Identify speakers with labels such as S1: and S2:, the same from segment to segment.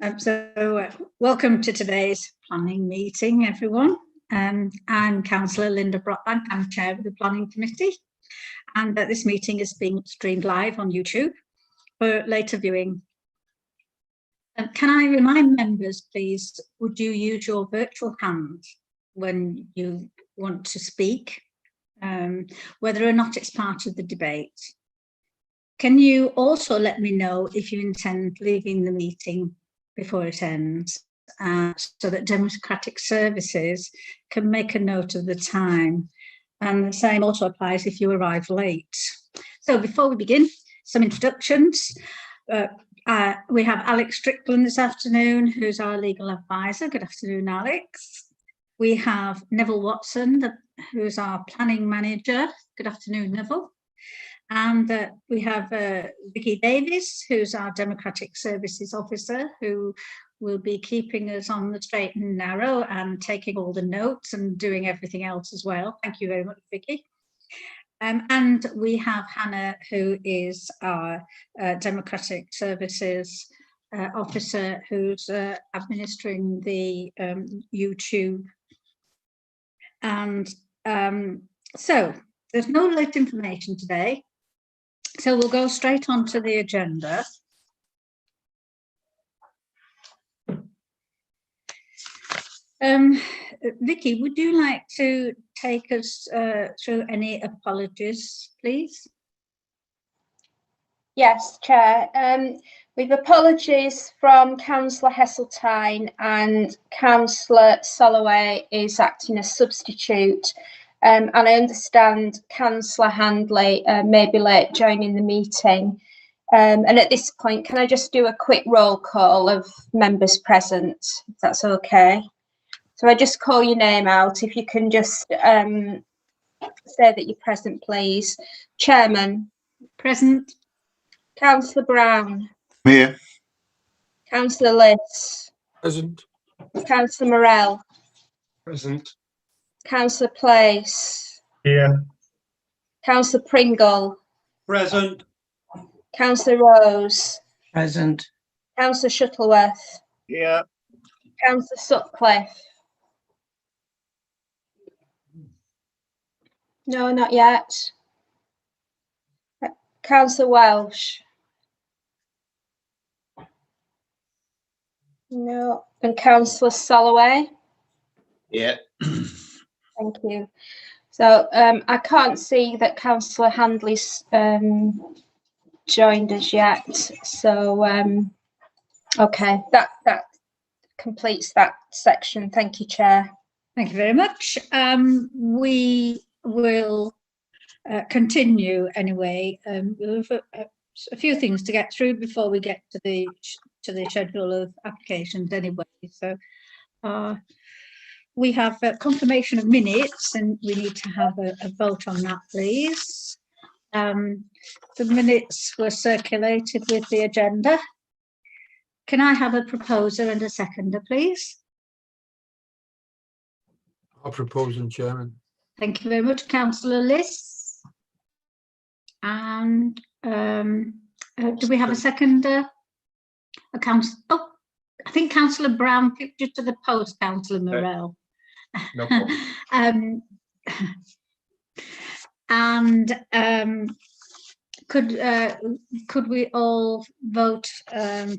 S1: Welcome to today's planning meeting, everyone. I'm Councillor Linda Brockbank. I'm Chair of the Planning Committee, and this meeting is being streamed live on YouTube for later viewing. Can I remind members, please, would you use your virtual hand when you want to speak, whether or not it's part of the debate? Can you also let me know if you intend leaving the meeting before it ends, so that Democratic Services can make a note of the time? And the same also applies if you arrive late. So before we begin, some introductions. We have Alex Strickland this afternoon, who's our legal advisor. Good afternoon, Alex. We have Neville Watson, who's our planning manager. Good afternoon, Neville. And we have Vicky Davies, who's our Democratic Services Officer, who will be keeping us on the straight and narrow and taking all the notes and doing everything else as well. Thank you very much, Vicky. And we have Hannah, who is our Democratic Services Officer, who's administering the YouTube. And so there's no late information today. So we'll go straight on to the agenda. Vicky, would you like to take us through any apologies, please?
S2: Yes, Chair. We've apologies from Councillor Heseltine, and Councillor Soloway is acting as substitute. And I understand Councillor Handley may be late joining the meeting. And at this point, can I just do a quick roll call of members present, if that's okay? So I just call your name out. If you can just say that you're present, please. Chairman.
S1: Present.
S2: Councillor Brown.
S3: Here.
S2: Councillor Liss.
S4: Present.
S2: Councillor Morell.
S4: Present.
S2: Councillor Place.
S4: Here.
S2: Councillor Pringle.
S4: Present.
S2: Councillor Rose.
S5: Present.
S2: Councillor Shuttleworth.
S4: Here.
S2: Councillor Sutcliffe. No, not yet. Councillor Welsh. No. And Councillor Soloway.
S4: Yeah.
S2: Thank you. So I can't see that Councillor Handley's joined us yet. So okay, that completes that section. Thank you, Chair.
S1: Thank you very much. We will continue anyway. We'll have a few things to get through before we get to the schedule of applications anyway. So we have confirmation of minutes, and we need to have a vote on that, please. The minutes were circulated with the agenda. Can I have a proposer and a seconder, please?
S4: I'll propose, Chairman.
S1: Thank you very much, Councillor Liss. And do we have a seconder? Oh, I think Councillor Brown picked you to the post, Councillor Morell.
S4: No problem.
S1: Could we all vote,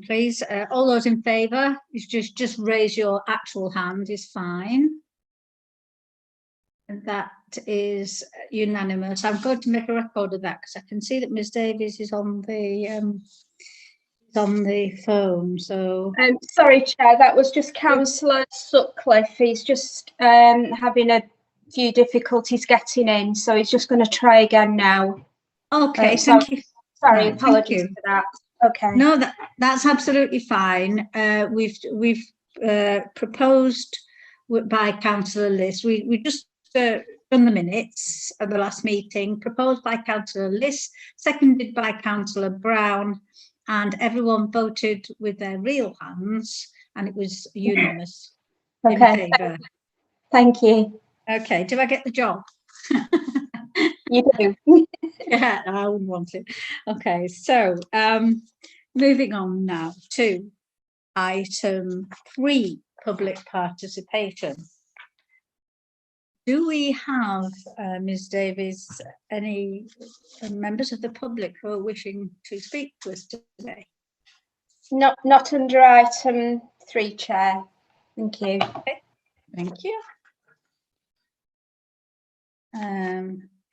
S1: please? All those in favour, just raise your actual hand is fine. And that is unanimous. I'm going to make a record of that because I can see that Ms Davies is on the phone. So
S2: sorry, Chair, that was just Councillor Sutcliffe. He's just having a few difficulties getting in, so he's just going to try again now.
S1: Okay, thank you.
S2: Sorry, apologies for that. Okay.
S1: No, that's absolutely fine. We've proposed by Councillor Liss. We just done the minutes of the last meeting, proposed by Councillor Liss, seconded by Councillor Brown, and everyone voted with their real hands, and it was unanimous.
S2: Okay.
S1: In favour.
S2: Thank you.
S1: Okay, do I get the job?
S2: You do.
S1: Yeah, I wouldn't want it. Okay, so moving on now to item 3, public participation. Do we have, Ms. Davies, any members of the public who are wishing to speak to us today?
S2: Not under item 3, Chair. Thank you.
S1: Okay, thank you.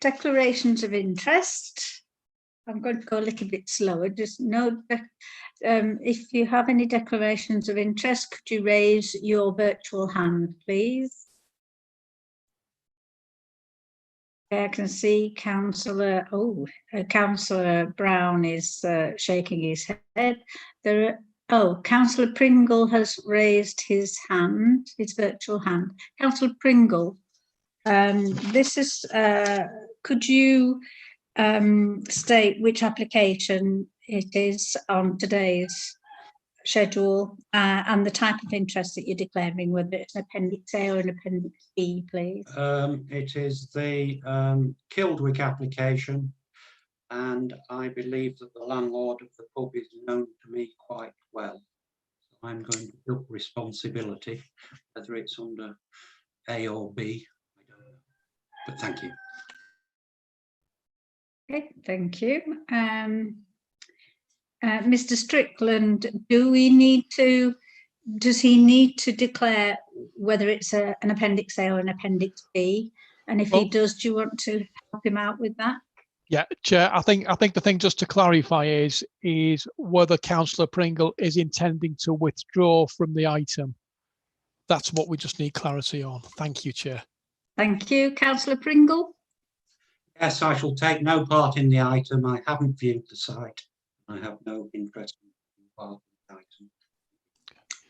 S1: Declarations of interest. I'm going to go a little bit slower. Just note that if you have any declarations of interest, could you raise your virtual hand, please? I can see Councillor Brown is shaking his head. Councillor Pringle has raised his hand, his virtual hand. Councillor Pringle, this is, could you state which application it is on today's schedule and the type of interest that you're declaring, whether it's an Appendix A or an Appendix B, please?
S3: It is the Kildwick application, and I believe that the landlord of the pub is known to me quite well. So I'm going to take responsibility, whether it's under A or B, I don't know. But thank you.
S1: Okay, thank you. Mr. Strickland, does he need to declare whether it's an Appendix A or an Appendix B? And if he does, do you want to help him out with that?
S5: Yeah, Chair, I think the thing just to clarify is whether Councillor Pringle is intending to withdraw from the item. That's what we just need clarity on. Thank you, Chair.
S1: Thank you. Councillor Pringle?
S3: Yes, I shall take no part in the item. I haven't viewed the site. I have no interest in part of the item.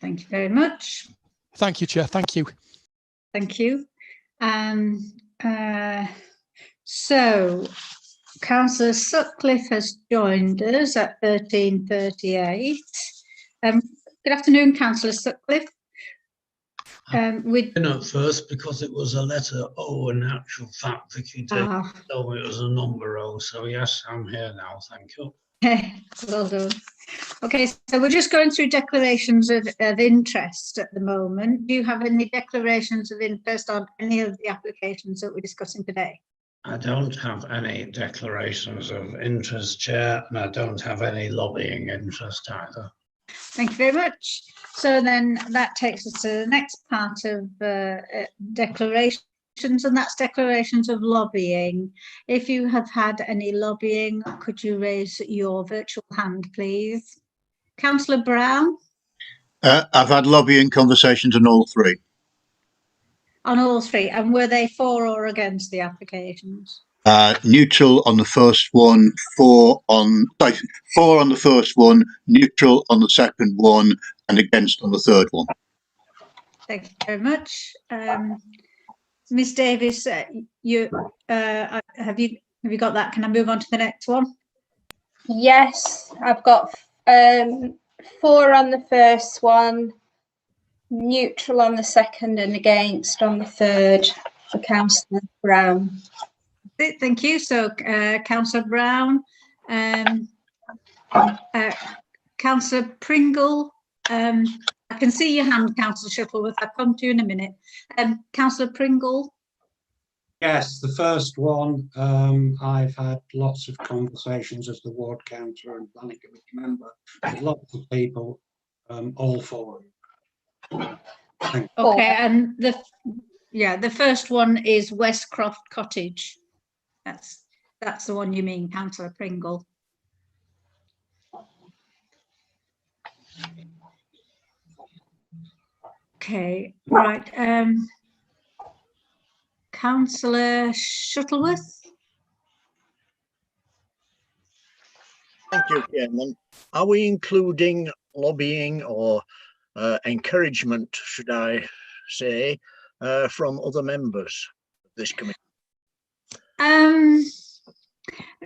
S1: Thank you very much.
S5: Thank you, Chair. Thank you.
S1: Thank you. So, Councillor Sutcliffe has joined us at 13:38. Good afternoon, Councillor Sutcliffe.
S6: At first, because it was a letter O, in actual fact, Vicky told me it was a number O. So yes, I'm here now. Thank you.
S1: Well done. Okay, so we're just going through declarations of interest at the moment. Do you have any declarations of interest on any of the applications that we're discussing today?
S6: I don't have any declarations of interest, Chair, and I don't have any lobbying interest either.
S1: Thank you very much. So then that takes us to the next part of declarations, and that's declarations of lobbying. If you have had any lobbying, could you raise your virtual hand, please? Councillor Brown?
S7: I've had lobbying conversations on all 3.
S1: On all 3, and were they for or against the applications?
S7: Neutral on the first one, 4 on the first one, neutral on the second one, and against on the third one.
S1: Thank you very much. Ms. Davies, have you got that? Can I move on to the next one?
S2: Yes, I've got 4 on the first one, neutral on the second, and against on the third for Councillor Brown.
S1: Thank you. So, Councillor Brown, Councillor Pringle, I can see your hand, Councillor Shuttleworth. I'll come to you in a minute. Councillor Pringle?
S3: Yes, the first one, I've had lots of conversations as the ward councillor and planning committee member with lots of people, all for it.
S1: Okay, and the first one is Westcroft Cottage. That's the one you mean, Councillor Pringle. Okay, right. Councillor Shuttleworth.
S8: Thank you, Chairman. Are we including lobbying or encouragement, should I say, from other members of this committee?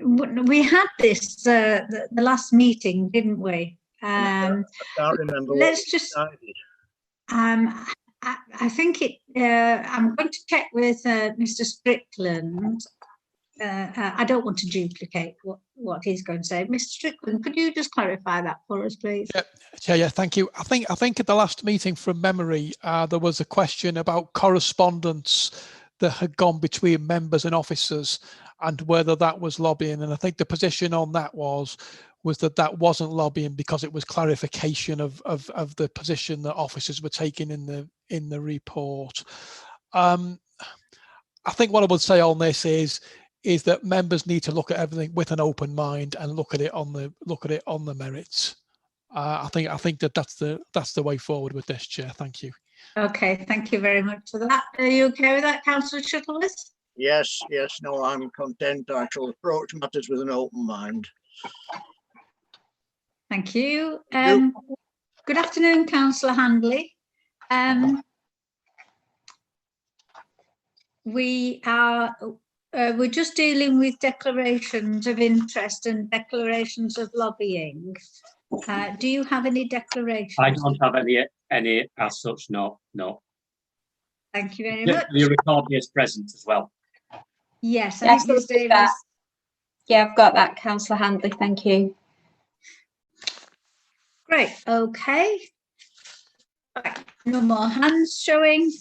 S1: We had this the last meeting, didn't we?
S8: I can't remember.
S1: Let's just. I think it. I'm going to check with Mr. Strickland. I don't want to duplicate what he's going to say. Mr. Strickland, could you just clarify that for us, please?
S5: Yeah, thank you. I think at the last meeting, from memory, there was a question about correspondence that had gone between members and officers and whether that was lobbying. And I think the position on that was that wasn't lobbying, because it was clarification of the position that officers were taking in the report. I think what I would say on this is that members need to look at everything with an open mind and look at it on the merits. I think that's the way forward with this, Chair. Thank you.
S1: Okay, thank you very much for that. Are you okay with that, Councillor Shuttleworth?
S8: Yes, no, I'm content. I shall approach matters with an open mind.
S1: Thank you. Good afternoon, Councillor Handley. We're just dealing with declarations of interest and declarations of lobbying. Do you have any declarations?
S9: I don't have any as such. No.
S1: Thank you very much.
S9: You record me as present as well.
S1: Yes,
S2: Yes, yeah, I've got that, Councillor Handley. Thank you.
S1: Great. Okay. Right. No more hands showing.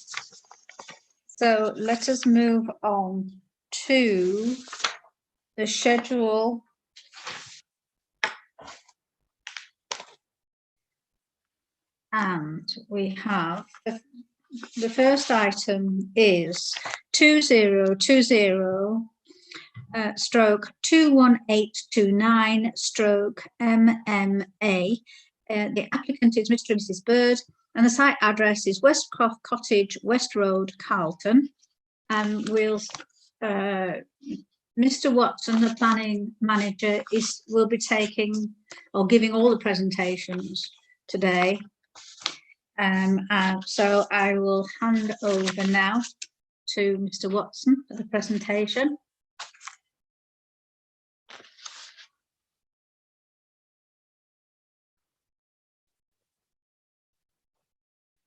S1: So let us move on to the schedule. And we have the first item is 2020 stroke 21829 stroke MMA. The applicant is Mr. and Mrs. Bird, and the site address is Westcroft Cottage, West Road, Carlton. Mr. Watson, the planning manager, will be taking or giving all the presentations today. So I will hand over now to Mr. Watson for the presentation.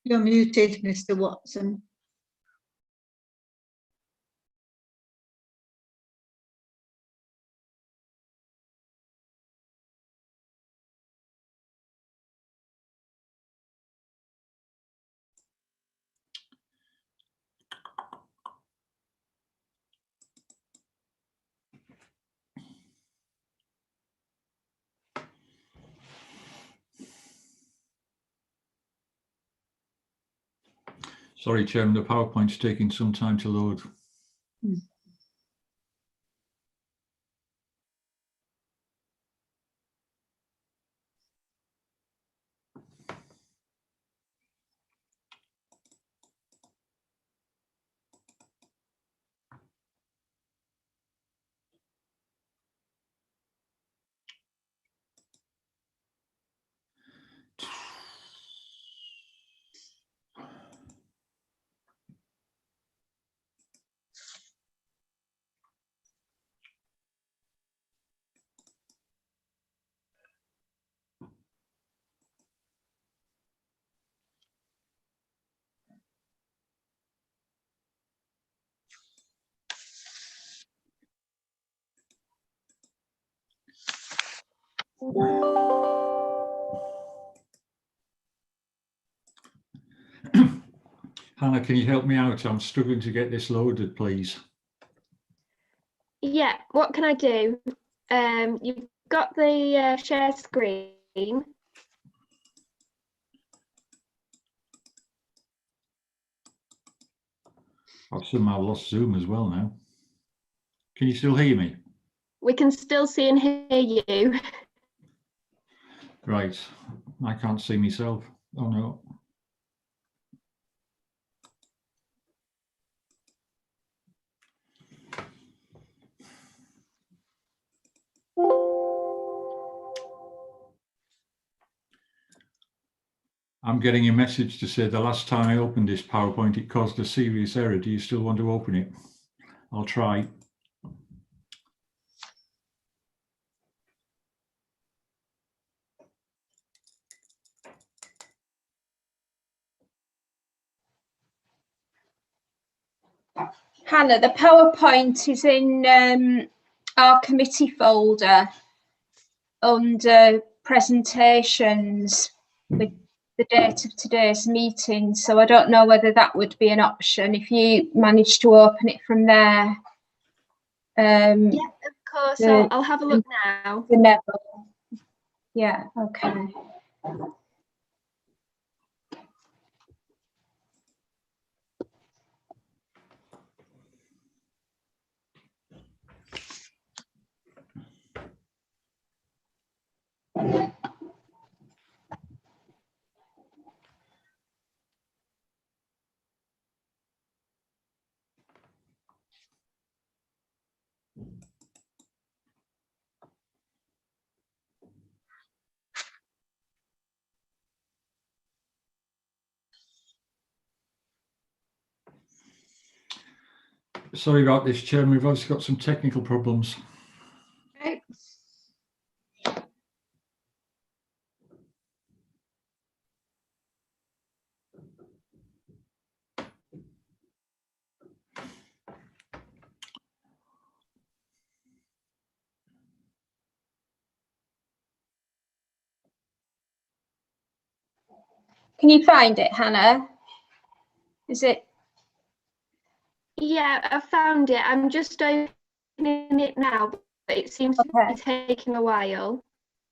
S1: You're muted, Mr. Watson.
S10: Sorry, Chairman, the PowerPoint's taking some time to load. Hannah, can you help me out? I'm struggling to get this loaded, please.
S11: Yeah, what can I do? You've got the share screen.
S10: I've somehow lost Zoom as well now. Can you still hear me?
S11: We can still see and hear you.
S10: Right, I can't see myself. Oh no. I'm getting a message to say the last time I opened this PowerPoint, it caused a serious error. Do you still want to open it? I'll try.
S2: Hannah, the PowerPoint is in our committee folder under presentations with the date of today's meeting. So I don't know whether that would be an option if you manage to open it from there.
S11: Yeah, of course. I'll have a look now.
S2: The Neville. Yeah, okay.
S10: Sorry about this, Chairman. We've obviously got some technical problems.
S1: Okay.
S2: Can you find it, Hannah? Is it?
S11: Yeah, I found it. I'm just opening it now, but it seems to be taking a while.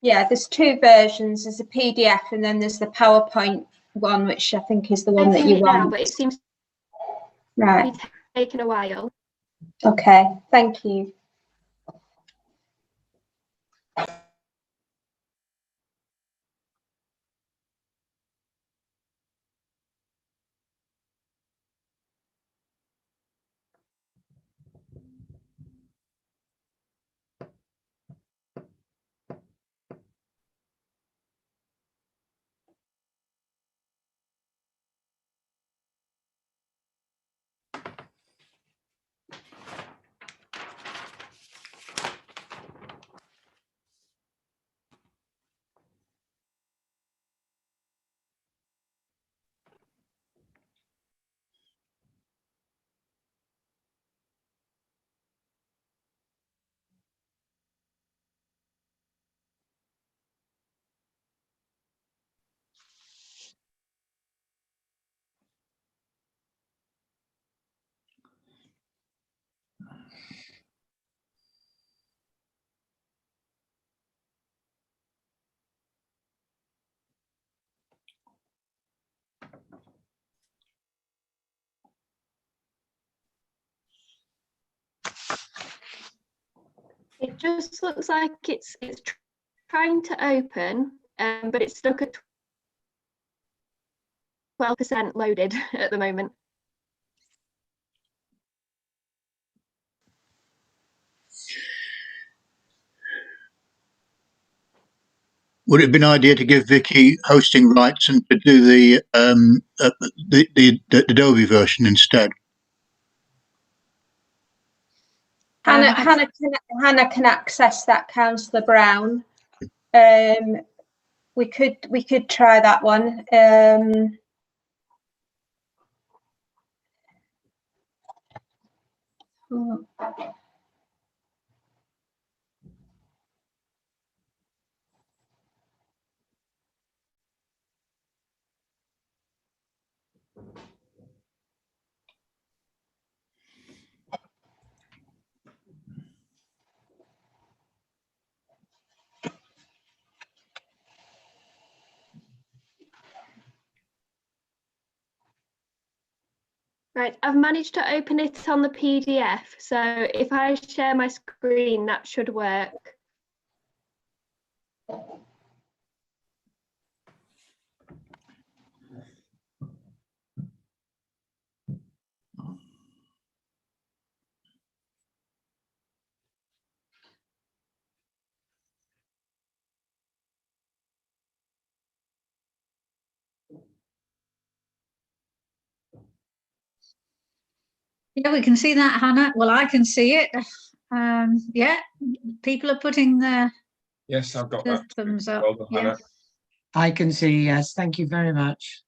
S2: Yeah, there's two versions. There's a PDF and then there's the PowerPoint one, which I think is the one that you want.
S11: Now, but it seems
S2: right.
S11: to be taking a while.
S2: Okay, thank you.
S11: It just looks like it's trying to open, but it's stuck at 12% loaded at the moment.
S7: Would it have been an idea to give Vicky hosting rights and to do the Adobe version instead?
S2: Hannah can access that, Councillor Brown. We could try that one.
S11: Right, I've managed to open it on the PDF. So if I share my screen, that should work.
S1: Yeah, we can see that, Hannah. Well, I can see it. Yeah, people are putting their
S4: Yes, I've got that.
S1: thumbs up.
S4: Well done,
S1: Yeah.
S4: Hannah.
S12: I can see, yes. Thank you very much.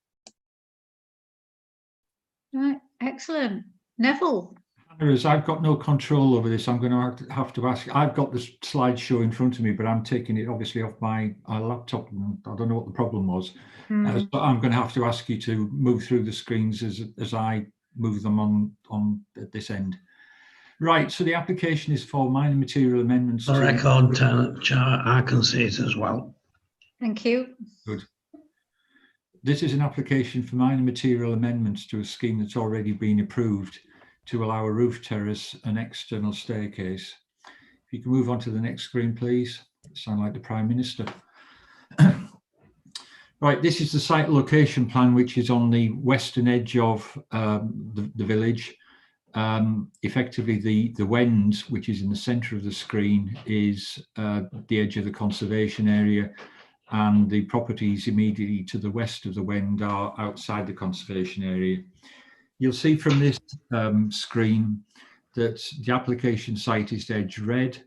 S1: Right, excellent. Neville.
S10: As I've got no control over this, I'm going to have to ask. I've got the slideshow in front of me, but I'm taking it obviously off my laptop. And I don't know what the problem was. So I'm going to have to ask you to move through the screens as I move them on at this end. Right. So the application is for minor material amendments.
S6: The record, I can see it as well.
S1: Thank you.
S10: Good. This is an application for minor material amendments to a scheme that's already been approved to allow a roof terrace and external staircase. If you can move on to the next screen, please. Sound like the Prime Minister. Right, this is the site location plan, which is on the western edge of the village. Effectively, the Wend, which is in the centre of the screen, is the edge of the conservation area, and the properties immediately to the west of the Wend are outside the conservation area. You'll see from this screen that the application site is edge red.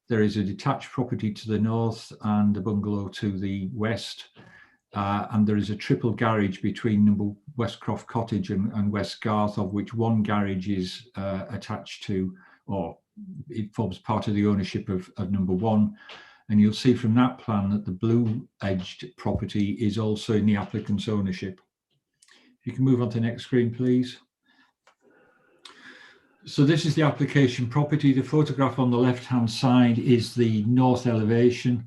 S10: There is a detached property to the north and a bungalow to the west. And there is a triple garage between Westcroft Cottage and West Garth, of which one garage is attached to, or it forms part of the ownership of number one. And you'll see from that plan that the blue edged property is also in the applicant's ownership. If you can move on to the next screen, please. So this is the application property. The photograph on the left-hand side is the north elevation,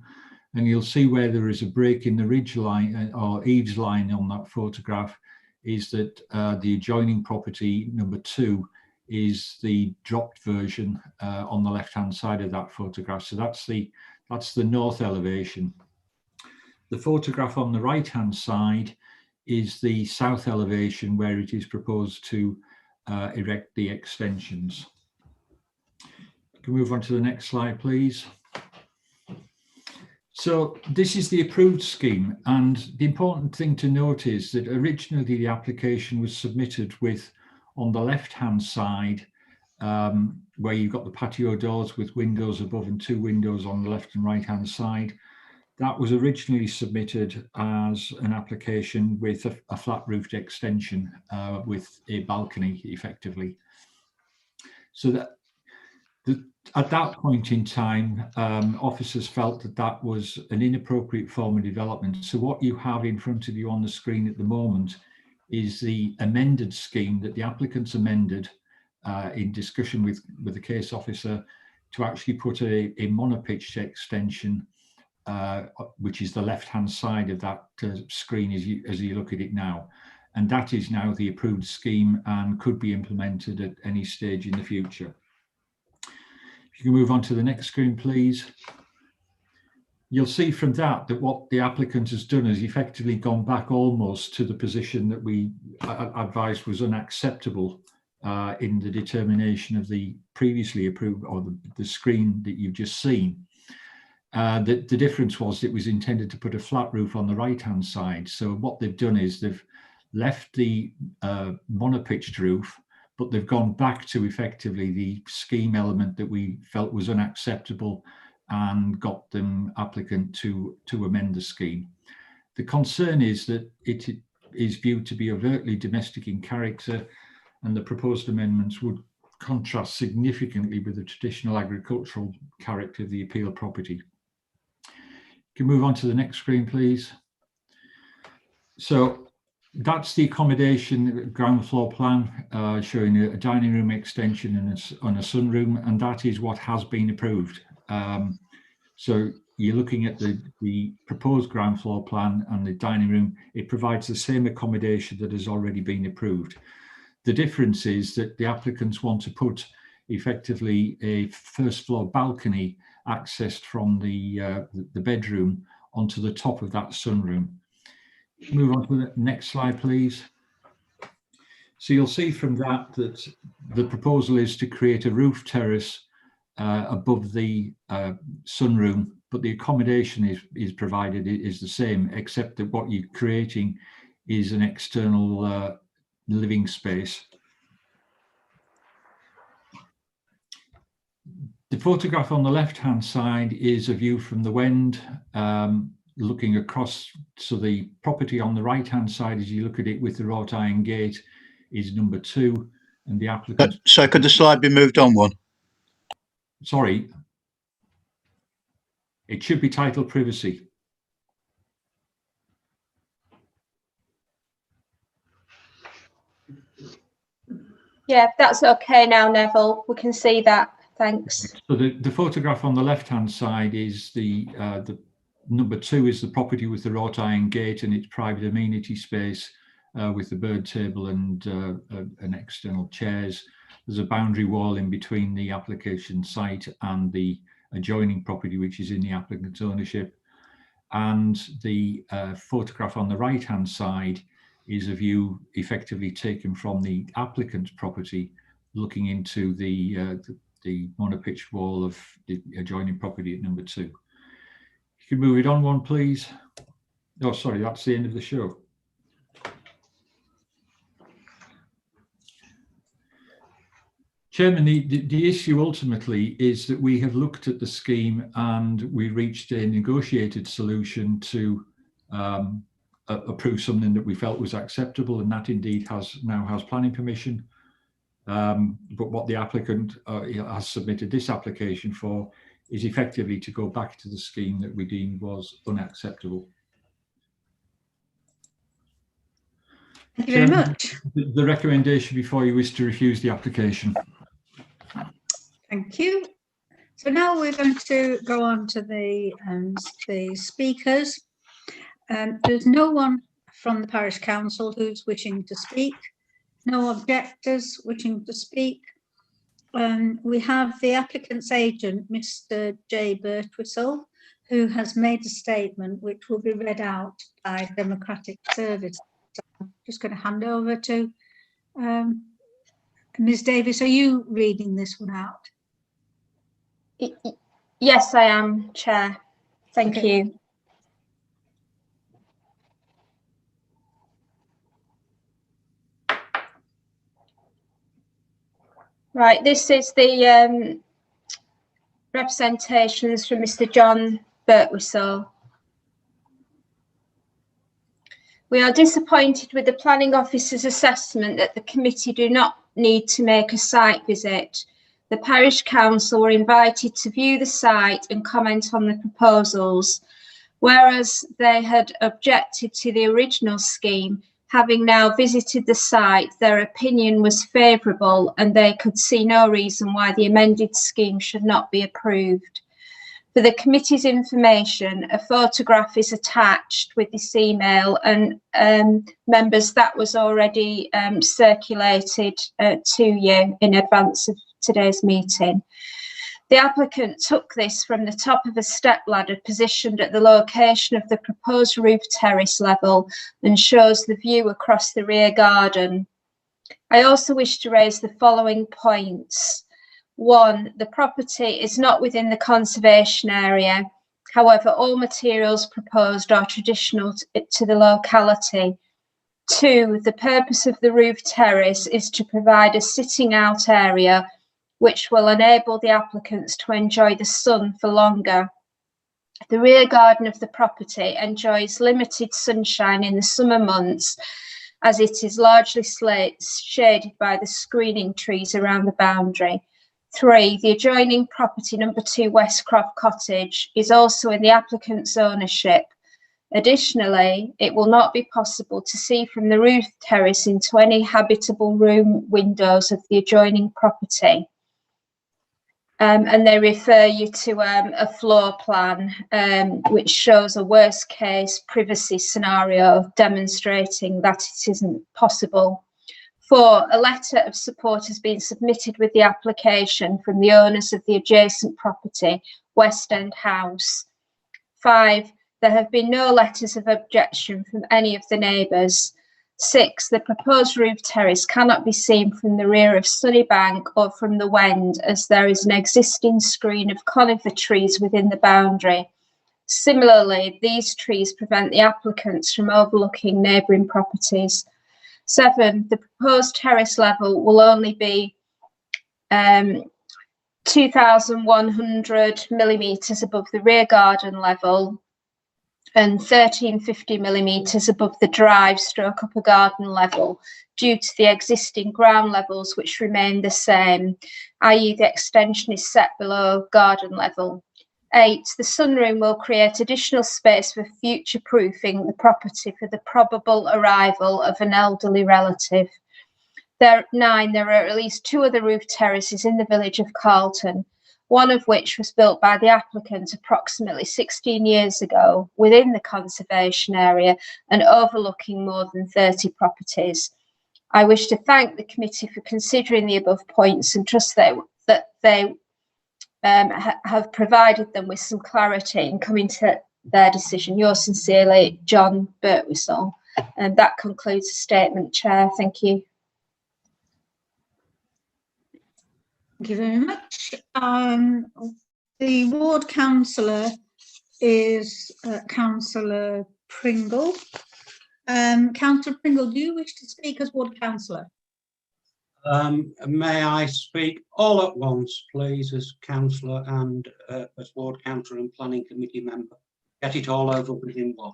S10: and you'll see where there is a break in the ridge line or eaves line on that photograph is that the adjoining property, number 2, is the dropped version on the left-hand side of that photograph. So that's the north elevation. The photograph on the right-hand side is the south elevation, where it is proposed to erect the extensions. Can we move on to the next slide, please? So this is the approved scheme, and the important thing to note is that originally the application was submitted with, on the left-hand side, where you've got the patio doors with windows above and 2 windows on the left and right-hand side. That was originally submitted as an application with a flat-roofed extension with a balcony, effectively. So that at that point in time, officers felt that that was an inappropriate form of development. So what you have in front of you on the screen at the moment is the amended scheme that the applicants amended in discussion with the case officer to actually put a monopitched extension, which is the left-hand side of that screen as you look at it now. And that is now the approved scheme and could be implemented at any stage in the future. If you can move on to the next screen, please. You'll see from that what the applicant has done is effectively gone back almost to the position that we advised was unacceptable in the determination of the previously approved, or the screen that you've just seen. The difference was it was intended to put a flat roof on the right-hand side. So what they've done is they've left the monopitched roof, but they've gone back to effectively the scheme element that we felt was unacceptable and got the applicant to amend the scheme. The concern is that it is viewed to be overtly domestic in character, and the proposed amendments would contrast significantly with the traditional agricultural character of the appeal property. Can we move on to the next screen, please? So that's the accommodation ground floor plan showing a dining room extension and a sunroom, and that is what has been approved. So you're looking at the proposed ground floor plan and the dining room. It provides the same accommodation that has already been approved. The difference is that the applicants want to put effectively a first floor balcony accessed from the bedroom onto the top of that sunroom. Move on to the next slide, please. So you'll see from that the proposal is to create a roof terrace above the sunroom, but the accommodation is provided is the same, except that what you're creating is an external living space. The photograph on the left-hand side is a view from the Wend, looking across. So the property on the right-hand side, as you look at it with the wrought iron gate, is number 2, and the applicant.
S7: So could the slide be moved on one?
S10: Sorry, it should be titled privacy.
S2: Yeah, that's okay now, Neville. We can see that. Thanks.
S10: So the photograph on the left-hand side is the number 2 is the property with the wrought iron gate and its private amenity space with the bird table and an external chairs. There's a boundary wall in between the application site and the adjoining property, which is in the applicant's ownership. And the photograph on the right-hand side is a view effectively taken from the applicant's property, looking into the monopitched wall of the adjoining property at number 2. You can move it on one, please. Oh, sorry, that's the end of the show. Chairman, the issue ultimately is that we have looked at the scheme and we reached a negotiated solution to approve something that we felt was acceptable, and that indeed now has planning permission. But what the applicant has submitted this application for is effectively to go back to the scheme that we deemed was unacceptable.
S1: Thank you very much.
S10: The recommendation before you is to refuse the application.
S1: Thank you. So now we're going to go on to the speakers. There's no one from the Parish Council who's wishing to speak. No objectors wishing to speak. We have the applicant's agent, Mr. J. Birtwistle, who has made a statement which will be read out by Democratic Service. So I'm just going to hand over to Ms. Davis. Are you reading this one out?
S2: Yes, I am, Chair. Thank you. Right, this is the representations from Mr. John Birtwistle. We are disappointed with the planning officer's assessment that the committee do not need to make a site visit. The parish council were invited to view the site and comment on the proposals, whereas they had objected to the original scheme. Having now visited the site, their opinion was favourable and they could see no reason why the amended scheme should not be approved. For the committee's information, a photograph is attached with this email, and members, that was already circulated to you in advance of today's meeting. The applicant took this from the top of a step ladder positioned at the location of the proposed roof terrace level and shows the view across the rear garden. I also wish to raise the following points. 1, the property is not within the conservation area. However, all materials proposed are traditional to the locality. 2, the purpose of the roof terrace is to provide a sitting out area which will enable the applicants to enjoy the sun for longer. The rear garden of the property enjoys limited sunshine in the summer months, as it is largely shaded by the screening trees around the boundary. 3, the adjoining property, number 2 Westcroft Cottage, is also in the applicant's ownership. Additionally, it will not be possible to see from the roof terrace into any habitable room windows of the adjoining property. And they refer you to a floor plan which shows a worst case privacy scenario demonstrating that it isn't possible. 4, a letter of support has been submitted with the application from the owners of the adjacent property, West End House. 5, there have been no letters of objection from any of the neighbours. 6, the proposed roof terrace cannot be seen from the rear of Sunnybank or from the Wend, as there is an existing screen of conifer trees within the boundary. Similarly, these trees prevent the applicants from overlooking neighbouring properties. 7, the proposed terrace level will only be 2,100 millimetres above the rear garden level. and 1350 millimetres above the drive stroke upper garden level due to the existing ground levels which remain the same, i.e. the extension is set below garden level. 8. The sunroom will create additional space for future-proofing the property for the probable arrival of an elderly relative. 9. There are at least 2 other roof terraces in the village of Carlton, one of which was built by the applicant approximately 16 years ago within the conservation area and overlooking more than 30 properties. I wish to thank the committee for considering the above points and trust that they have provided them with some clarity in coming to their decision. Yours sincerely, John Birtwistle. And that concludes the statement, Chair. Thank you.
S1: Thank you very much. The ward councillor is Councillor Pringle. Councillor Pringle, do you wish to speak as ward councillor?
S3: May I speak all at once, please, as councillor and as ward councillor and planning committee member? Get it all over within one.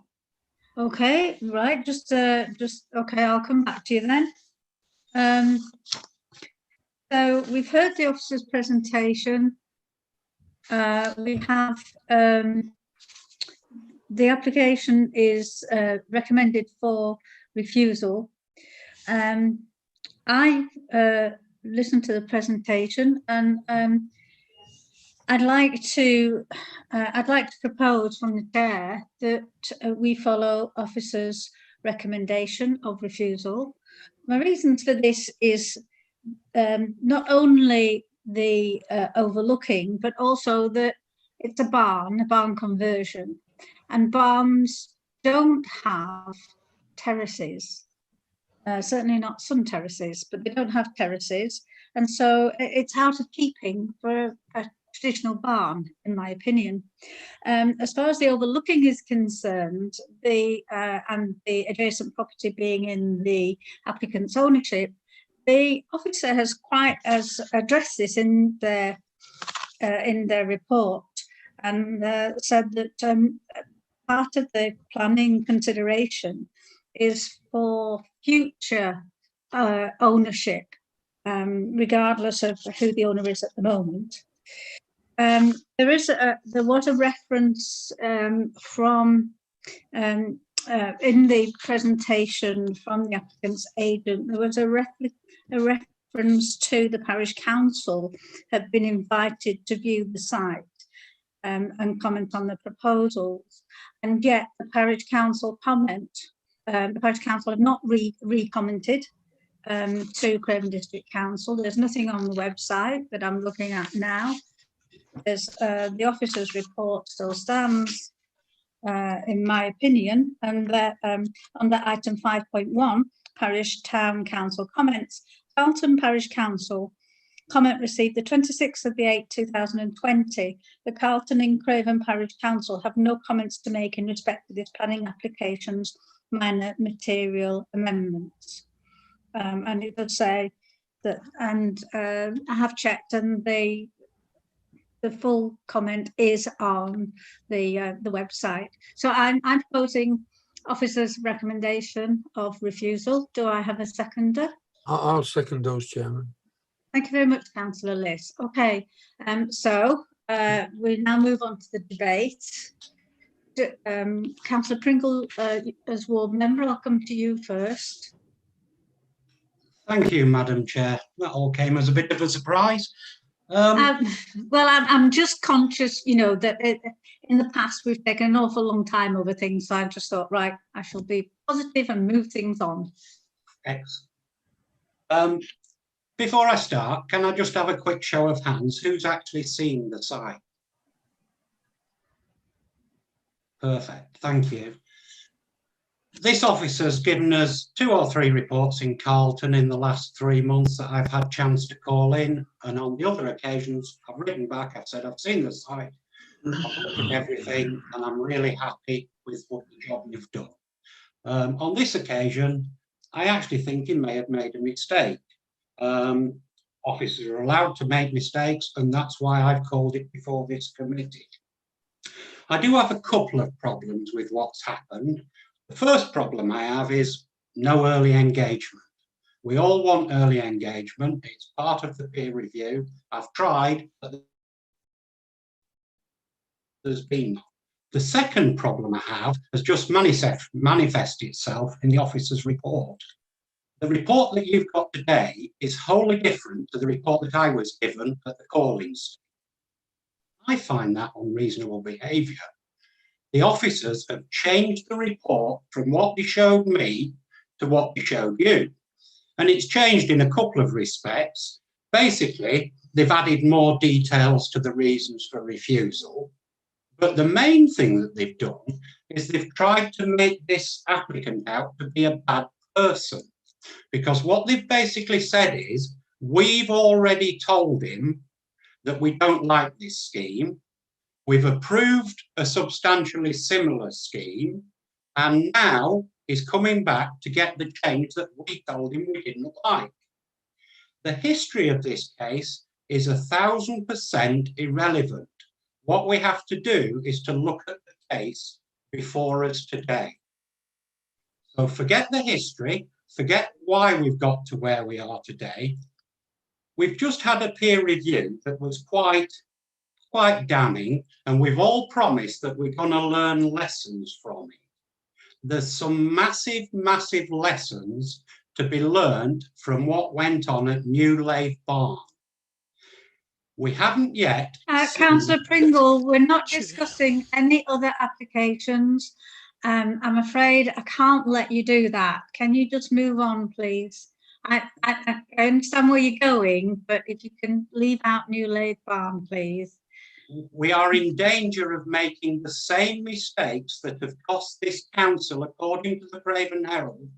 S1: Okay, right. Just okay. I'll come back to you then. So we've heard the officer's presentation. We have the application is recommended for refusal. I listened to the presentation, and I'd like to propose from the chair that we follow officer's recommendation of refusal. My reasons for this is not only the overlooking, but also that it's a barn conversion, and barns don't have terraces. Certainly not sun terraces, but they don't have terraces, and so it's out of keeping for a traditional barn, in my opinion. As far as the overlooking is concerned, and the adjacent property being in the applicant's ownership, the officer has addressed this in their report, and said that part of the planning consideration is for future ownership, regardless of who the owner is at the moment. There was a reference from in the presentation from the applicant's agent. There was a reference to the parish council had been invited to view the site and comment on the proposals, and yet the parish council the parish council have not re-commented to Craven District Council. There's nothing on the website that I'm looking at now. There's the officer's report still stands, in my opinion, and that under item 5.1, parish town council comments. Carlton Parish Council comment received the 26th of the 8th 2020. The Carlton and Craven Parish Council have no comments to make in respect to this planning application's minor material amendments. And it does say that, and I have checked, and the full comment is on the website. So I'm proposing officer's recommendation of refusal. Do I have a seconder?
S13: I'll second those, Chairman.
S1: Thank you very much, Councillor Liss. Okay, so we now move on to the debate. Councillor Pringle, as ward member, I'll come to you first.
S3: Thank you, Madam Chair. That all came as a bit of a surprise.
S1: Well, I'm just conscious, you know, that in the past we've taken an awful long time over things, so I just thought, right, I shall be positive and move things on.
S3: Excellent. Before I start, can I just have a quick show of hands? Who's actually seen the site? Perfect, thank you. This officer's given us 2 or 3 reports in Carlton in the last 3 months that I've had chance to call in, and on the other occasions I've written back, I've said I've seen the site, I've looked at everything, and I'm really happy with what the job you've done. On this occasion, I actually think he may have made a mistake. Officers are allowed to make mistakes, and that's why I've called it before this committee. I do have a couple of problems with what's happened. The first problem I have is no early engagement. We all want early engagement. It's part of the peer review. I've tried, but there's been none. The second problem I have has just manifested itself in the officer's report. The report that you've got today is wholly different to the report that I was given at the call-ins. I find that unreasonable behaviour. The officers have changed the report from what they showed me to what they showed you. And it's changed in a couple of respects. Basically, they've added more details to the reasons for refusal. But the main thing that they've done is they've tried to make this applicant out to be a bad person. Because what they've basically said is, we've already told him that we don't like this scheme. We've approved a substantially similar scheme, and now he's coming back to get the change that we told him we didn't like. The history of this case is 1000% irrelevant. What we have to do is to look at the case before us today. So forget the history, forget why we've got to where we are today. We've just had a peer review that was quite damning, and we've all promised that we're going to learn lessons from it. There's some massive lessons to be learned from what went on at New Lathe Barn. We haven't yet.
S1: Councillor Pringle, we're not discussing any other applications. I'm afraid I can't let you do that. Can you just move on, please? I understand where you're going, but if you can leave out New Lathe Barn, please.
S3: We are in danger of making the same mistakes that have cost this council, according to the Craven Herald,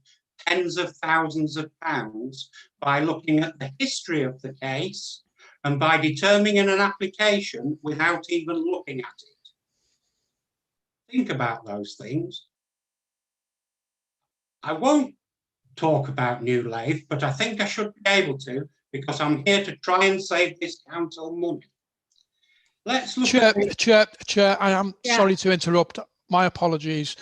S3: tens of thousands of pounds by looking at the history of the case and by determining an application without even looking at it. Think about those things. I won't talk about New Lathe, but I think I should be able to, because I'm here to try and save this council money. Let's look
S5: Chair, I am sorry to interrupt. My apologies.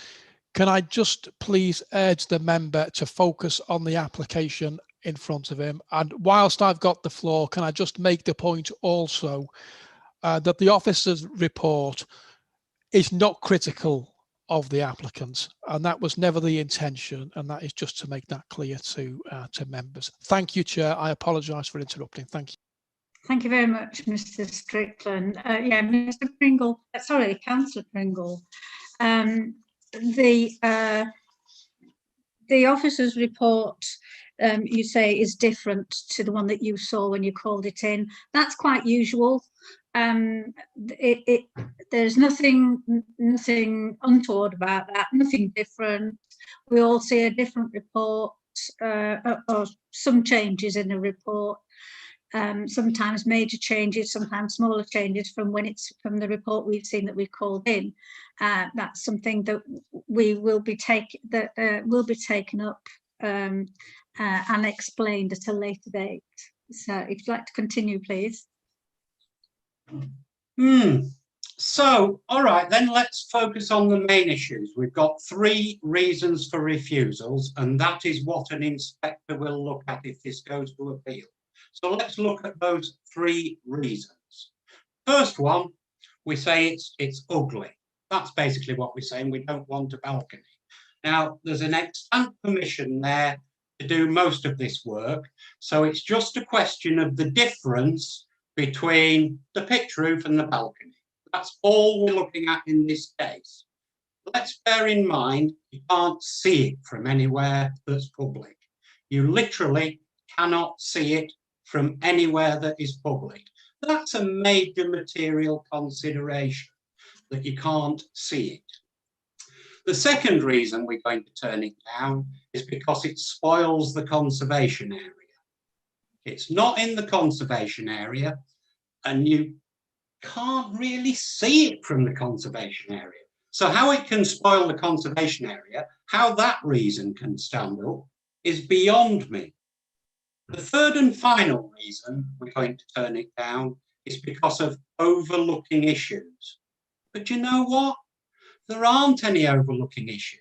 S5: Can I just please urge the member to focus on the application in front of him? And whilst I've got the floor, can I just make the point also that the officer's report is not critical of the applicant, and that was never the intention, and that is just to make that clear to members. Thank you, Chair. I apologise for interrupting. Thank you.
S1: Thank you very much, Mr. Strickland. Yeah, Mr. Pringle, sorry, Councillor Pringle. The officer's report, you say, is different to the one that you saw when you called it in. That's quite usual. There's nothing untoward about that, nothing different. We all see a different report, or some changes in the report. Sometimes major changes, sometimes smaller changes from when it's from the report we've seen that we've called in. That's something that will be taken up and explained at a later date. So if you'd like to continue, please.
S3: So, all right, then let's focus on the main issues. We've got 3 reasons for refusals, and that is what an inspector will look at if this goes to appeal. So let's look at those 3 reasons. First one, we say it's ugly. That's basically what we're saying. We don't want a balcony. Now, there's an extant permission there to do most of this work. So it's just a question of the difference between the pitch roof and the balcony. That's all we're looking at in this case. Let's bear in mind, you can't see it from anywhere that's public. You literally cannot see it from anywhere that is public. That's a major material consideration, that you can't see it. The second reason we're going to turn it down is because it spoils the conservation area. It's not in the conservation area, and you can't really see it from the conservation area. So how it can spoil the conservation area, how that reason can stand up, is beyond me. The third and final reason we're going to turn it down is because of overlooking issues. But you know what? There aren't any overlooking issues.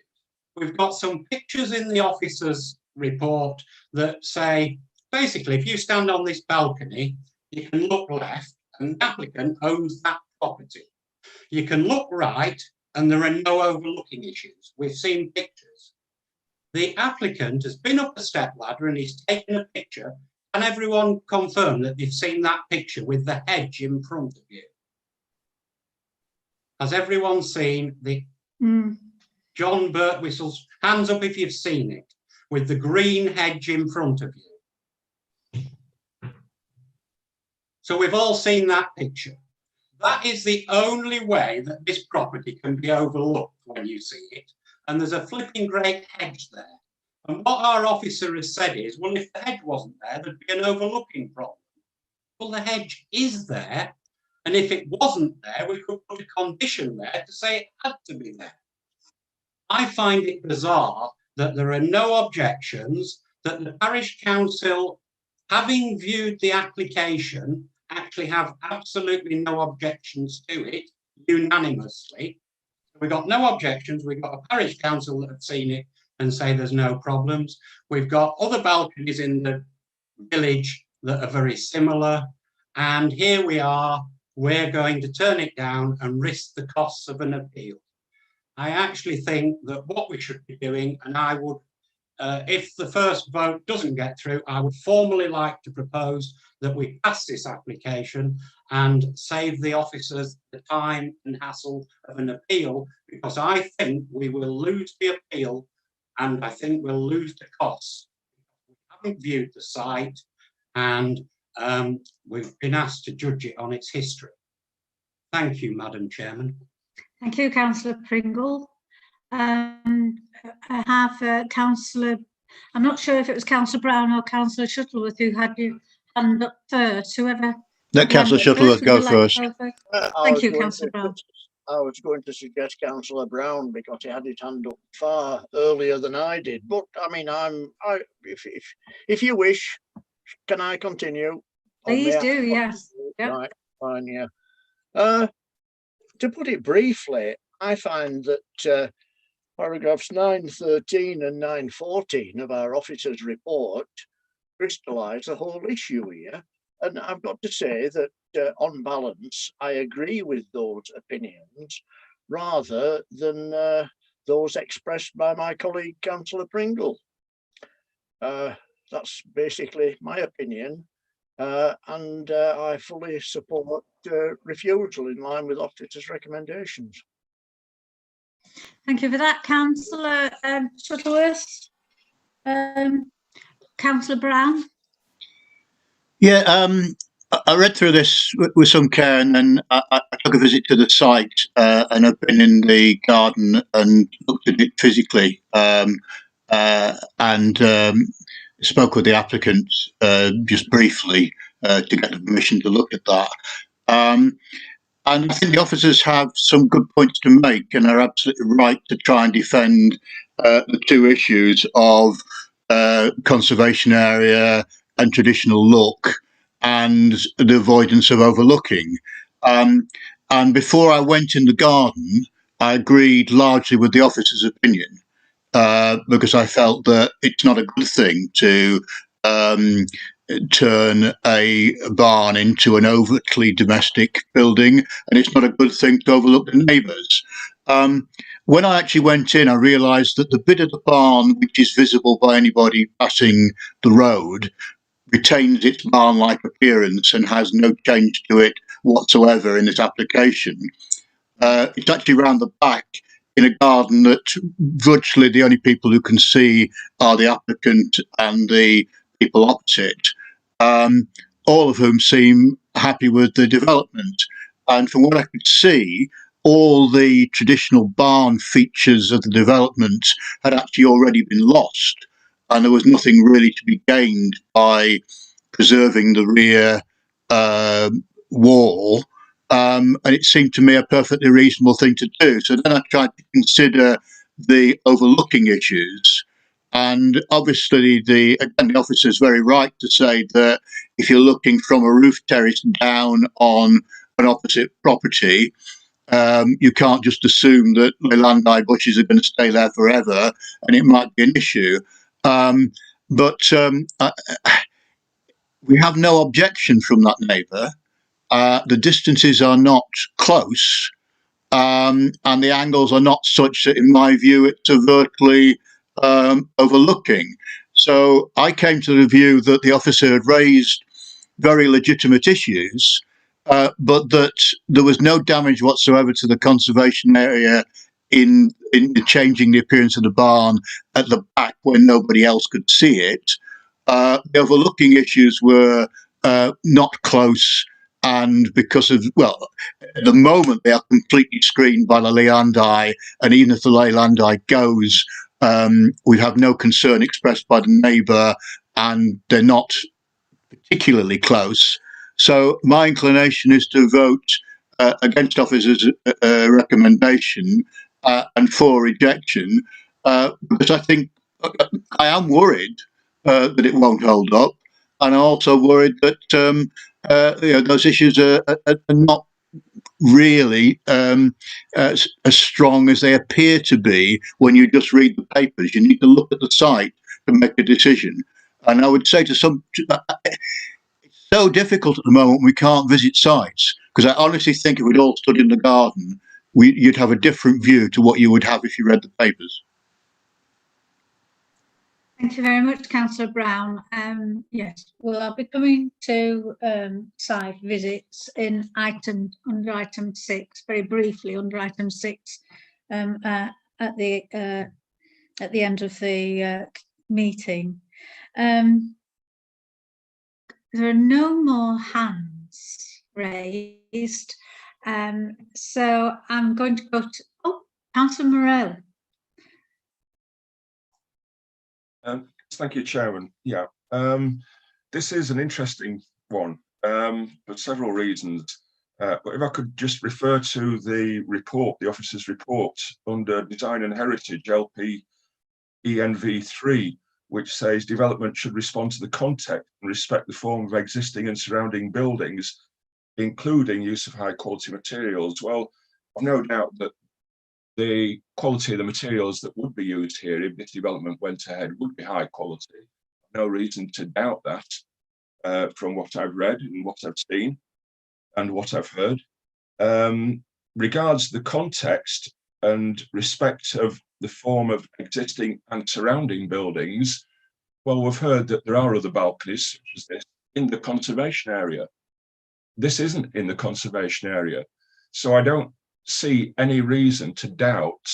S3: We've got some pictures in the officer's report that say, basically, if you stand on this balcony, you can look left and the applicant owns that property. You can look right and there are no overlooking issues. We've seen pictures. The applicant has been up a step ladder and he's taken a picture. Can everyone confirm that they've seen that picture with the hedge in front of you? Has everyone seen the John Birtwhistle's, hands up if you've seen it, with the green hedge in front of you? So we've all seen that picture. That is the only way that this property can be overlooked when you see it. And there's a flipping great hedge there. And what our officer has said is, well, if the hedge wasn't there, there'd be an overlooking problem. Well, the hedge is there. And if it wasn't there, we could put a condition there to say it had to be there. I find it bizarre that there are no objections, that the parish council, having viewed the application, actually have absolutely no objections to it unanimously. We've got no objections. We've got a parish council that have seen it and say there's no problems. We've got other balconies in the village that are very similar. And here we are, we're going to turn it down and risk the costs of an appeal. I actually think that what we should be doing, and I would, if the first vote doesn't get through, I would formally like to propose that we pass this application and save the officers the time and hassle of an appeal, because I think we will lose the appeal and I think we'll lose the costs. We haven't viewed the site and we've been asked to judge it on its history. Thank you, Madam Chairman.
S1: Thank you, Councillor Pringle. I have Councillor, I'm not sure if it was Councillor Brown or Councillor Shuttleworth who had your hand up first. Whoever.
S7: Let Councillor Shuttleworth go first.
S1: Thank you, Councillor Brown.
S8: I was going to suggest Councillor Brown because he had his hand up far earlier than I did. But I mean, if you wish, can I continue?
S1: Please do, yes. Yep.
S8: Right, fine, yeah. To put it briefly, I find that paragraphs 9.13 and 9.14 of our officer's report crystallise the whole issue here. And I've got to say that on balance, I agree with those opinions rather than those expressed by my colleague, Councillor Pringle. That's basically my opinion. And I fully support refusal in line with officer's recommendations.
S1: Thank you for that, Councillor Shuttleworth. Councillor Brown.
S7: Yeah, I read through this with some care, and then I took a visit to the site, and I've been in the garden and looked at it physically, and spoke with the applicant just briefly to get the permission to look at that. And I think the officers have some good points to make and are absolutely right to try and defend the two issues of conservation area and traditional look and the avoidance of overlooking. And before I went in the garden, I agreed largely with the officer's opinion because I felt that it's not a good thing to turn a barn into an overtly domestic building, and it's not a good thing to overlook the neighbours. When I actually went in, I realised that the bit of the barn which is visible by anybody passing the road retains its barn-like appearance and has no change to it whatsoever in this application. It's actually round the back in a garden that virtually the only people who can see are the applicant and the people opposite, all of whom seem happy with the development. And from what I could see, all the traditional barn features of the development had actually already been lost, and there was nothing really to be gained by preserving the rear wall. And it seemed to me a perfectly reasonable thing to do. So then I tried to consider the overlooking issues. And obviously, the officer is very right to say that if you're looking from a roof terrace down on an opposite property, You can't just assume that Leylandii bushes are going to stay there forever, and it might be an issue. We have no objection from that neighbour. The distances are not close, and the angles are not such that, in my view, it's overtly overlooking. So I came to the view that the officer had raised very legitimate issues, but that there was no damage whatsoever to the conservation area in changing the appearance of the barn at the back when nobody else could see it. The overlooking issues were not close, and because of, well, at the moment they are completely screened by the Leylandii, and even if the Leylandii goes, we have no concern expressed by the neighbour, and they're not particularly close. So my inclination is to vote against officer's recommendation and for rejection, because I think I am worried that it won't hold up, and I'm also worried that those issues are not really as strong as they appear to be when you just read the papers. You need to look at the site to make a decision. And I would say to some, it's so difficult at the moment, we can't visit sites, because I honestly think if we'd all stood in the garden, you'd have a different view to what you would have if you read the papers.
S1: Thank you very much, Councillor Brown. Yes, well, I'll be coming to site visits in under item 6, very briefly under item 6, at the end of the meeting. There are no more hands raised, so I'm going to go to Councillor Morell.
S4: Thank you, Chairman. Yeah, this is an interesting one for several reasons. But if I could just refer to the report, the officer's report under Design and Heritage LP ENV3, which says development should respond to the context and respect the form of existing and surrounding buildings, including use of high quality materials. Well, I've no doubt that the quality of the materials that would be used here if this development went ahead would be high quality. No reason to doubt that from what I've read and what I've seen and what I've heard. Regards the context and respect of the form of existing and surrounding buildings, well, we've heard that there are other balconies such as this in the conservation area. This isn't in the conservation area. So I don't see any reason to doubt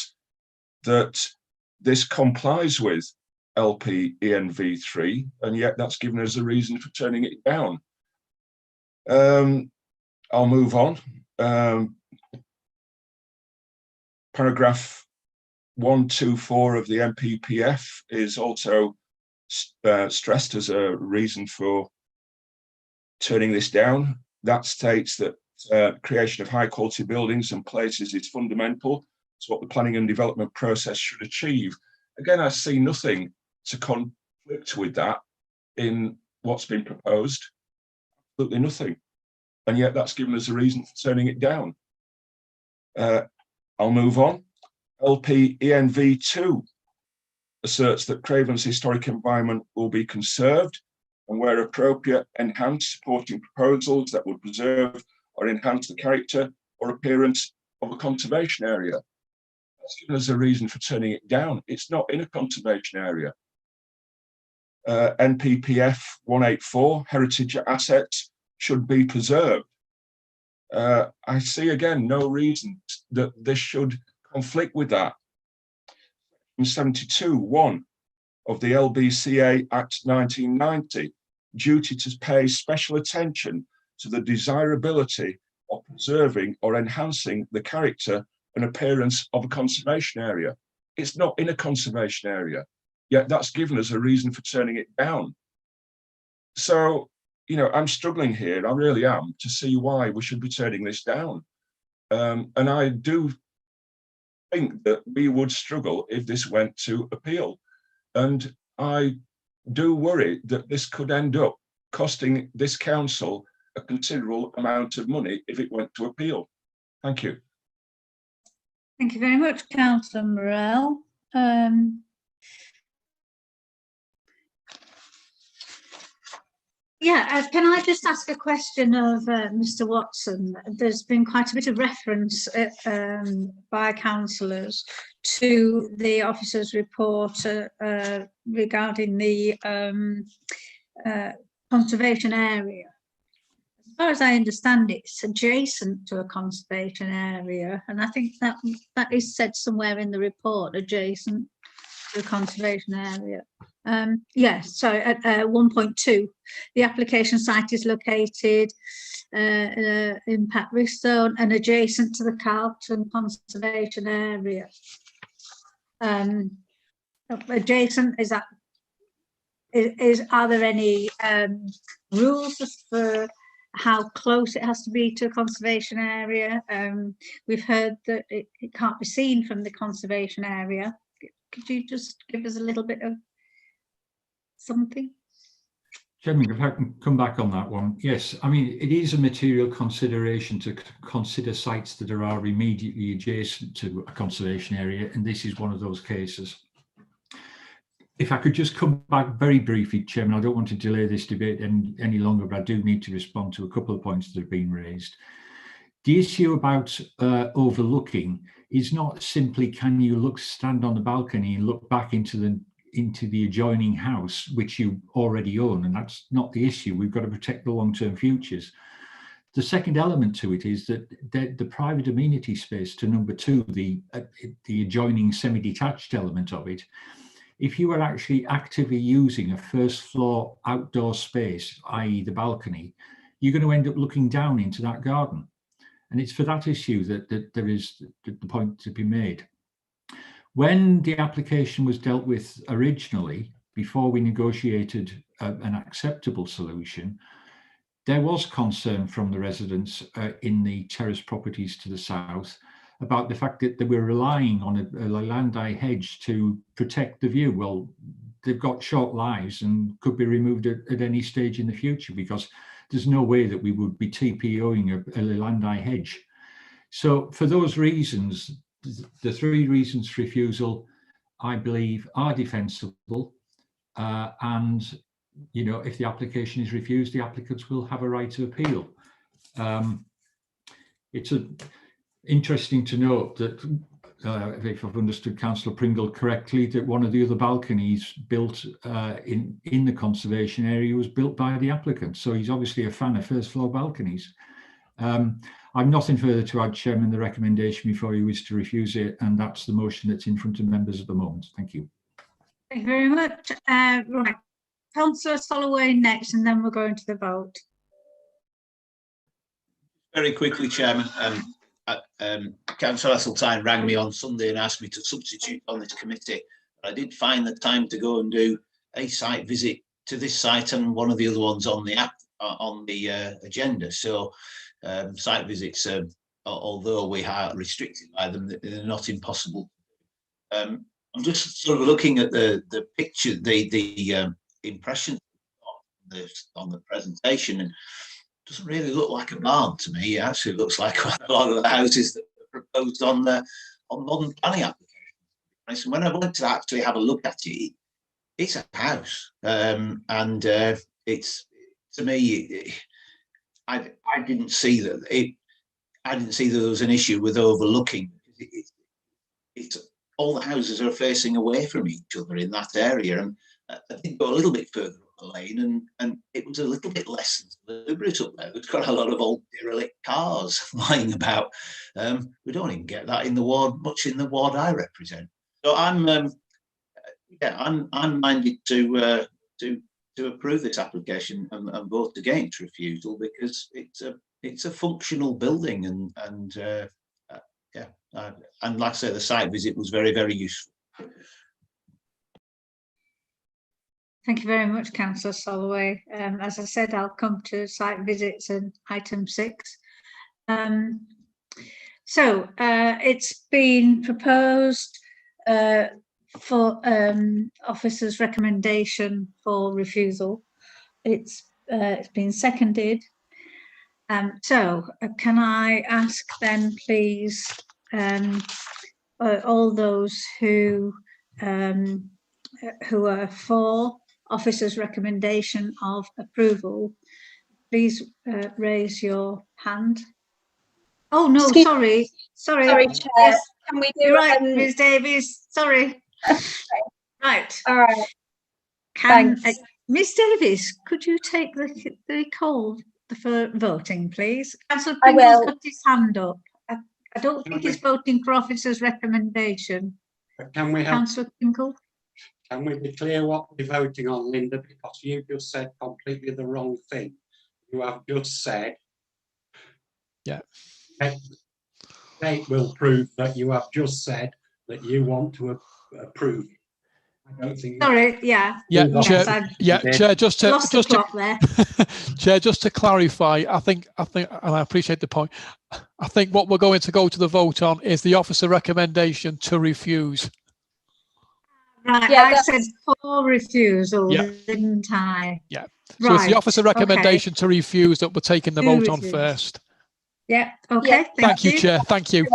S4: that this complies with LP ENV3, and yet that's given us a reason for turning it down. I'll move on. Paragraph 124 of the MPPF is also stressed as a reason for turning this down. That states that creation of high quality buildings and places is fundamental to what the planning and development process should achieve. Again, I see nothing to conflict with that in what's been proposed, absolutely nothing. And yet that's given us a reason for turning it down. I'll move on. LP ENV2 asserts that Craven's historic environment will be conserved and where appropriate, enhance supporting proposals that would preserve or enhance the character or appearance of a conservation area. That's given us a reason for turning it down. It's not in a conservation area. NPPF 184, heritage assets should be preserved. I see again no reason that this should conflict with that. 72(1) of the LBCA Act 1990, duty to pay special attention to the desirability of preserving or enhancing the character and appearance of a conservation area. It's not in a conservation area, yet that's given us a reason for turning it down. So, you know, I'm struggling here, I really am, to see why we should be turning this down. And I do think that we would struggle if this went to appeal. And I do worry that this could end up costing this council a considerable amount of money if it went to appeal. Thank you.
S1: Thank you very much, Councillor Morell. Can I just ask a question of Mr. Watson? There's been quite a bit of reference by councillors to the officer's report regarding the conservation area. As far as I understand, it's adjacent to a conservation area, and I think that is said somewhere in the report, adjacent to a conservation area. So at 1.2, the application site is located in impact risk zone and adjacent to the Carlton conservation area. Adjacent, are there any rules for how close it has to be to a conservation area? We've heard that it can't be seen from the conservation area. Could you just give us a little bit of something?
S10: Chairman, if I can come back on that one. Yes, I mean, it is a material consideration to consider sites that are immediately adjacent to a conservation area, and this is one of those cases. If I could just come back very briefly, Chairman, I don't want to delay this debate any longer, but I do need to respond to a couple of points that have been raised. The issue about overlooking is not simply can you stand on the balcony and look back into the adjoining house, which you already own, and that's not the issue. We've got to protect the long-term futures. The second element to it is that the private amenity space to number 2, the adjoining semi-detached element of it, if you are actually actively using a first floor outdoor space, i.e. the balcony, you're going to end up looking down into that garden. And it's for that issue that there is the point to be made. When the application was dealt with originally, before we negotiated an acceptable solution, there was concern from the residents in the terrace properties to the south about the fact that they were relying on a landai hedge to protect the view. Well, they've got short lives and could be removed at any stage in the future, because there's no way that we would be TPOing a landai hedge. So for those reasons, the 3 reasons for refusal, I believe, are defensible. And, you know, if the application is refused, the applicants will have a right to appeal. It's interesting to note that, if I've understood Councillor Pringle correctly, that one of the other balconies built in the conservation area was built by the applicant. So he's obviously a fan of first floor balconies. I've nothing further to add, Chairman. The recommendation before you is to refuse it, and that's the motion that's in front of members at the moment. Thank you.
S1: Thank you very much. Right, Councillor Soloway next, and then we'll go into the vote.
S14: Very quickly, Chairman. Councillor Esseltine rang me on Sunday and asked me to substitute on this committee. I did find the time to go and do a site visit to this site and one of the other ones on the agenda. So site visits, although we are restricted by them, they're not impossible. I'm just sort of looking at the picture, the impression on the presentation, and it doesn't really look like a barn to me. It actually looks like quite a lot of the houses that are proposed on modern planning applications. And when I went to actually have a look at it, it's a house, and it's, to me, I didn't see that I didn't see that there was an issue with overlooking. It's all the houses are facing away from each other in that area, and I did go a little bit further up the lane, and it was a little bit less deliberate up there. There's got a lot of old derelict cars lying about. We don't even get that in the ward, much in the ward I represent. So I'm minded to approve this application and vote against refusal, because it's a functional building, and like I say, the site visit was very, very useful.
S1: Thank you very much, Councillor Soloway. As I said, I'll come to site visits and item 6. So it's been proposed for officer's recommendation for refusal. It's been seconded. So can I ask then, please, all those who are for officer's recommendation of approval, please raise your hand. Oh no, sorry.
S2: Sorry, Chair.
S1: Yes,
S2: Can we do
S1: you're right, Ms Davies. Sorry. Right.
S2: All right.
S1: Can
S2: Thanks.
S1: Ms Davies, could you take the call for voting, please? Councillor
S2: I
S1: Pringle's
S2: will.
S1: got his hand up. I don't think he's voting for officer's recommendation.
S3: Can we have,
S1: Councillor Pringle?
S3: can we be clear what we're voting on, Linda? Because you just said completely the wrong thing. You have just said.
S5: Yeah.
S3: Kate will prove that you have just said that you want to approve. I don't think.
S1: Sorry, yeah.
S5: Yeah,
S1: Yes,
S5: Chair, just to
S1: lost the plot there.
S5: Chair, just to clarify, I think, and I appreciate the point. I think what we're going to go to the vote on is the officer recommendation to refuse.
S1: Right,
S2: Yeah,
S1: I said for refusal,
S5: Yeah.
S1: didn't I?
S5: Yeah.
S1: Right.
S5: So it's the officer recommendation to refuse that we're taking the
S1: To
S5: vote on
S1: refuse.
S5: first.
S1: Yeah. Okay.
S2: Yeah.
S5: Thank you, Chair. Thank you.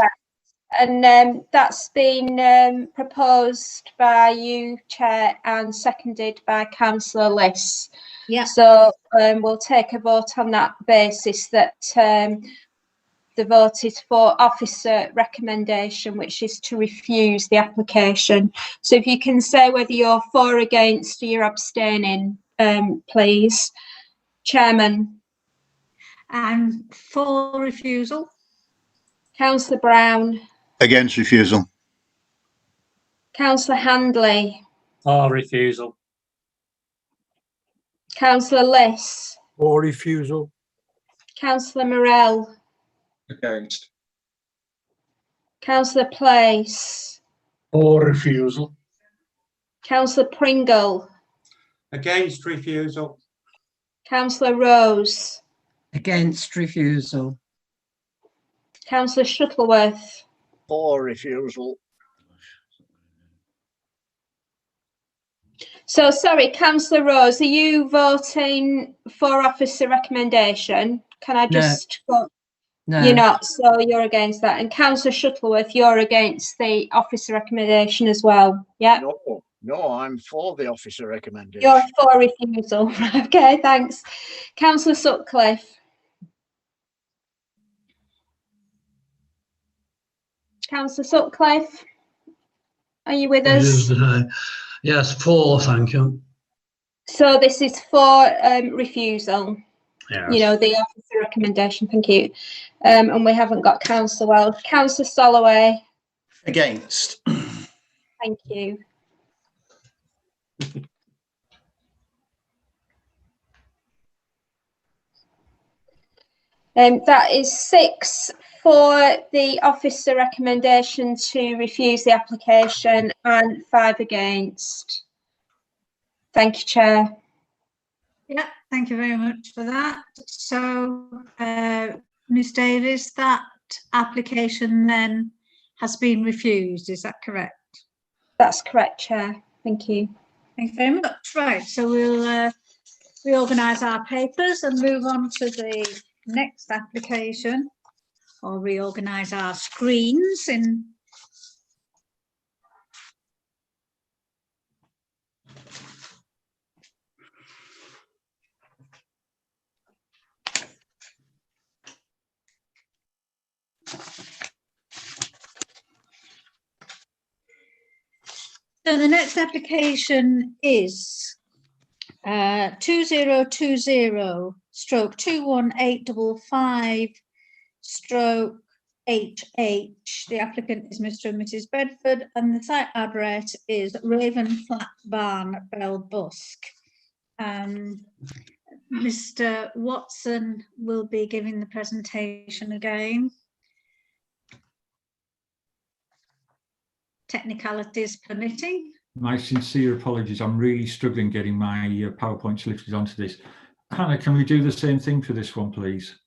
S2: And that's been proposed by you, Chair, and seconded by Councillor Liss.
S1: Yeah.
S2: So we'll take a vote on that basis that the vote is for officer recommendation, which is to refuse the application. So if you can say whether you're for, against, or you're abstaining, please. Chairman.
S1: I'm for refusal.
S2: Councillor Brown.
S7: Against refusal.
S2: Councillor Handley.
S9: For refusal.
S2: Councillor Liss.
S13: For refusal.
S2: Councillor Morell.
S4: Against.
S2: Councillor Place.
S9: For refusal.
S2: Councillor Pringle.
S3: Against refusal.
S2: Councillor Rose.
S12: Against refusal.
S2: Councillor Shuttleworth.
S8: For refusal.
S2: So sorry, Councillor Rose, are you voting for officer recommendation? Can I just go?
S12: No.
S2: You're not, so you're against that. And Councillor Shuttleworth, you're against the officer recommendation as well, yeah?
S8: No, I'm for the officer recommendation.
S2: You're for refusal. Okay, thanks. Councillor Sutcliffe. Councillor Sutcliffe, are you with us?
S6: Yes, for, thank you.
S2: So this is for refusal.
S6: Yes.
S2: You know, the officer recommendation, thank you. And we haven't got Councillor Wells. Councillor Soloway.
S14: Against.
S2: Thank you. That is 6 for the officer recommendation to refuse the application and 5 against. Thank you, Chair.
S1: Yeah, thank you very much for that. So, Ms Davies, that application then has been refused, is that correct?
S2: That's correct, Chair. Thank you.
S1: Thank you very much. Right, so we'll reorganise our papers and move on to the next application, or reorganise our screens in. So the next application is 2020-21855/HH. The applicant is Mr. and Mrs. Bedford, and the site address is Raven Flat Barn, Belbusk. Mr. Watson will be giving the presentation again. Technicalities permitting.
S10: My sincere apologies. I'm really struggling getting my PowerPoint lifted onto this. Hannah, can we do the same thing for this one, please?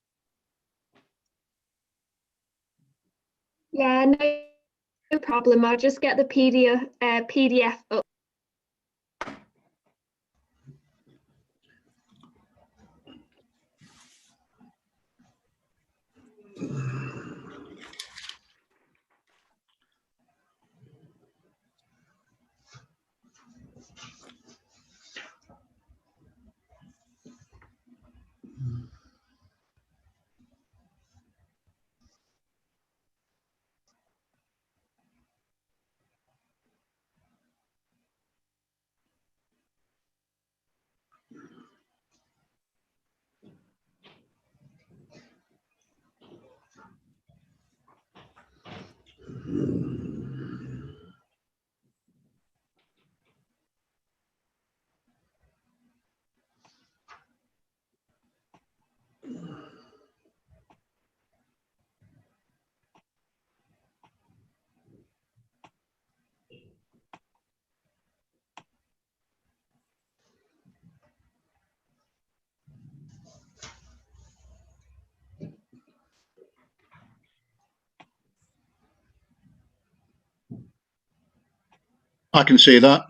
S11: Yeah, no problem. I'll just get the PDF up.
S7: I can see that.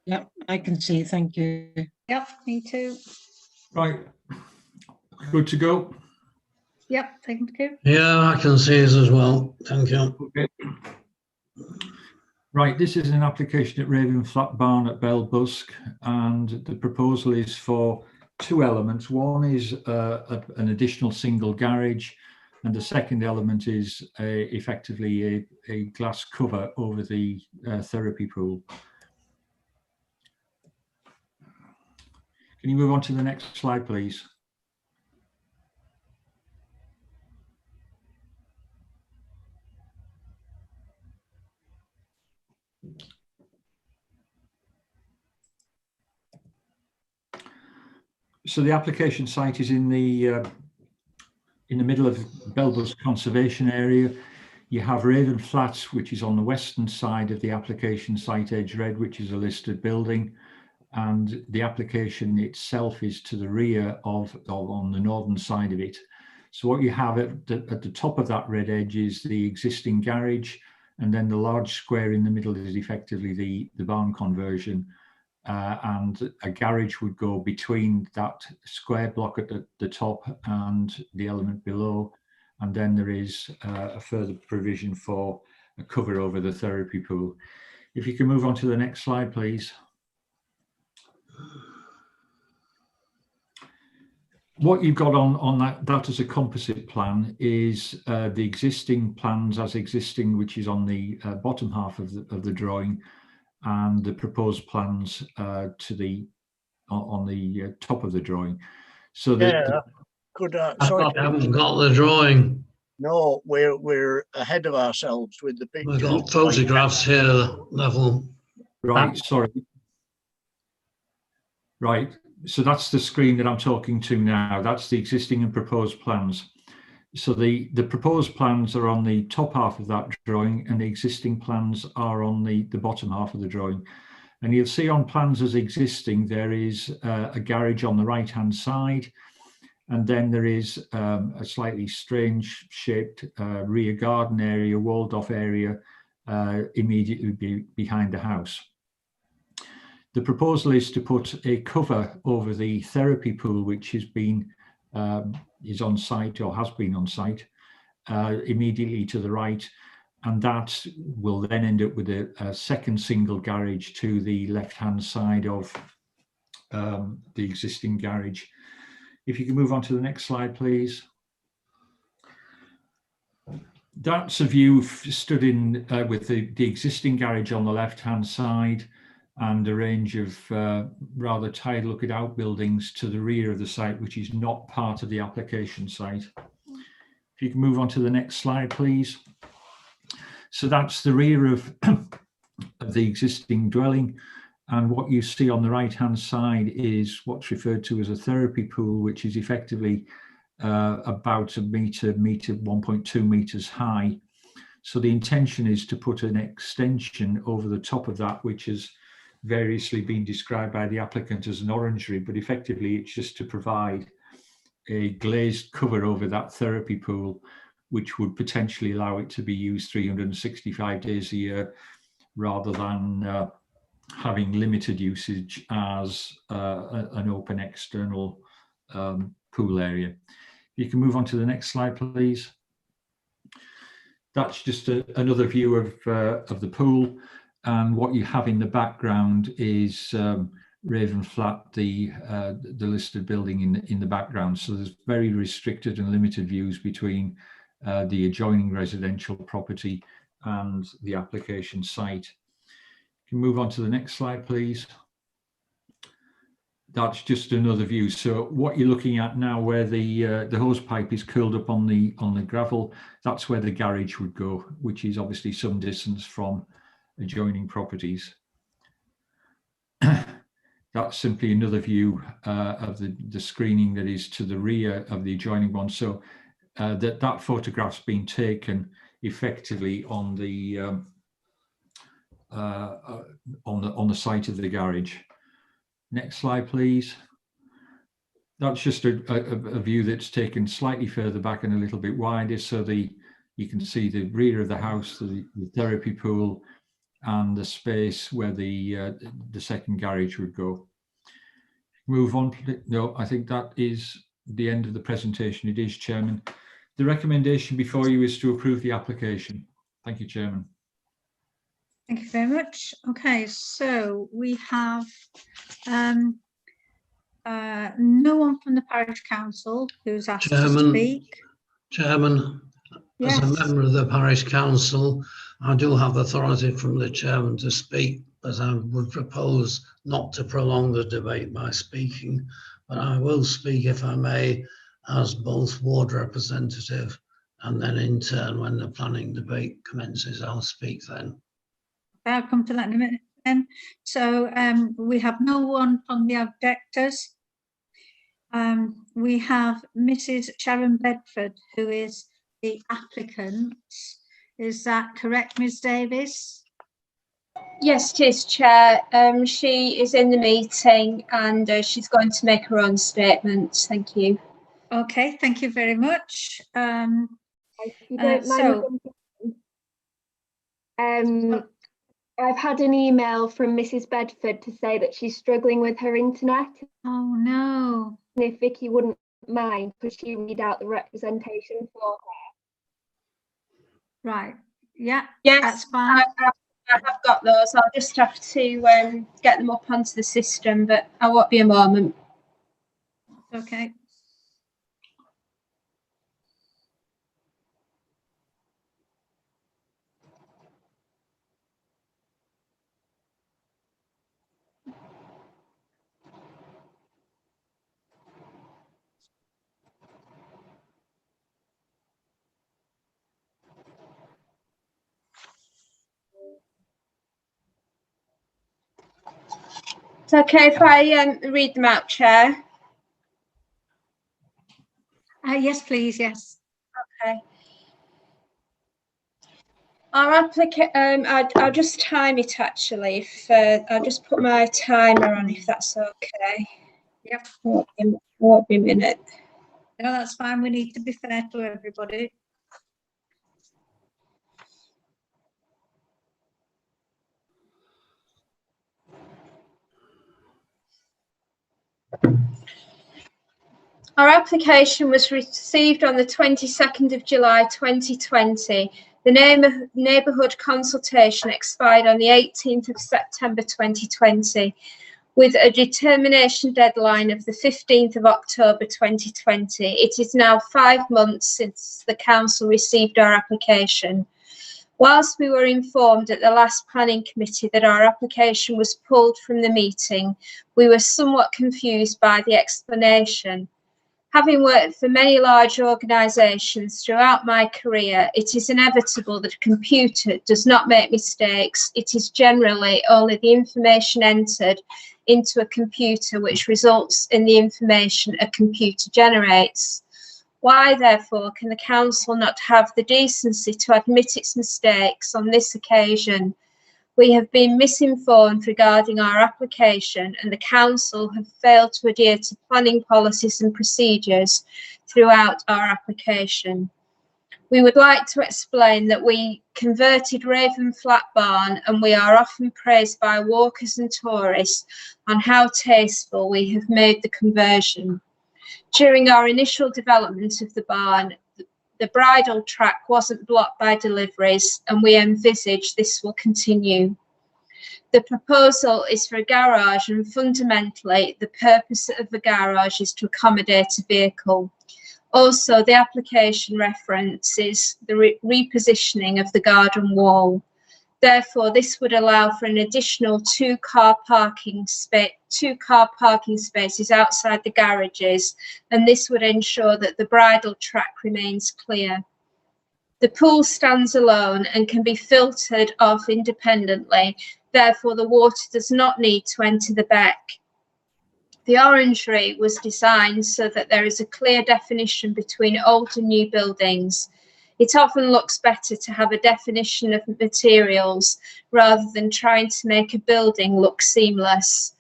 S12: Yep, I can see. Thank you.
S1: Yep, me too.
S10: Right, good to go.
S1: Yep, thank you.
S6: Yeah, I can see it as well. Thank you.
S10: Okay. Right, this is an application at Raven Flat Barn at Belbusk, and the proposal is for two elements. One is an additional single garage, and the second element is effectively a glass cover over the therapy pool. Can you move on to the next slide, please? So the application site is in the middle of Belbusk Conservation Area. You have Raven Flats, which is on the western side of the application site, Edge Red, which is a listed building, and the application itself is to the rear of on the northern side of it. So what you have at the top of that red edge is the existing garage, and then the large square in the middle is effectively the barn conversion. And a garage would go between that square block at the top and the element below. And then there is a further provision for a cover over the therapy pool. If you can move on to the next slide, please. What you've got on that as a composite plan is the existing plans as existing, which is on the bottom half of the drawing, and the proposed plans on the top of the drawing. So
S8: yeah, could sorry,
S6: I haven't got the drawing.
S8: No, we're ahead of ourselves with the picture.
S6: We've got photographs here, level.
S10: Right, sorry. Right, so that's the screen that I'm talking to now. That's the existing and proposed plans. So the proposed plans are on the top half of that drawing, and the existing plans are on the bottom half of the drawing. And you'll see on plans as existing, there is a garage on the right-hand side, and then there is a slightly strange shaped rear garden area, walled off area immediately behind the house. The proposal is to put a cover over the therapy pool, which has been is on site or has been on site immediately to the right, and that will then end up with a second single garage to the left-hand side of the existing garage. If you can move on to the next slide, please. That's a view stood in with the existing garage on the left-hand side and a range of rather tired-looking outbuildings to the rear of the site, which is not part of the application site. If you can move on to the next slide, please. So that's the rear of the existing dwelling. And what you see on the right-hand side is what's referred to as a therapy pool, which is effectively about a metre, 1.2 metres high. So the intention is to put an extension over the top of that, which has variously been described by the applicant as an orangery, but effectively it's just to provide a glazed cover over that therapy pool, which would potentially allow it to be used 365 days a year rather than having limited usage as an open external pool area. You can move on to the next slide, please. That's just another view of the pool, and what you have in the background is Raven Flat, the listed building in the background. So there's very restricted and limited views between the adjoining residential property and the application site. You can move on to the next slide, please. That's just another view. So what you're looking at now, where the hose pipe is curled up on the gravel, that's where the garage would go, which is obviously some distance from adjoining properties. That's simply another view of the screening that is to the rear of the adjoining one. So that photograph's been taken effectively on the site of the garage. Next slide, please. That's just a view that's taken slightly further back and a little bit wider. So the You can see the rear of the house, the therapy pool, and the space where the second garage would go. Move on. No, I think that is the end of the presentation. It is, Chairman. The recommendation before you is to approve the application. Thank you, Chairman.
S1: Thank you very much. Okay, so we have no one from the parish council who's asked to speak.
S6: Chairman,
S1: Yes.
S6: as a member of the parish council, I do have authority from the chairman to speak, but I would propose not to prolong the debate by speaking, but I will speak, if I may, as both ward representative, and then in turn, when the planning debate commences, I'll speak then.
S1: I'll come to that in a minute then. So we have no one from the objectors. We have Mrs. Sharon Bedford, who is the applicant. Is that correct, Ms. Davis?
S2: Yes, it is, Chair. She is in the meeting and she's going to make her own statement. Thank you.
S1: Okay, thank you very much.
S11: If you don't mind, I've had an email from Mrs. Bedford to say that she's struggling with her internet.
S1: Oh no.
S11: If Vicky wouldn't mind, could she read out the representation for her?
S1: Right. Yeah.
S2: Yes,
S1: that's fine.
S2: I have got those. I'll just have to get them up onto the system, but I won't be a moment.
S1: Okay.
S2: It's okay if I read them out, Chair?
S1: Yes, please, yes.
S2: Okay. Our application, I'll just time it actually. If I'll just put my timer on, if that's okay.
S1: Yep.
S2: Won't be a minute.
S1: No, that's fine. We need to be fair to everybody.
S2: Our application was received on the 22nd of July 2020. The neighbourhood consultation expired on the 18th of September 2020, with a determination deadline of the 15th of October 2020. It is now 5 months since the council received our application. Whilst we were informed at the last planning committee that our application was pulled from the meeting, we were somewhat confused by the explanation. Having worked for many large organisations throughout my career, it is inevitable that a computer does not make mistakes. It is generally only the information entered into a computer which results in the information a computer generates. Why, therefore, can the council not have the decency to admit its mistakes on this occasion? We have been misinformed regarding our application, and the council have failed to adhere to planning policies and procedures throughout our application. We would like to explain that we converted Raven Flat Barn, and we are often praised by walkers and tourists on how tasteful we have made the conversion. During our initial development of the barn, the bridle track wasn't blocked by deliveries, and we envisage this will continue. The proposal is for a garage, and fundamentally the purpose of the garage is to accommodate a vehicle. Also, the application references the repositioning of the garden wall. Therefore, this would allow for an additional two car parking spaces outside the garages, and this would ensure that the bridle track remains clear. The pool stands alone and can be filtered off independently. Therefore, the water does not need to enter the beck. The orangery was designed so that there is a clear definition between old and new buildings. It often looks better to have a definition of materials rather than trying to make a building look seamless.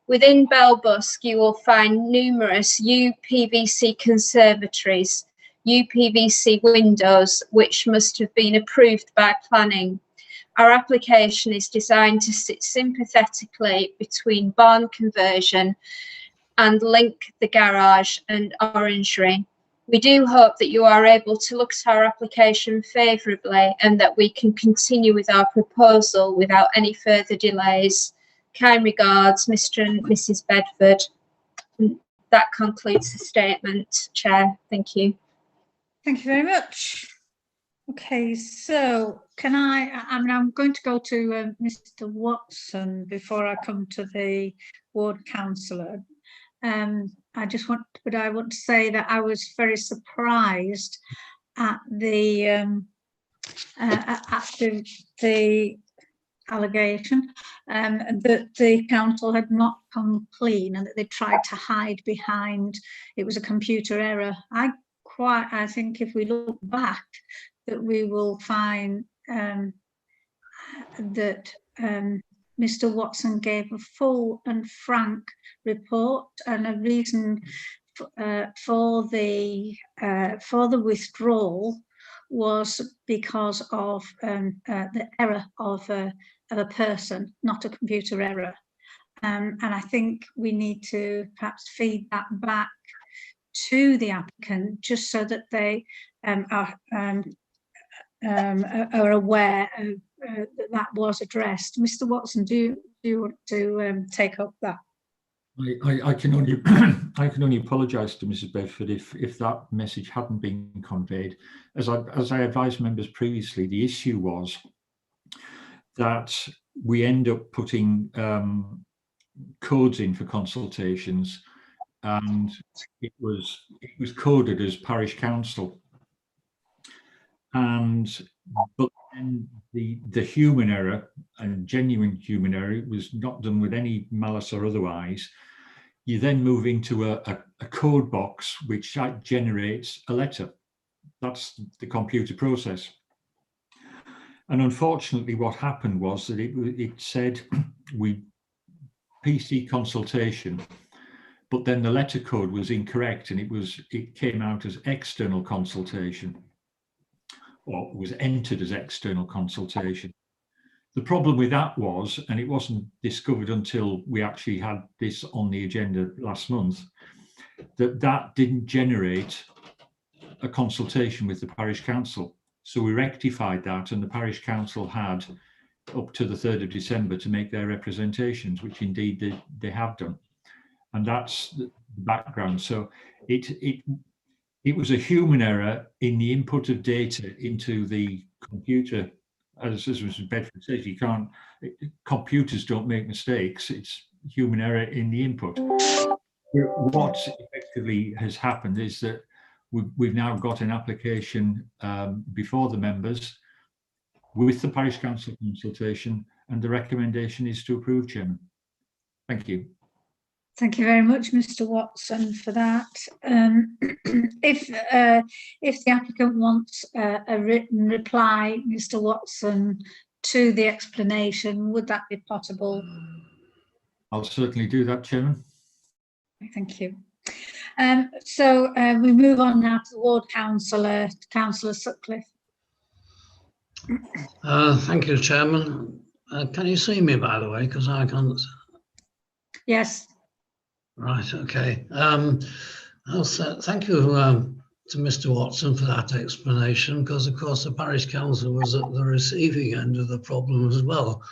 S2: Within Belbusk, you will find numerous UPVC conservatories. UPVC windows, which must have been approved by planning. Our application is designed to sit sympathetically between barn conversion and link the garage and orangery. We do hope that you are able to look at our application favourably and that we can continue with our proposal without any further delays. Kind regards, Mr. and Mrs. Bedford. And that concludes the statement, Chair. Thank you.
S1: Thank you very much. Okay, so I'm going to go to Mr. Watson before I come to the ward councillor. I want to say that I was very surprised at the allegation that the council had not come clean and that they tried to hide behind it was a computer error. I think if we look back, that we will find that Mr. Watson gave a full and frank report, and a reason for the withdrawal was because of the error of a person, not a computer error. And I think we need to perhaps feed that back to the applicant, just so that they are aware that was addressed. Mr. Watson, do you want to take up that?
S10: I can only I can only apologise to Mrs. Bedford if that message hadn't been conveyed. As I advised members previously, the issue was that we end up putting codes in for consultations, and it was coded as parish council, but then the human error, and genuine human error, was not done with any malice or otherwise. You then move into a code box which generates a letter. That's the computer process. And unfortunately, what happened was that it said we PC consultation, but then the letter code was incorrect, and it came out as external consultation, or was entered as external consultation. The problem with that was, and it wasn't discovered until we actually had this on the agenda last month, that didn't generate a consultation with the parish council. So we rectified that, and the parish council had up to the 3rd of December to make their representations, which indeed they have done. And that's the background. So it was a human error in the input of data into the computer. As Mr. Bedford says, computers don't make mistakes. It's human error in the input. What effectively has happened is that we've now got an application before the members with the parish council consultation, and the recommendation is to approve, Chairman. Thank you.
S1: Thank you very much, Mr. Watson, for that. If the applicant wants a written reply, Mr. Watson, to the explanation, would that be possible?
S10: I'll certainly do that, Chairman.
S1: Thank you. So we move on now to the ward councillor, Councillor Sutcliffe.
S6: Thank you, Chairman. Can you see me, by the way, because I can't?
S1: Yes.
S6: Right, okay. I'll say thank you to Mr. Watson for that explanation, because of course the parish council was at the receiving end of the problem as well,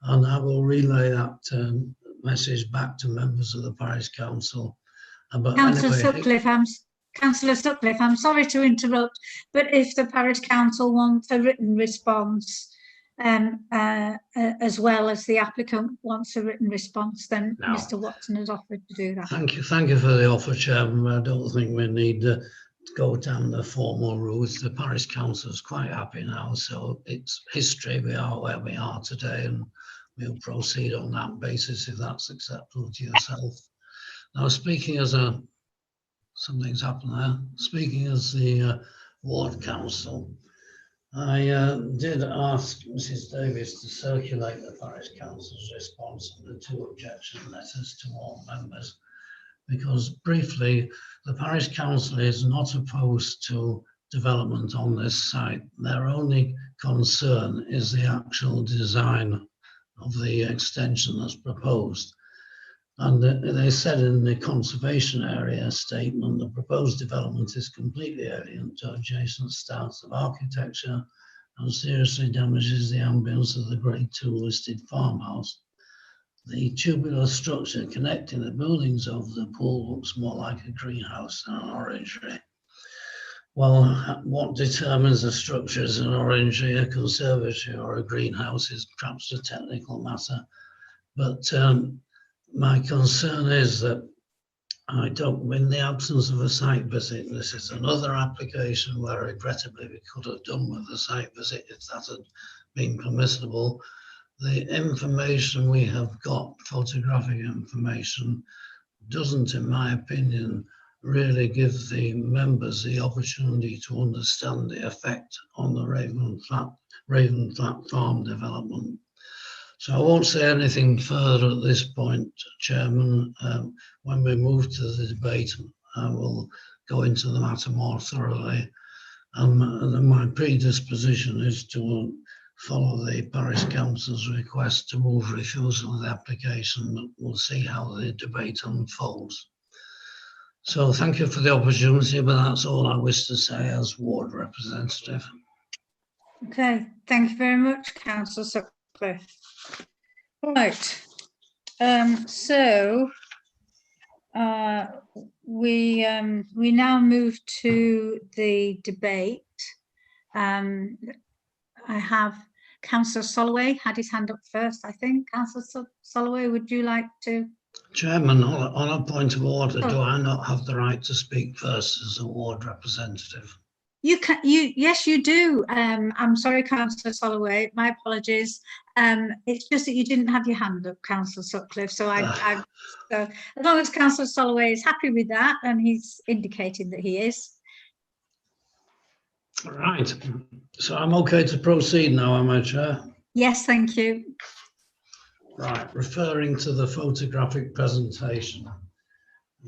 S6: and I will relay that message back to members of the parish council.
S1: Councillor Sutcliffe, I'm sorry to interrupt, but if the parish council wants a written response, as well as the applicant wants a written response, then no. Mr. Watson has offered to do that.
S6: Thank you for the offer, Chairman. I don't think we need to go down the formal route. The parish council is quite happy now, so it's history. We are where we are today, and we'll proceed on that basis if that's acceptable to yourself. Now, speaking as something's happened there. Speaking as the ward council, I did ask Mrs. Davis to circulate the parish council's response to the 2 objection letters to all members. because briefly, the parish council is not opposed to development on this site. Their only concern is the actual design of the extension that's proposed. And they said in the conservation area statement, the proposed development is completely alien to adjacent styles of architecture and seriously damages the ambience of the Grade 2 listed farmhouse. The tubular structure connecting the buildings of the pool looks more like a greenhouse than an orangery. Well, what determines the structure as an orangery, a conservatory or a greenhouse is perhaps a technical matter, but my concern is that in the absence of a site visit, this is another application where regrettably we could have done with a site visit if that had been permissible. The information we have got, photographic information, doesn't, in my opinion, really give the members the opportunity to understand the effect on the Raven Flat Farm development. So I won't say anything further at this point, Chairman. When we move to the debate, I will go into the matter more thoroughly. My predisposition is to follow the Parish Council's request to move refusal of the application, but we'll see how the debate unfolds. So thank you for the opportunity, but that's all I wish to say as ward representative.
S1: Okay, thank you very much, Councillor Sutcliffe. Right, we now move to the debate. I have Councillor Soloway had his hand up first, I think. Councillor Soloway, would you like to?
S6: Chairman, on a point of order, do I not have the right to speak first as a ward representative?
S1: You can. Yes, you do. I'm sorry, Councillor Soloway. My apologies. It's just that you didn't have your hand up, Councillor Sutcliffe. So so as long as Councillor Soloway is happy with that, and he's indicated that he is.
S6: Right. So I'm okay to proceed now, am I, Chair?
S1: Yes, thank you.
S6: Right. Referring to the photographic presentation,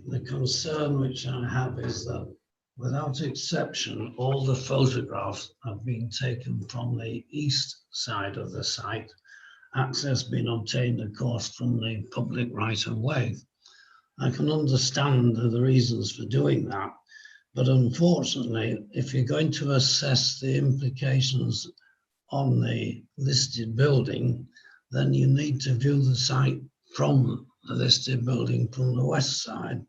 S6: the concern which I have is that without exception, all the photographs have been taken from the east side of the site. Access been obtained, of course, from the public right of way. I can understand the reasons for doing that, but unfortunately, if you're going to assess the implications on the listed building, then you need to view the site from the listed building from the west side.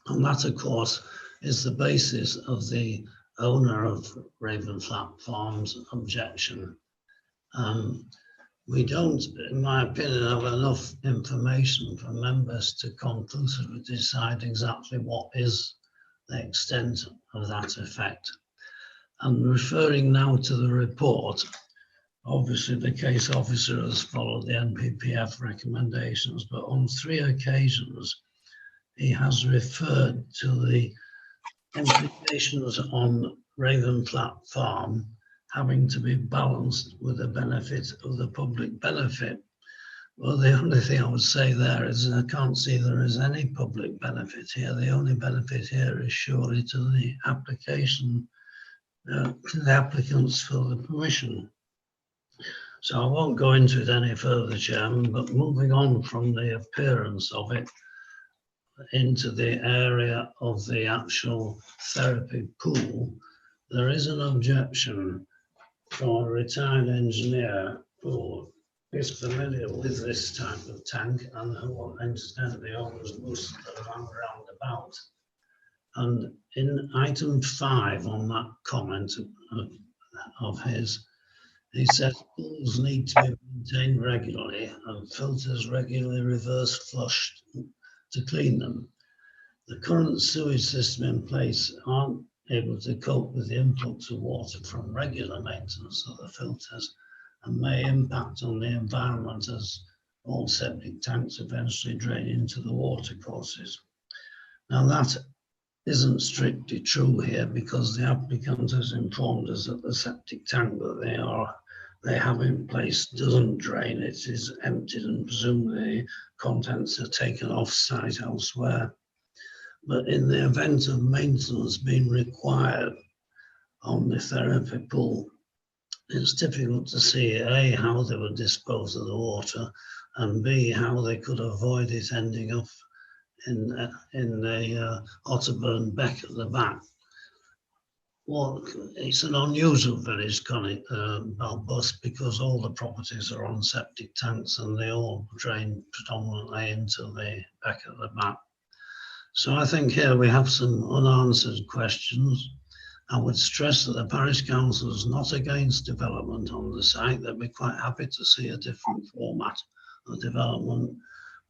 S6: And that, of course, is the basis of the owner of Raven Flat Farm's objection. We don't, in my opinion, have enough information for members to conclusively decide exactly what is the extent of that effect. And referring now to the report, obviously the case officer has followed the NPPF recommendations, but on 3 occasions, he has referred to the implications on Raven Flat Farm having to be balanced with the benefit of the public benefit. Well, the only thing I would say there is I can't see there is any public benefit here. The only benefit here is surely to the application, to the applicants for the permission. So I won't go into it any further, Chairman, but moving on from the appearance of it into the area of the actual therapy pool, there is an objection from a retired engineer who is familiar with this type of tank and who incidentally owns most of the land roundabout. And in item 5 on that comment of his, he says pools need to be maintained regularly and filters regularly reverse flushed to clean them. The current sewage system in place aren't able to cope with the influx of water from regular maintenance of the filters and may impact on the environment as all septic tanks eventually drain into the watercourses. Now that isn't strictly true here because the applicant has informed us that the septic tank that they have in place doesn't drain, it is emptied and presumably contents are taken off site elsewhere. but in the event of maintenance being required on the therapy pool, it's difficult to see A, how they would dispose of the water, and B, how they could avoid it ending up in the Otterburn Beck at the back. Well, it's an unusual village, Balbus, because all the properties are on septic tanks and they all drain predominantly into the back at the back. So I think here we have some unanswered questions. I would stress that the parish council is not against development on the site. They'd be quite happy to see a different format of development.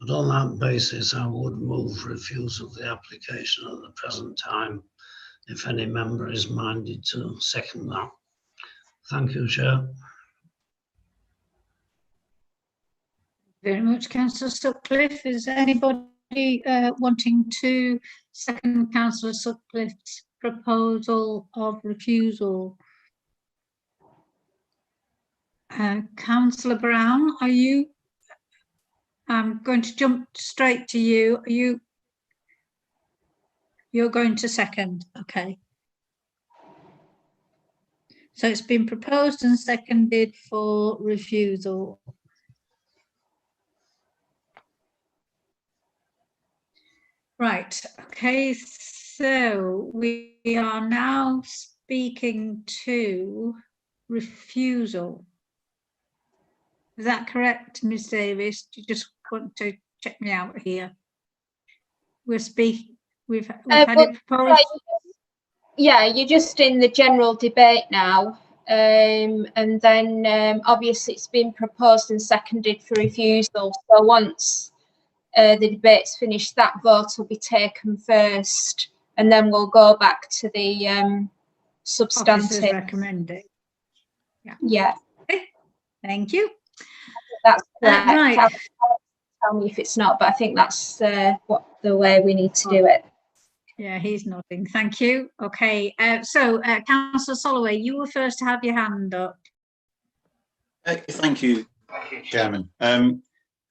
S6: But on that basis, I would move refusal of the application at the present time, if any member is minded to second that. Thank you, Chair.
S1: Very much, Councillor Sutcliffe. Is anybody wanting to second Councillor Sutcliffe's proposal of refusal? Councillor Brown, are you? I'm going to jump straight to you. Are you're going to second? Okay. So it's been proposed and seconded for refusal. Right, okay, so we are now speaking to refusal. Is that correct, Ms Davis? Do you just want to check me out here? We're speaking, we've had it proposed.
S2: Yeah, you're just in the general debate now. And then obviously it's been proposed and seconded for refusal. So once the debate's finished, that vote will be taken first, and then we'll go back to the substantive.
S1: Recommending.
S2: Yeah.
S1: Okay. Thank you.
S2: That's correct.
S1: Right.
S2: Tell me if it's not, but I think that's what the way we need to do it.
S1: Yeah, he's nodding. Thank you. Okay. So, Councillor Soloway, you were first to have your hand up.
S14: Thank you, Chairman.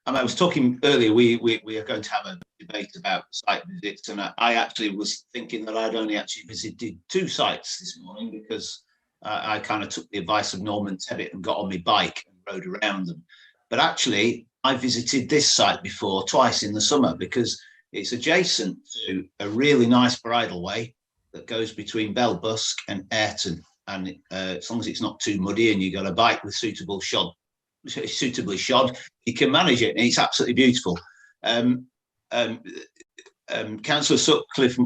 S14: I was talking earlier, we are going to have a debate about site visits, and I actually was thinking that I'd only actually visited 2 sites this morning, because I kind of took the advice of Norman Tebbit and got on my bike and rode around them. But actually, I visited this site before twice in the summer, because it's adjacent to a really nice bridleway that goes between Belbusk and Ayrton. And as long as it's not too muddy and you've got a bike with suitably shod, you can manage it, and it's absolutely beautiful. Councillor Sutcliffe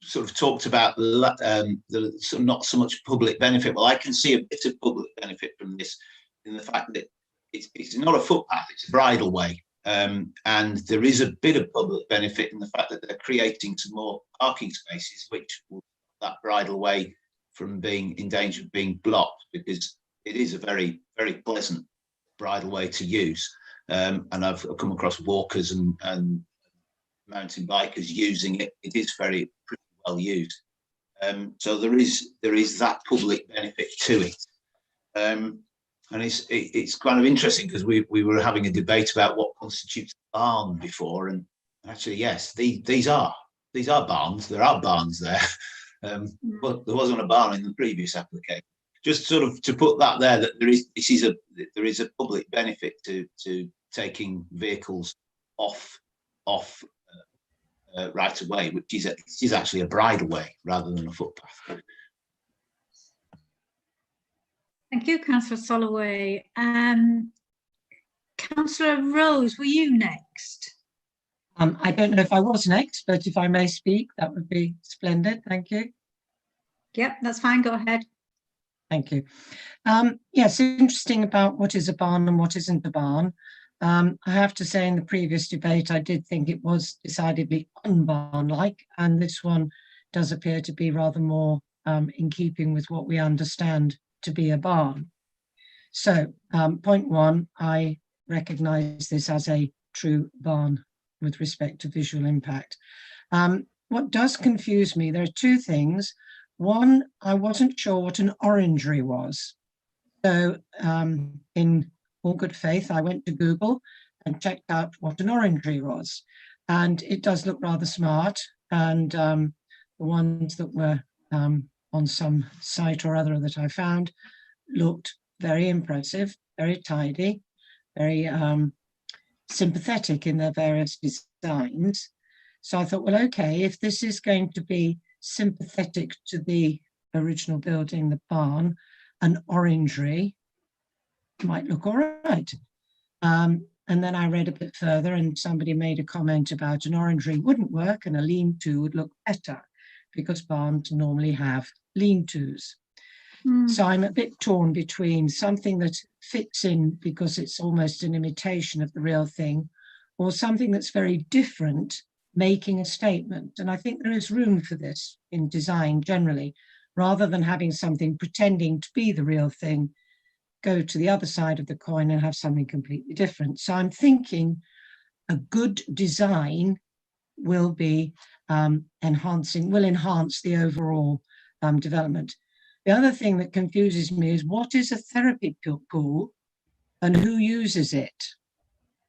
S14: sort of talked about the sort of not so much public benefit. Well, I can see a bit of public benefit from this, in the fact that it's not a footpath, it's a bridleway. And there is a bit of public benefit in the fact that they're creating some more parking spaces, which will stop that bridleway from being in danger of being blocked, because it is a very, very pleasant bridleway to use. And I've come across walkers and mountain bikers using it. It is pretty well used. So there is that public benefit to it. And it's kind of interesting, because we were having a debate about what constitutes a barn before, and actually, yes, these are barns. There are barns there, but there wasn't a barn in the previous application. Just sort of to put that there, that there is a public benefit to taking vehicles off right away, which is actually a bridleway rather than a footpath.
S1: Thank you, Councillor Soloway. Councillor Rose, were you next?
S12: I don't know if I was next, but if I may speak, that would be splendid. Thank you.
S1: Yep, that's fine. Go ahead.
S12: Thank you. Yes, interesting about what is a barn and what isn't a barn. I have to say, in the previous debate, I did think it was decidedly unbarn-like, and this one does appear to be rather more in keeping with what we understand to be a barn. So, point 1, I recognise this as a true barn with respect to visual impact. What does confuse me, there are 2 things. One, I wasn't sure what an orangery was. So in all good faith, I went to Google and checked out what an orangery was. And it does look rather smart. and the ones that were on some site or other that I found looked very impressive, very tidy, very sympathetic in their various designs. So I thought, well, okay, if this is going to be sympathetic to the original building, the barn, an orangery might look all right. And then I read a bit further and somebody made a comment about an orangery wouldn't work and a lean-to would look better because barns normally have lean-tos. So I'm a bit torn between something that fits in because it's almost an imitation of the real thing, or something that's very different, making a statement. And I think there is room for this in design generally, rather than having something pretending to be the real thing, go to the other side of the coin and have something completely different. So I'm thinking a good design will be enhance the overall development. The other thing that confuses me is what is a therapy pool and who uses it?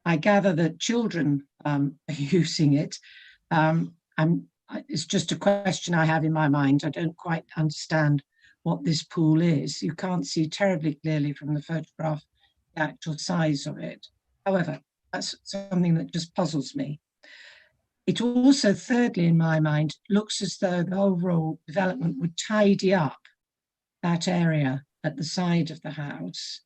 S12: I gather that children are using it. It's just a question I have in my mind. I don't quite understand what this pool is. You can't see terribly clearly from the photograph the actual size of it. However, that's something that just puzzles me. It also, thirdly, in my mind, looks as though the overall development would tidy up that area at the side of the house.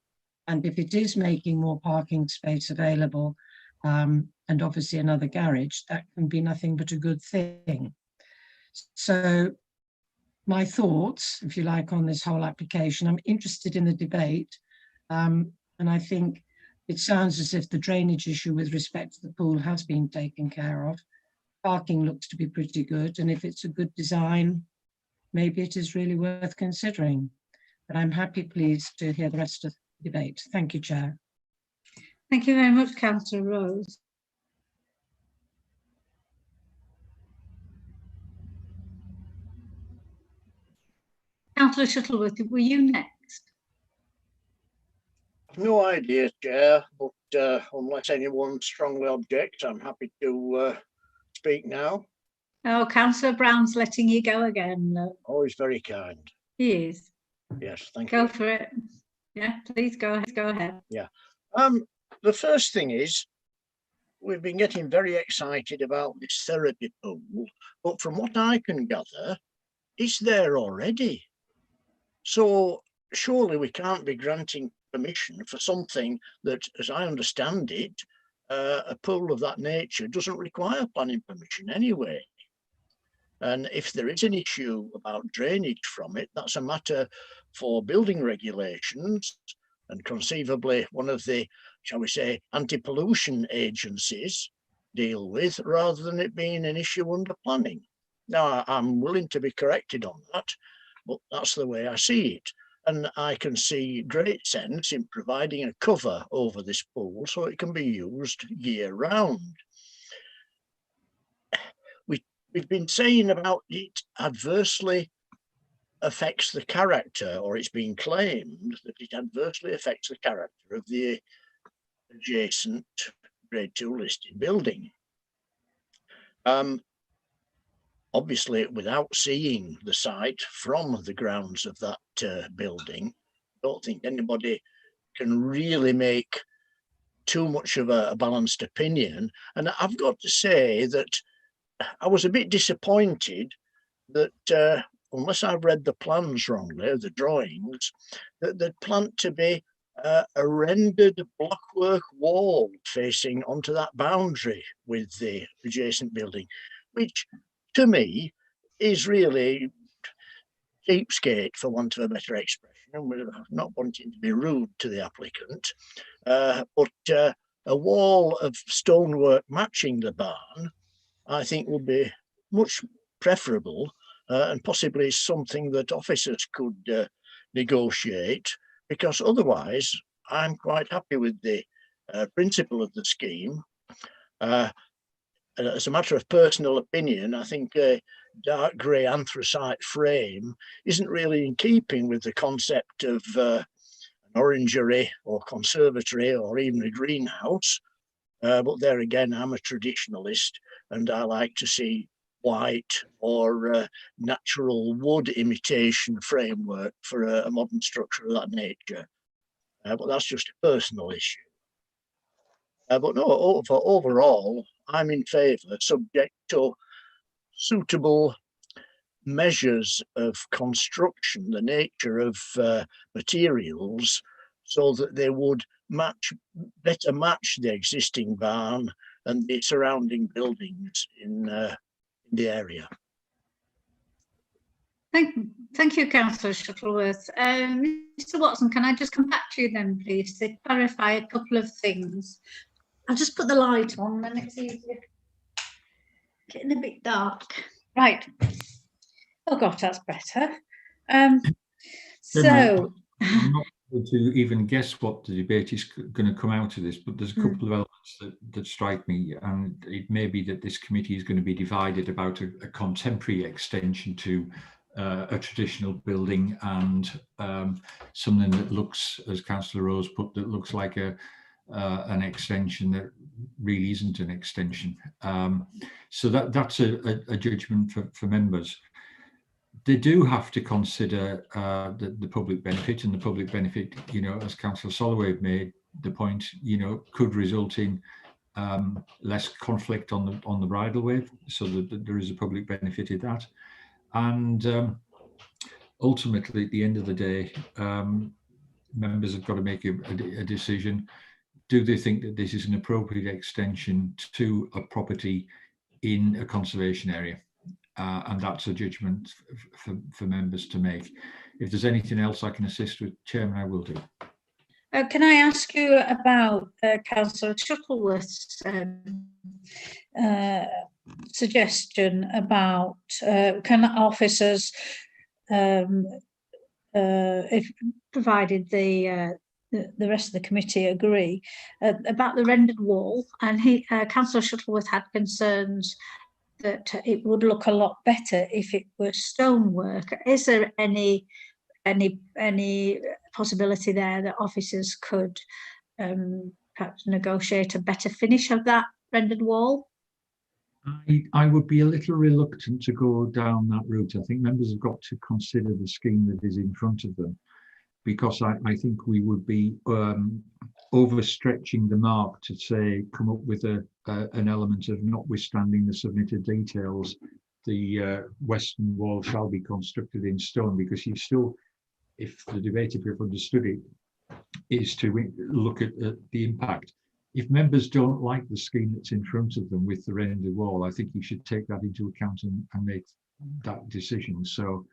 S12: And if it is making more parking space available, and obviously another garage, that can be nothing but a good thing. So my thoughts, if you like, on this whole application, I'm interested in the debate. And I think it sounds as if the drainage issue with respect to the pool has been taken care of. Parking looks to be pretty good. And if it's a good design, maybe it is really worth considering. But I'm happy, please, to hear the rest of the debate. Thank you, Chair.
S1: Thank you very much, Councillor Rose. Councillor Shuttleworth, were you next?
S8: No idea, Chair, but unless anyone strongly objects, I'm happy to speak now.
S1: Oh, Councillor Brown's letting you go again.
S8: Always very kind.
S1: He is.
S8: Yes, thank
S1: you.
S8: you.
S1: Go for it. Yeah, please go ahead. Go ahead.
S8: Yeah. The first thing is, we've been getting very excited about this therapy pool, but from what I can gather, it's there already. So surely we can't be granting permission for something that, as I understand it, a pool of that nature doesn't require planning permission anyway. And if there is an issue about drainage from it, that's a matter for building regulations and conceivably one of the, shall we say, anti-pollution agencies deal with, rather than it being an issue under planning. Now, I'm willing to be corrected on that, but that's the way I see it. And I can see great sense in providing a cover over this pool so it can be used year round. We've been saying about it adversely affects the character, or it's been claimed that it adversely affects the character of the adjacent Grade 2 listed building. Obviously, without seeing the site from the grounds of that building, I don't think anybody can really make too much of a balanced opinion. And I've got to say that I was a bit disappointed that, unless I've read the plans wrongly, the drawings, that they'd planned to be a rendered blockwork wall facing onto that boundary with the adjacent building, which to me is really cheapskate, for want of a better expression, and we're not wanting to be rude to the applicant, but a wall of stonework matching the barn, I think would be much preferable, and possibly something that officers could negotiate, because otherwise I'm quite happy with the principle of the scheme. As a matter of personal opinion, I think a dark grey anthracite frame isn't really in keeping with the concept of an orangery or conservatory or even a greenhouse. But there again, I'm a traditionalist and I like to see white or natural wood imitation framework for a modern structure of that nature. But that's just a personal issue. But no, overall, I'm in favour, subject to suitable measures of construction, the nature of materials, so that they would better match the existing barn and the surrounding buildings in the area.
S1: Thank you, Councillor Shuttleworth. Mr. Watson, can I just come back to you then, please, to clarify a couple of things? I'll just put the light on, then it's easier. Getting a bit dark. Right. Oh gosh, that's better. So
S10: I'm not able to even guess what the debate is going to come out of this, but there's a couple of elements that strike me, and it may be that this committee is going to be divided about a contemporary extension to a traditional building and something that looks, as Councillor Rose put, that looks like an extension that really isn't an extension. So that's a judgment for members. They do have to consider the public benefit, and the public benefit, you know, as Councillor Soloway made the point, you know, could result in less conflict on the bridleway, so that there is a public benefit in that. And ultimately, at the end of the day, members have got to make a decision. Do they think that this is an appropriate extension to a property in a conservation area? And that's a judgment for members to make. If there's anything else I can assist with, Chairman, I will do.
S1: Can I ask you about Councillor Shuttleworth's suggestion about can officers, if provided the rest of the committee agree, about the rendered wall, and Councillor Shuttleworth had concerns that it would look a lot better if it were stonework. Is there any possibility there that officers could perhaps negotiate a better finish of that rendered wall?
S10: I would be a little reluctant to go down that route. I think members have got to consider the scheme that is in front of them, because I think we would be overstretching the mark to say, come up with an element of notwithstanding the submitted details, the western wall shall be constructed in stone, because you still, if the debate, if you've understood it, is to look at the impact. If members don't like the scheme that's in front of them with the rendered wall, I think you should take that into account and make that decision. So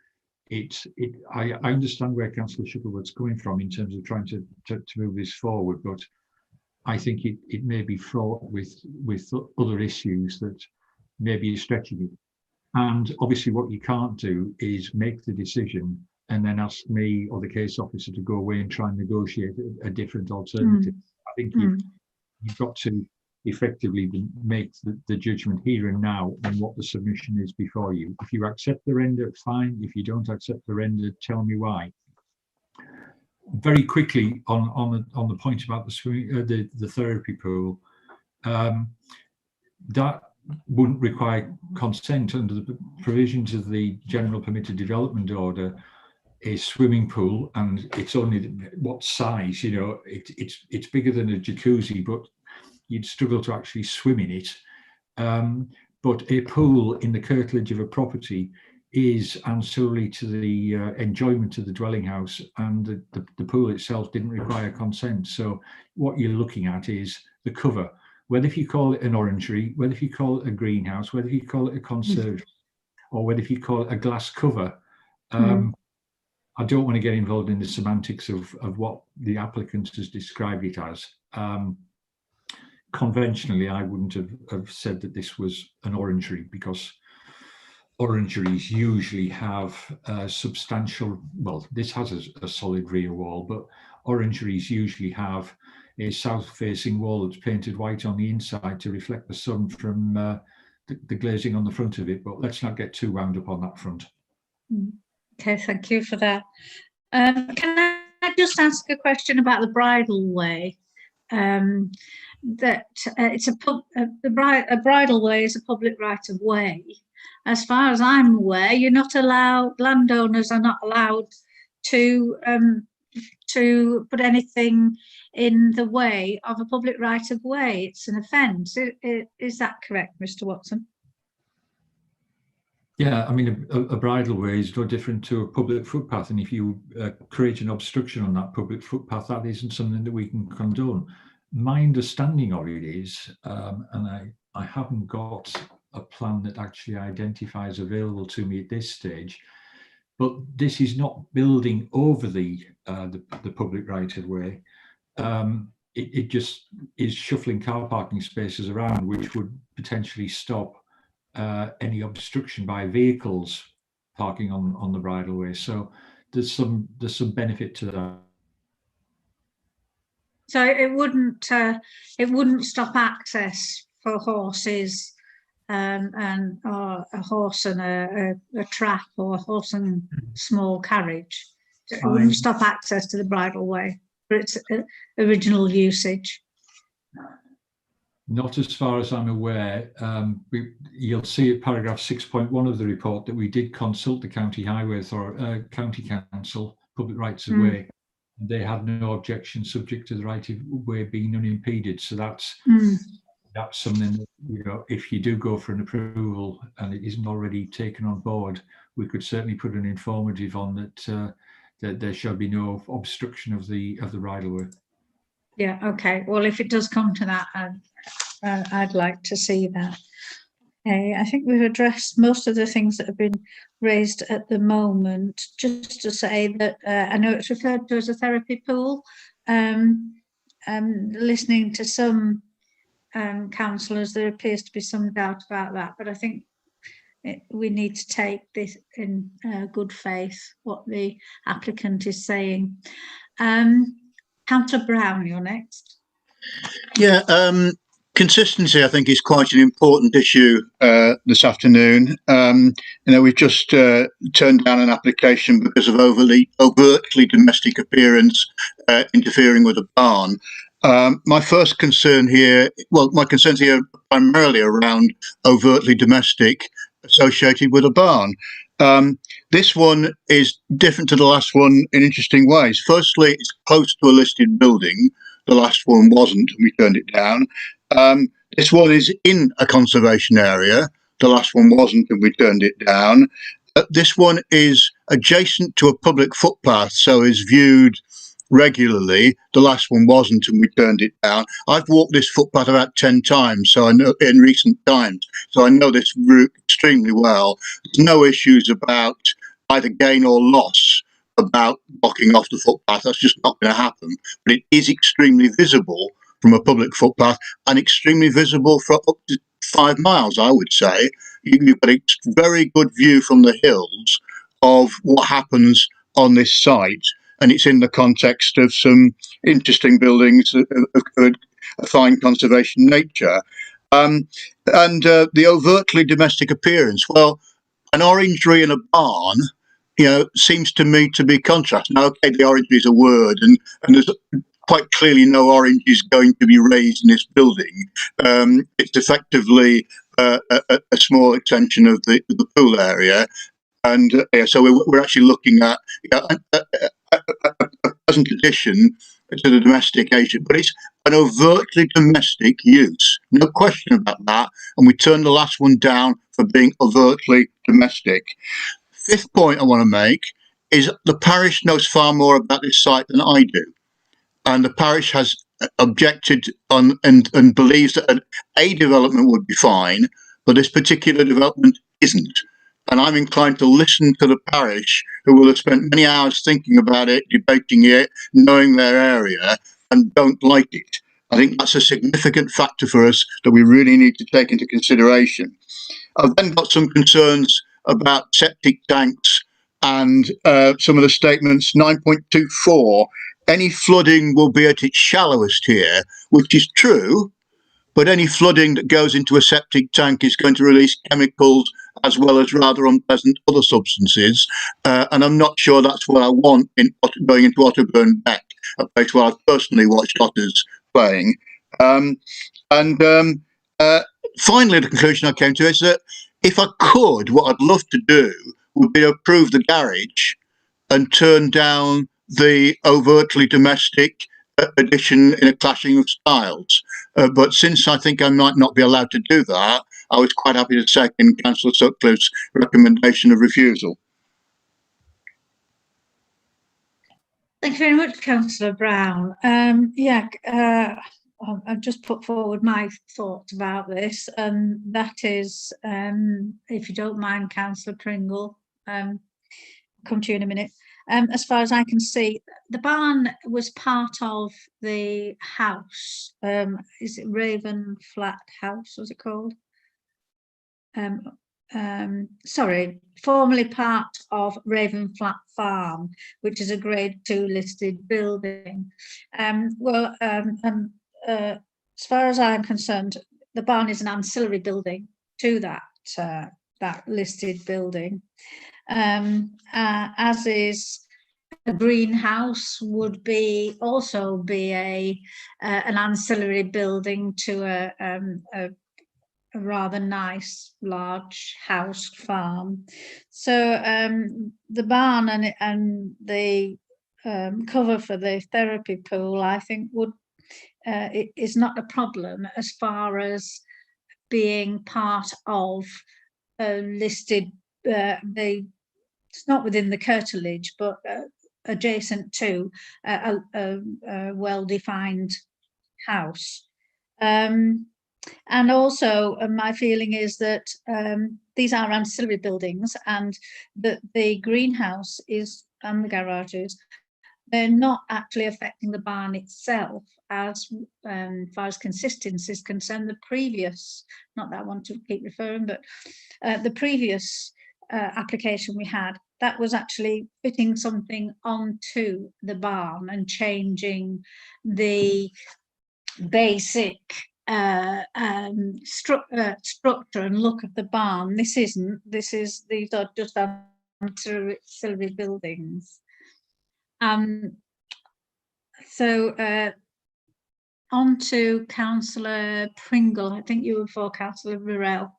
S10: I understand where Councillor Shuttleworth's coming from in terms of trying to move this forward, but I think it may be fraught with other issues that may be stretching it. And obviously what you can't do is make the decision and then ask me or the case officer to go away and try and negotiate a different alternative. I think you've got to effectively make the judgment here and now on what the submission is before you. If you accept the render, fine. If you don't accept the render, tell me why. Very quickly on the point about the therapy pool, that wouldn't require consent under the provisions of the General Permitted Development Order. A swimming pool, and it's only what size, you know, it's bigger than a jacuzzi, but you'd struggle to actually swim in it. But a pool in the curtilage of a property is ancillary to the enjoyment of the dwelling house, and the pool itself didn't require consent. So what you're looking at is the cover, whether if you call it an orangery, whether if you call it a greenhouse, whether you call it a conservatory, or whether if you call it a glass cover. I don't want to get involved in the semantics of what the applicant has described it as. Conventionally, I wouldn't have said that this was an orangery, because orangeries usually have substantial, well, this has a solid rear wall, but orangeries usually have a south-facing wall that's painted white on the inside to reflect the sun from the glazing on the front of it. But let's not get too wound up on that front.
S1: Okay, thank you for that. Can I just ask a question about the bridle way? That it's a bridle way is a public right of way, as far as I'm aware, you're not allowed, landowners are not allowed to put anything in the way of a public right of way. It's an offence. Is that correct, Mr. Watson?
S10: Yeah, I mean, a bridle way is no different to a public footpath, and if you create an obstruction on that public footpath, that isn't something that we can condone. My understanding of it is, and I haven't got a plan that actually identifies available to me at this stage, but this is not building over the public right of way. It just is shuffling car parking spaces around, which would potentially stop any obstruction by vehicles parking on the bridleway. So there's some benefit to that.
S1: So it wouldn't stop access for horses and a horse and a trap, or a horse and small carriage. It wouldn't stop access to the bridleway for its original usage.
S10: Not as far as I'm aware. You'll see at paragraph 6.1 of the report that we did consult the County Highway County Council, Public Rights of Way. They had no objection, subject to the right of way being unimpeded. So that's something that, you know, if you do go for an approval and it isn't already taken on board, we could certainly put an informative on that that there shall be no obstruction of the right of way.
S1: Yeah. Okay. Well, if it does come to that, I'd like to see that. Okay, I think we've addressed most of the things that have been raised at the moment. Just to say that I know it's referred to as a therapy pool. Listening to some councillors, there appears to be some doubt about that, but I think we need to take this in good faith, what the applicant is saying. Councillor Brown, you're next.
S7: Yeah, consistency, I think, is quite an important issue this afternoon. You know, we've just turned down an application because of overtly domestic appearance interfering with a barn. My first concern here, well, my concerns here are primarily around overtly domestic associated with a barn. This one is different to the last one in interesting ways. Firstly, it's close to a listed building. The last one wasn't, and we turned it down. This one is in a conservation area. The last one wasn't, and we turned it down. This one is adjacent to a public footpath, so is viewed regularly. The last one wasn't, and we turned it down. I've walked this footpath about 10 times, so I know, in recent times, so I know this route extremely well. There's no issues about either gain or loss about blocking off the footpath. That's just not going to happen. But it is extremely visible from a public footpath, and extremely visible for up to 5 miles, I would say. You've got a very good view from the hills of what happens on this site, and it's in the context of some interesting buildings of a fine conservation nature. And the overtly domestic appearance, well, an orangery and a barn, you know, seems to me to be contrast. Now, okay, the orangery is a word, and there's quite clearly no orange is going to be raised in this building. It's effectively a small extension of the pool area, and so we're actually looking at a pleasant addition to the domestic agent, but it's an overtly domestic use, no question about that. And we turned the last one down for being overtly domestic. Fifth point I want to make is the parish knows far more about this site than I do. And the parish has objected on and believes that a development would be fine, but this particular development isn't. And I'm inclined to listen to the parish, who will have spent many hours thinking about it, debating it, knowing their area, and don't like it. I think that's a significant factor for us that we really need to take into consideration. I've then got some concerns about septic tanks and some of the statements. 9.24, any flooding will be at its shallowest here, which is true, but any flooding that goes into a septic tank is going to release chemicals as well as rather unpleasant other substances, and I'm not sure that's what I want in going into Otterburn Beck, a place where I've personally watched otters playing. Finally, the conclusion I came to is that if I could, what I'd love to do would be approve the garage and turn down the overtly domestic addition in a clashing of styles. But since I think I might not be allowed to do that, I was quite happy to second Councillor Sutcliffe's recommendation of refusal.
S1: Thank you very much, Councillor Brown. I've just put forward my thoughts about this, and that is, if you don't mind, Councillor Pringle, come to you in a minute. As far as I can see, the barn was part of the house. Is it Raven Flat House, was it called? Sorry, formerly part of Raven Flat Farm, which is a grade 2 listed building. As far as I'm concerned, the barn is an ancillary building to that listed building. As is a greenhouse would also be an ancillary building to a rather nice large house farm. So the barn and the cover for the therapy pool, I think, is not a problem as far as being part of a listed. It's not within the curtilage, but adjacent to a well-defined house. And also, my feeling is that these are ancillary buildings, and that the greenhouse and the garages, they're not actually affecting the barn itself as far as consistency is concerned. The previous, not that I want to keep referring, but the previous application we had, that was actually fitting something onto the barn and changing the basic structure and look of the barn. This isn't. These are just ancillary buildings. So on to Councillor Pringle. I think you were for Councillor Burrell.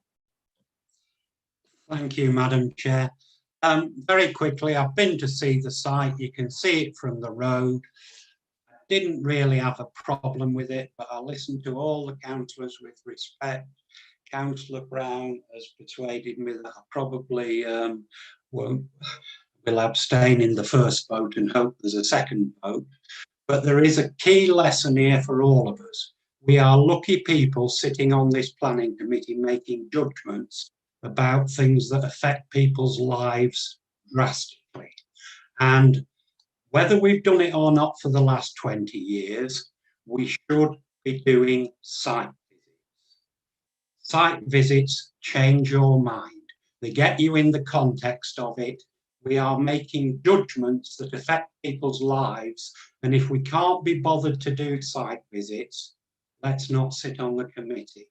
S3: Thank you, Madam Chair. Very quickly, I've been to see the site. You can see it from the road. I didn't really have a problem with it, but I listened to all the councillors with respect. Councillor Brown has persuaded me that I probably will abstain in the first vote and hope there's a second vote. But there is a key lesson here for all of us. We are lucky people sitting on this planning committee making judgments about things that affect people's lives drastically. And whether we've done it or not for the last 20 years, we should be doing site visits. Site visits change your mind. They get you in the context of it. We are making judgments that affect people's lives. And if we can't be bothered to do site visits, let's not sit on the committee.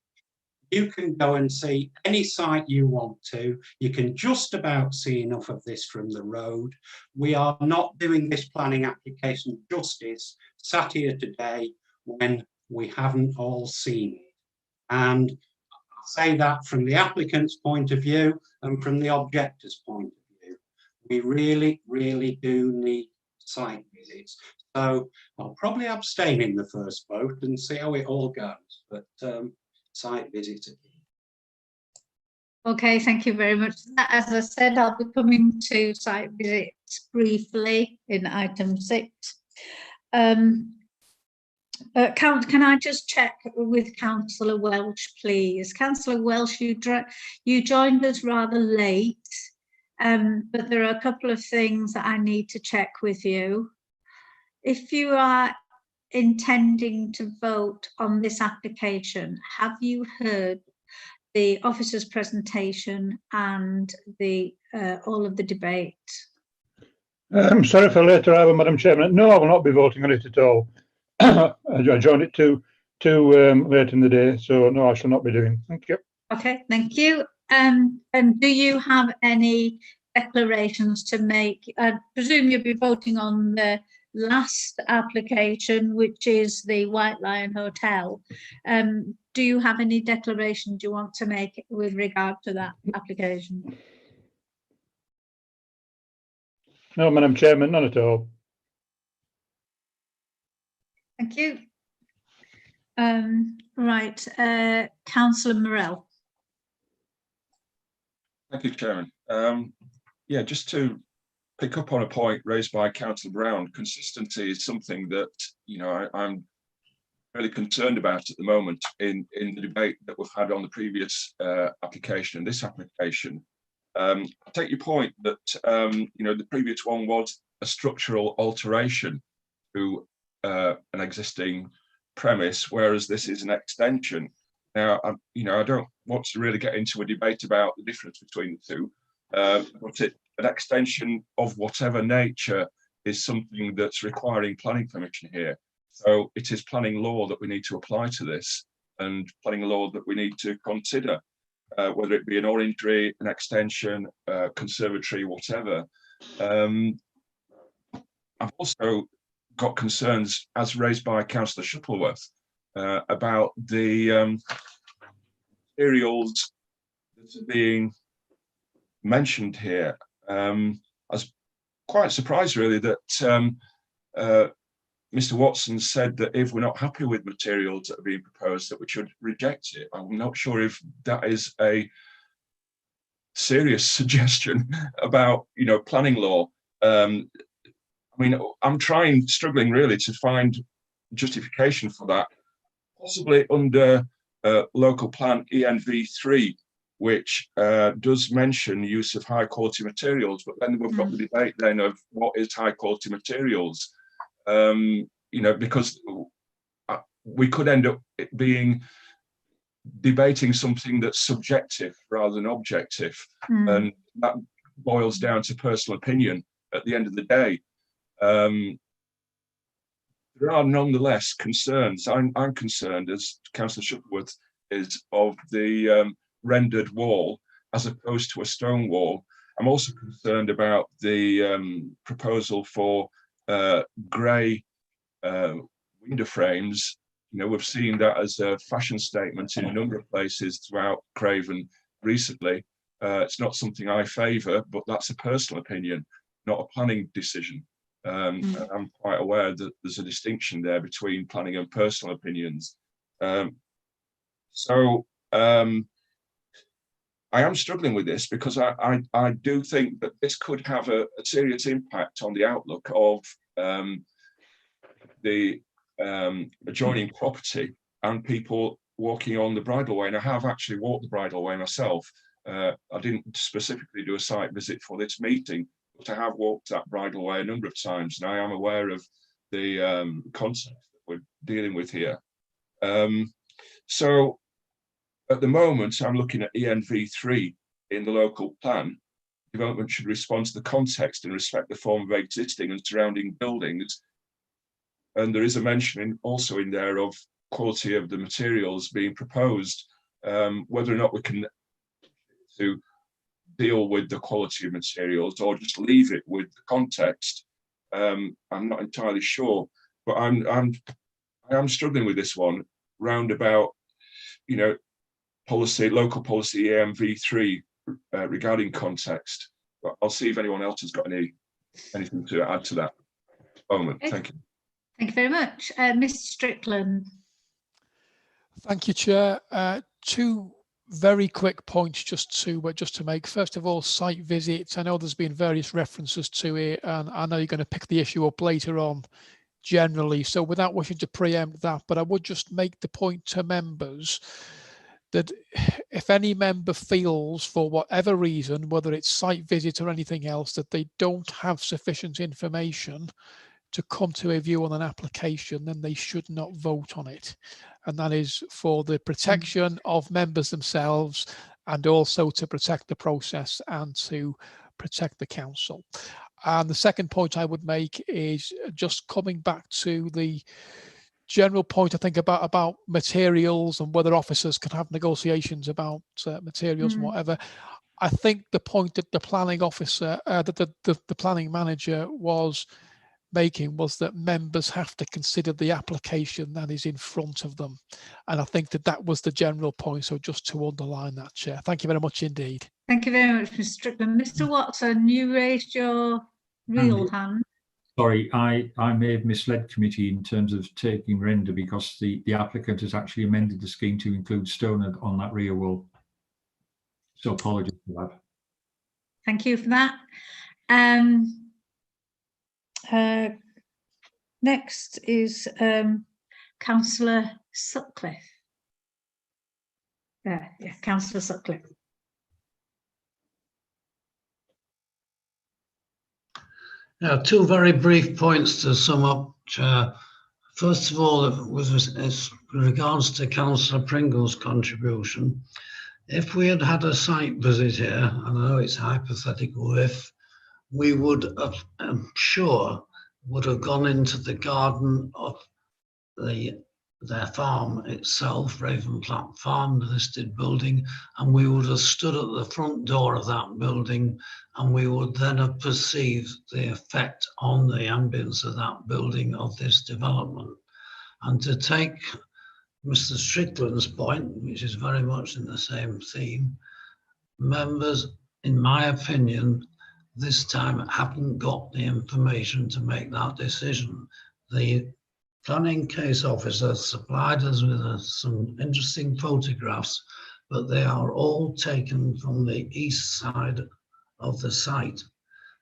S3: You can go and see any site you want to. You can just about see enough of this from the road. We are not doing this planning application justice sat here today when we haven't all seen it. And I say that from the applicant's point of view and from the objector's point of view. We really, really do need site visits. So I'll probably abstain in the first vote and see how it all goes. But site visits again.
S1: Okay, thank you very much. As I said, I'll be coming to site visits briefly in item 6. Can I just check with Councillor Welsh, please? Councillor Welsh, you joined us rather late, but there are a couple of things that I need to check with you. If you are intending to vote on this application, have you heard the officer's presentation and all of the debate?
S9: I'm sorry for later hour, Madam Chairman. No, I will not be voting on it at all. I joined it too late in the day, so no, I shall not be doing. Thank you.
S1: Okay, thank you. And do you have any declarations to make? I presume you'll be voting on the last application, which is the White Lion Hotel. do you have any declaration you want to make with regard to that application?
S9: No, Madam Chairman, none at all.
S1: Thank you. Right, Councillor Morell.
S4: Thank you, Chairman. Yeah, just to pick up on a point raised by Councillor Brown, consistency is something that, you know, I'm really concerned about at the moment in the debate that we've had on the previous application and this application. I take your point that, you know, the previous one was a structural alteration to an existing premise, whereas this is an extension. Now, you know, I don't want to really get into a debate about the difference between the two, but an extension of whatever nature is something that's requiring planning permission here. So it is planning law that we need to apply to this, and planning law that we need to consider, whether it be an orangery, an extension, conservatory, whatever. I've also got concerns, as raised by Councillor Shuttleworth, about the materials that are being mentioned here. I was quite surprised, really, that Mr. Watson said that if we're not happy with materials that are being proposed, that we should reject it. I'm not sure if that is a serious suggestion about, you know, planning law. I mean, I'm struggling really to find justification for that, possibly under local plan ENV3, which does mention use of high quality materials, but then we've got the debate then of what is high quality materials. You know, because we could end up being debating something that's subjective rather than objective, and that boils down to personal opinion at the end of the day. There are nonetheless concerns. I'm concerned, as Councillor Shuttleworth is, of the rendered wall as opposed to a stone wall. I'm also concerned about the proposal for grey window frames. You know, we've seen that as a fashion statement in a number of places throughout Craven recently. It's not something I favour, but that's a personal opinion, not a planning decision. I'm quite aware that there's a distinction there between planning and personal opinions. I am struggling with this because I do think that this could have a serious impact on the outlook of the adjoining property and people walking on the bridleway. And I have actually walked the bridleway myself. I didn't specifically do a site visit for this meeting, but I have walked that bridleway a number of times, and I am aware of the concept that we're dealing with here. So at the moment, I'm looking at ENV3 in the local plan. Development should respond to the context and respect the form of existing and surrounding buildings. And there is a mention also in there of quality of the materials being proposed, whether or not we can to deal with the quality of materials or just leave it with the context. I'm not entirely sure, but I am struggling with this one round about, you know, policy, local policy ENV3 regarding context. But I'll see if anyone else has got anything to add to that moment.
S1: Okay.
S4: Thank you.
S1: Thank you very much. Mr. Strickland.
S5: Thank you, Chair. Two very quick points just to make. First of all, site visits. I know there's been various references to it, and I know you're going to pick the issue up later on generally, so without wishing to preempt that, but I would just make the point to members that if any member feels for whatever reason, whether it's site visit or anything else, that they don't have sufficient information to come to a view on an application, then they should not vote on it. And that is for the protection of members themselves, and also to protect the process and to protect the council. And the second point I would make is just coming back to the general point, I think, about materials and whether officers can have negotiations about materials and whatever. I think the point that the planning officer, the planning manager was making was that members have to consider the application that is in front of them. And I think that that was the general point. So just to underline that, Chair. Thank you very much indeed.
S1: Thank you very much, Mr. Strickland. Mr. Watson, you raised your real hand.
S10: Sorry, I may have misled committee in terms of taking render, because the applicant has actually amended the scheme to include stone on that rear wall. So apologies for that.
S1: Thank you for that. Next is Councillor Sutcliffe. Yeah, Councillor Sutcliffe.
S6: Two very brief points to sum up, Chair. First of all, with regards to Councillor Pringle's contribution, if we had had a site visit here, and I know it's hypothetical, if we would have, I'm sure, would have gone into the garden of their farm itself, Ravenflat Farm, the listed building, and we would have stood at the front door of that building, and we would then have perceived the effect on the ambience of that building of this development. And to take Mr. Strickland's point, which is very much in the same theme, members, in my opinion, this time haven't got the information to make that decision. The planning case officer supplied us with some interesting photographs, but they are all taken from the east side of the site.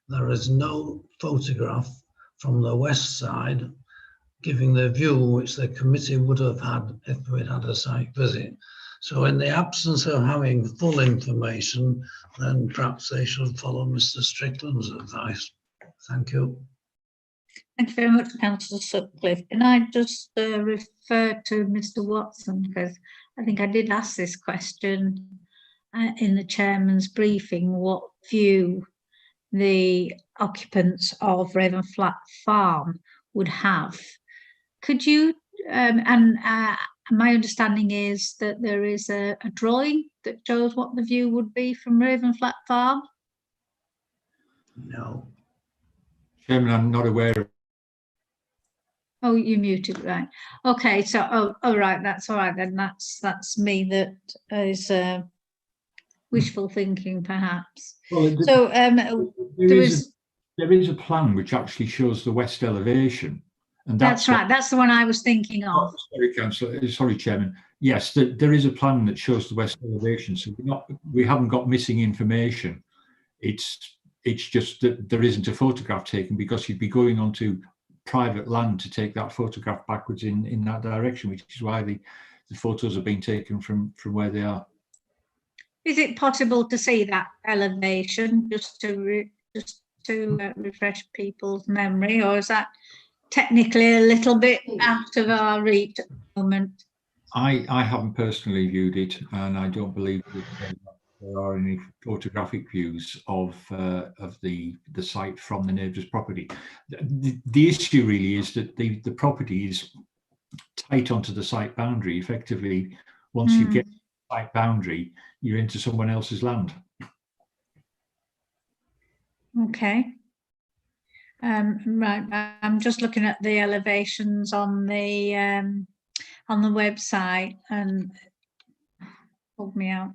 S6: There is no photograph from the west side giving the view which the committee would have had if we'd had a site visit. So in the absence of having full information, then perhaps they should follow Mr. Strickland's advice. Thank you.
S1: Thank you very much, Councillor Sutcliffe. Can I just refer to Mr. Watson, because I think I did ask this question in the chairman's briefing, what view the occupants of Ravenflat Farm would have. Could you, my understanding is that there is a drawing that shows what the view would be from Ravenflat Farm?
S6: No.
S10: Chairman, I'm not aware of.
S1: Oh, you muted, right. Okay, so, oh, right, that's all right then. That's me that is wishful thinking, perhaps.
S10: Well,
S1: so
S10: there is a plan which actually shows the west elevation. And
S1: that's right, that's the one I was thinking of.
S10: Oh, sorry, Councillor, sorry, Chairman. Yes, there is a plan that shows the west elevation, so we haven't got missing information. It's just that there isn't a photograph taken, because you'd be going onto private land to take that photograph backwards in that direction, which is why the photos are being taken from where they are.
S1: Is it possible to see that elevation just to refresh people's memory, or is that technically a little bit out of our reach at the moment?
S10: I haven't personally viewed it, and I don't believe that there are any photographic views of the site from the neighbour's property. The issue really is that the property is tight onto the site boundary. Effectively, once you get to the site boundary, you're into someone else's land.
S1: Okay. Right, I'm just looking at the elevations on the website, and pulled me out.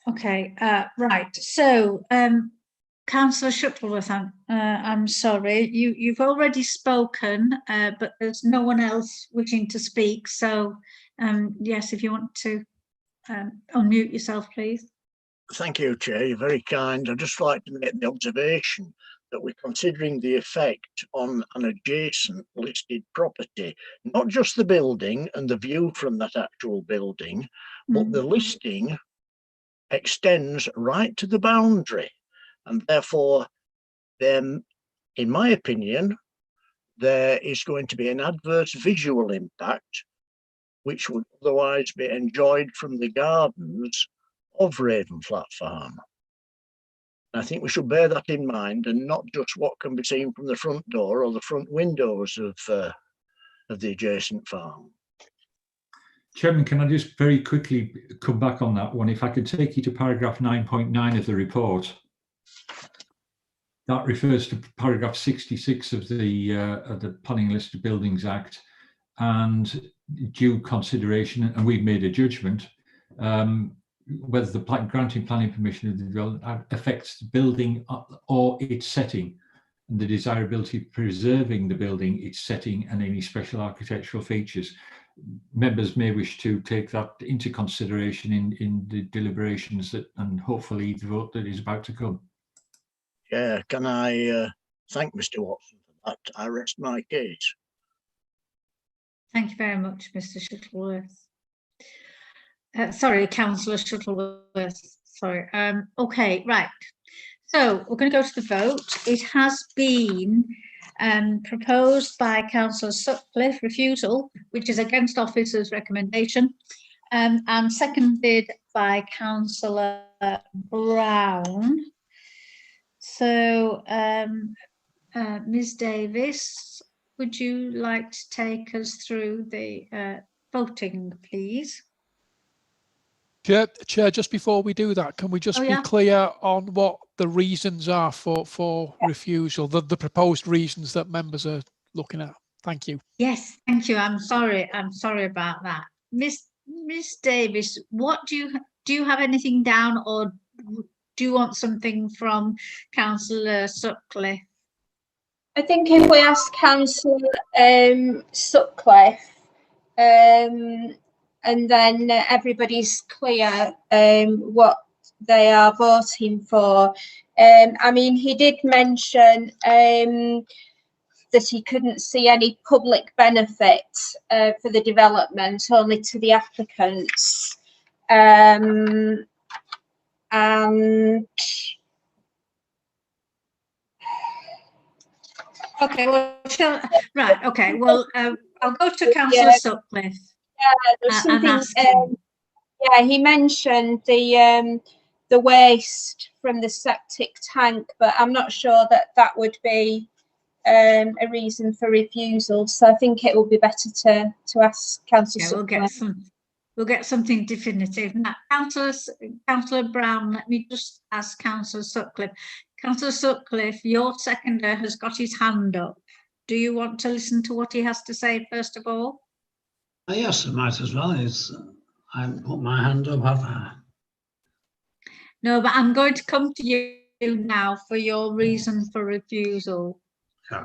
S1: Okay, right. So, Councillor Shuttleworth, I'm sorry, you've already spoken, but there's no one else wishing to speak. So, yes, if you want to unmute yourself, please.
S8: Thank you, Chair. You're very kind. I'd just like to make the observation that we're considering the effect on an adjacent listed property, not just the building and the view from that actual building, but the listing extends right to the boundary. And therefore, then, in my opinion, there is going to be an adverse visual impact, which would otherwise be enjoyed from the gardens of Ravenflat Farm. I think we should bear that in mind, and not just what can be seen from the front door or the front windows of the adjacent farm.
S10: Chairman, can I just very quickly come back on that one? If I could take you to paragraph 9.9 of the report. That refers to paragraph 66 of the Planning Listed Buildings Act, and due consideration, and we've made a judgment whether the granting planning permission of the development affects the building or its setting, and the desirability of preserving the building, its setting, and any special architectural features. Members may wish to take that into consideration in the deliberations that, and hopefully the vote that is about to come.
S8: Yeah, can I thank Mr. Watson for that? I rest my case.
S1: Thank you very much, Mr. Shuttleworth. Sorry, Councillor Shuttleworth. Sorry. Okay, right. So we're going to go to the vote. It has been proposed by Councillor Sutcliffe, refusal, which is against officer's recommendation, and seconded by Councillor Brown. So, Ms. Davis, would you like to take us through the voting, please?
S5: Chair, just before we do that, can we just be clear on what the reasons are for refusal, the proposed reasons that members are looking at? Thank you.
S1: Yes, thank you. I'm sorry about that. Miss Davis, what do you have anything down, or do you want something from Councillor Sutcliffe?
S2: I think if we ask Councillor Sutcliffe, and then everybody's clear what they are voting for. I mean, he did mention that he couldn't see any public benefit for the development, only to the applicants. And
S1: okay, well, right, okay, well, I'll go to Councillor Sutcliffe.
S2: Yeah, there's something. Yeah, he mentioned the waste from the septic tank, but I'm not sure that would be a reason for refusal. So I think it will be better to ask Councillor Sutcliffe.
S1: We'll get something definitive. Now, Councillor Brown, let me just ask Councillor Sutcliffe. Councillor Sutcliffe, your seconder has got his hand up. Do you want to listen to what he has to say first of all?
S6: Yes, I might as well. I put my hand up, have I?
S1: No, but I'm going to come to you now for your reason for refusal.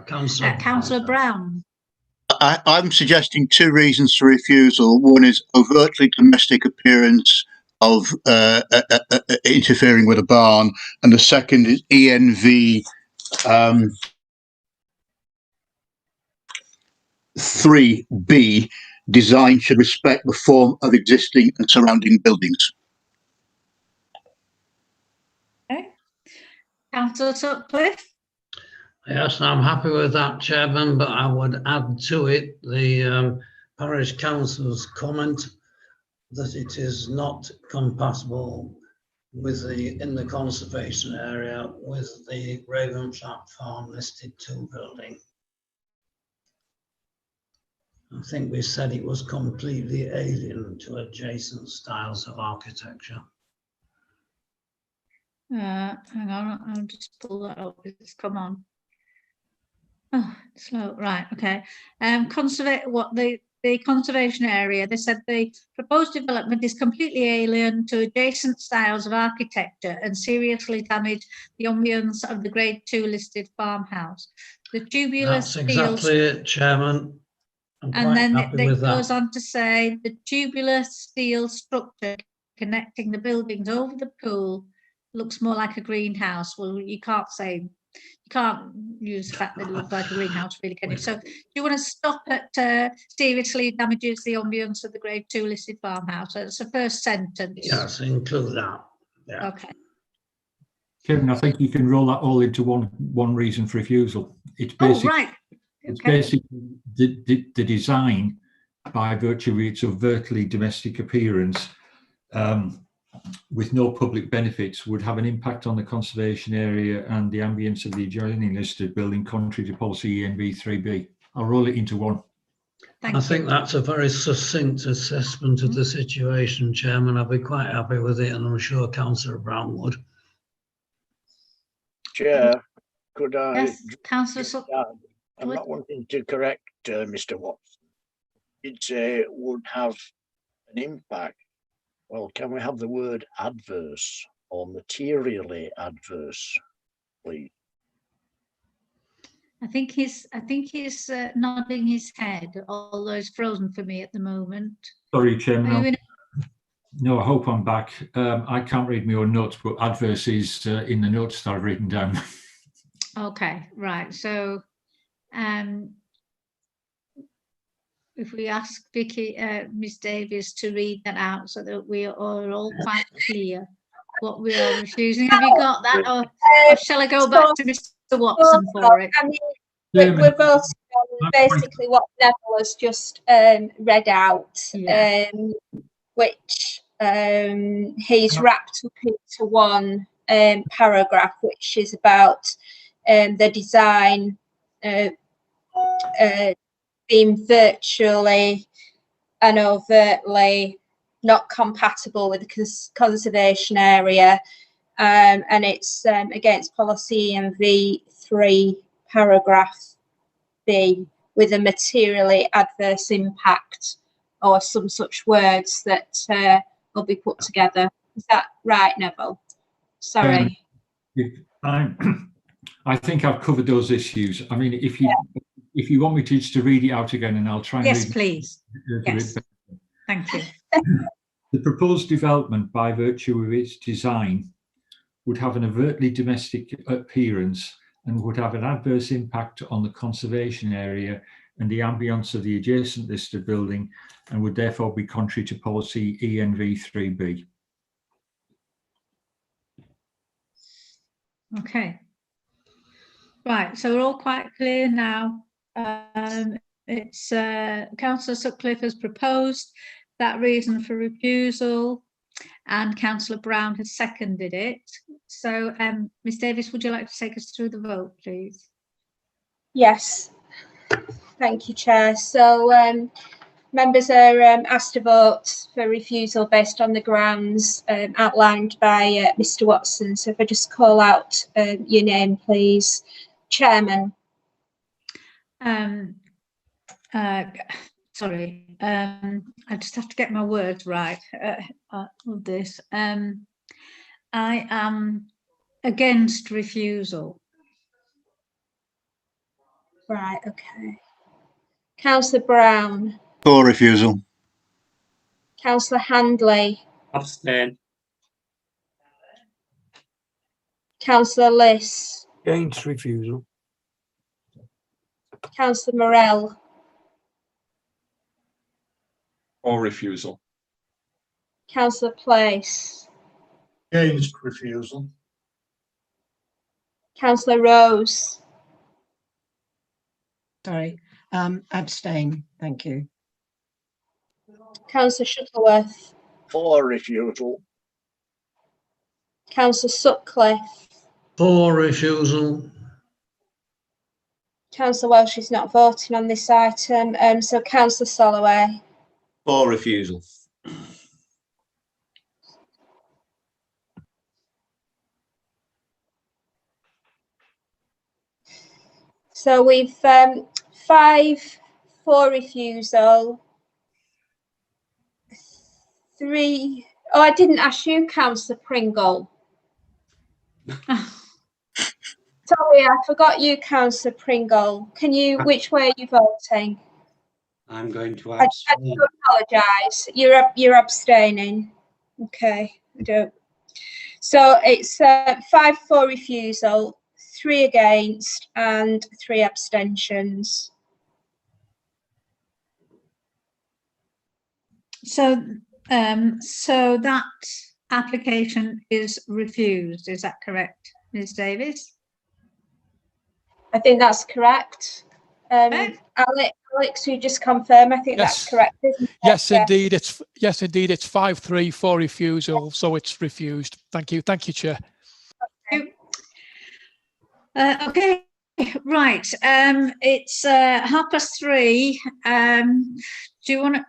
S1: Councillor Brown.
S7: I'm suggesting two reasons for refusal. One is overtly domestic appearance of interfering with a barn, and the second is ENV 3B, design should respect the form of existing and surrounding buildings.
S1: Okay. Councillor Sutcliffe.
S6: Yes, I'm happy with that, Chairman, but I would add to it the Parish Council's comment that it is not compatible with in the conservation area with the Raventrap Farm Listed 2 building. I think we said it was completely alien to adjacent styles of architecture.
S1: Hang on, I'll just pull that up. It's come on. Oh, slow. Right. Okay. The conservation area. They said the proposed development is completely alien to adjacent styles of architecture and seriously damage the ambience of the Grade 2 listed farmhouse. The tubular
S6: That's exactly it, Chairman.
S1: And then it goes on to say the tubular steel structure connecting the buildings over the pool looks more like a greenhouse. Well, you can't use the fact that it looks like a greenhouse, really, can you? So do you want to stop at seriously damages the ambience of the Grade 2 listed farmhouse? That's the first sentence.
S6: Yes, include that. Yeah.
S1: Okay.
S10: Kevin, I think you can roll that all into one reason for refusal. It's basically,
S1: right.
S10: It's basically the design, by virtue of its overtly domestic appearance, with no public benefits, would have an impact on the conservation area and the ambience of the adjoining listed building, contrary to policy ENB 3B. I'll roll it into one.
S6: I think that's a very succinct assessment of the situation, Chairman. I'll be quite happy with it, and I'm sure Councillor Brown would.
S8: Chair, could I?
S1: Yes, Councillor
S8: I'm not wanting to correct Mr. Watson. He'd say would have an impact. Well, can we have the word adverse or materially adverse, please?
S1: I think he's nodding his head, although it's frozen for me at the moment.
S10: Sorry, Chairman.
S1: In...
S10: No, I hope I'm back. I can't read my own notes, but adverse is in the notes that I've written down.
S1: Okay, right. So, if we ask Vicky, Miss Davies, to read that out so that we are all quite clear what we are refusing. Have you got that, or shall I go back to Mr. Watson for it?
S2: I mean, we're voting on basically what Neville has just read out, which he's wrapped up into one paragraph, which is about the design being virtually and overtly not compatible with the conservation area, and it's against policy NV3 paragraph B with a materially adverse impact or some such words that will be put together. Is that right, Neville? Sorry.
S10: I think I've covered those issues. I mean, if you want me to just to read it out again, and I'll try and
S1: yes,
S10: read
S1: please.
S10: it.
S1: Yes, thank you.
S10: The proposed development, by virtue of its design, would have an overtly domestic appearance and would have an adverse impact on the conservation area and the ambience of the adjacent listed building, and would therefore be contrary to policy ENV3B.
S1: Okay. Right, so we're all quite clear now. It's Councillor Sutcliffe has proposed that reason for refusal, and Councillor Brown has seconded it. So, Ms Davies, would you like to take us through the vote, please?
S2: Yes, thank you, Chair. So, members are asked to vote for refusal based on the grounds outlined by Mr Watson. So if I just call out your name, please. Chairman.
S1: Sorry, I just have to get my words right with this. I am against refusal.
S2: Right, okay. Councillor Brown.
S7: For refusal.
S2: Councillor Handley.
S3: Abstain.
S2: Councillor Liss.
S13: Against refusal.
S2: Councillor Morell.
S4: Or refusal.
S2: Councillor Place.
S8: Against refusal.
S2: Councillor Rose.
S12: Sorry, abstain. Thank you.
S2: Councillor Shuttleworth.
S8: For refusal.
S2: Councillor Sutcliffe.
S6: For refusal.
S2: Councillor Welsh is not voting on this item. So Councillor Soloway.
S14: For refusal.
S2: So we've 5 for refusal. 3. Oh, I didn't ask you, Councillor Pringle. Sorry, I forgot you, Councillor Pringle. Can you? Which way are you voting?
S3: I'm going to
S2: I
S3: abstain.
S2: do apologise. You're abstaining. Okay, I don't. So it's 5 for refusal, 3 against, and 3 abstentions.
S1: So, so that application is refused. Is that correct, Ms Davies?
S2: I think that's correct. Alex, you just confirm. I think that's correct, isn't it?
S5: Yes, indeed. It's 5-3 for refusal, so it's refused. Thank you, Chair.
S1: Okay, right. It's 3:30. Do you want?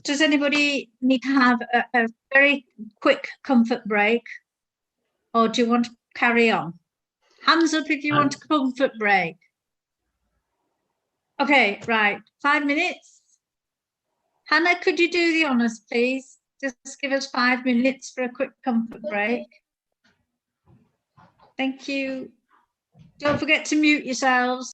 S1: Does anybody need to have a very quick comfort break, or do you want to carry on? Hands up if you want a comfort break. Okay, right, 5 minutes. Hannah, could you do the honours, please? Just give us 5 minutes for a quick comfort break. Thank you. Don't forget to mute yourselves.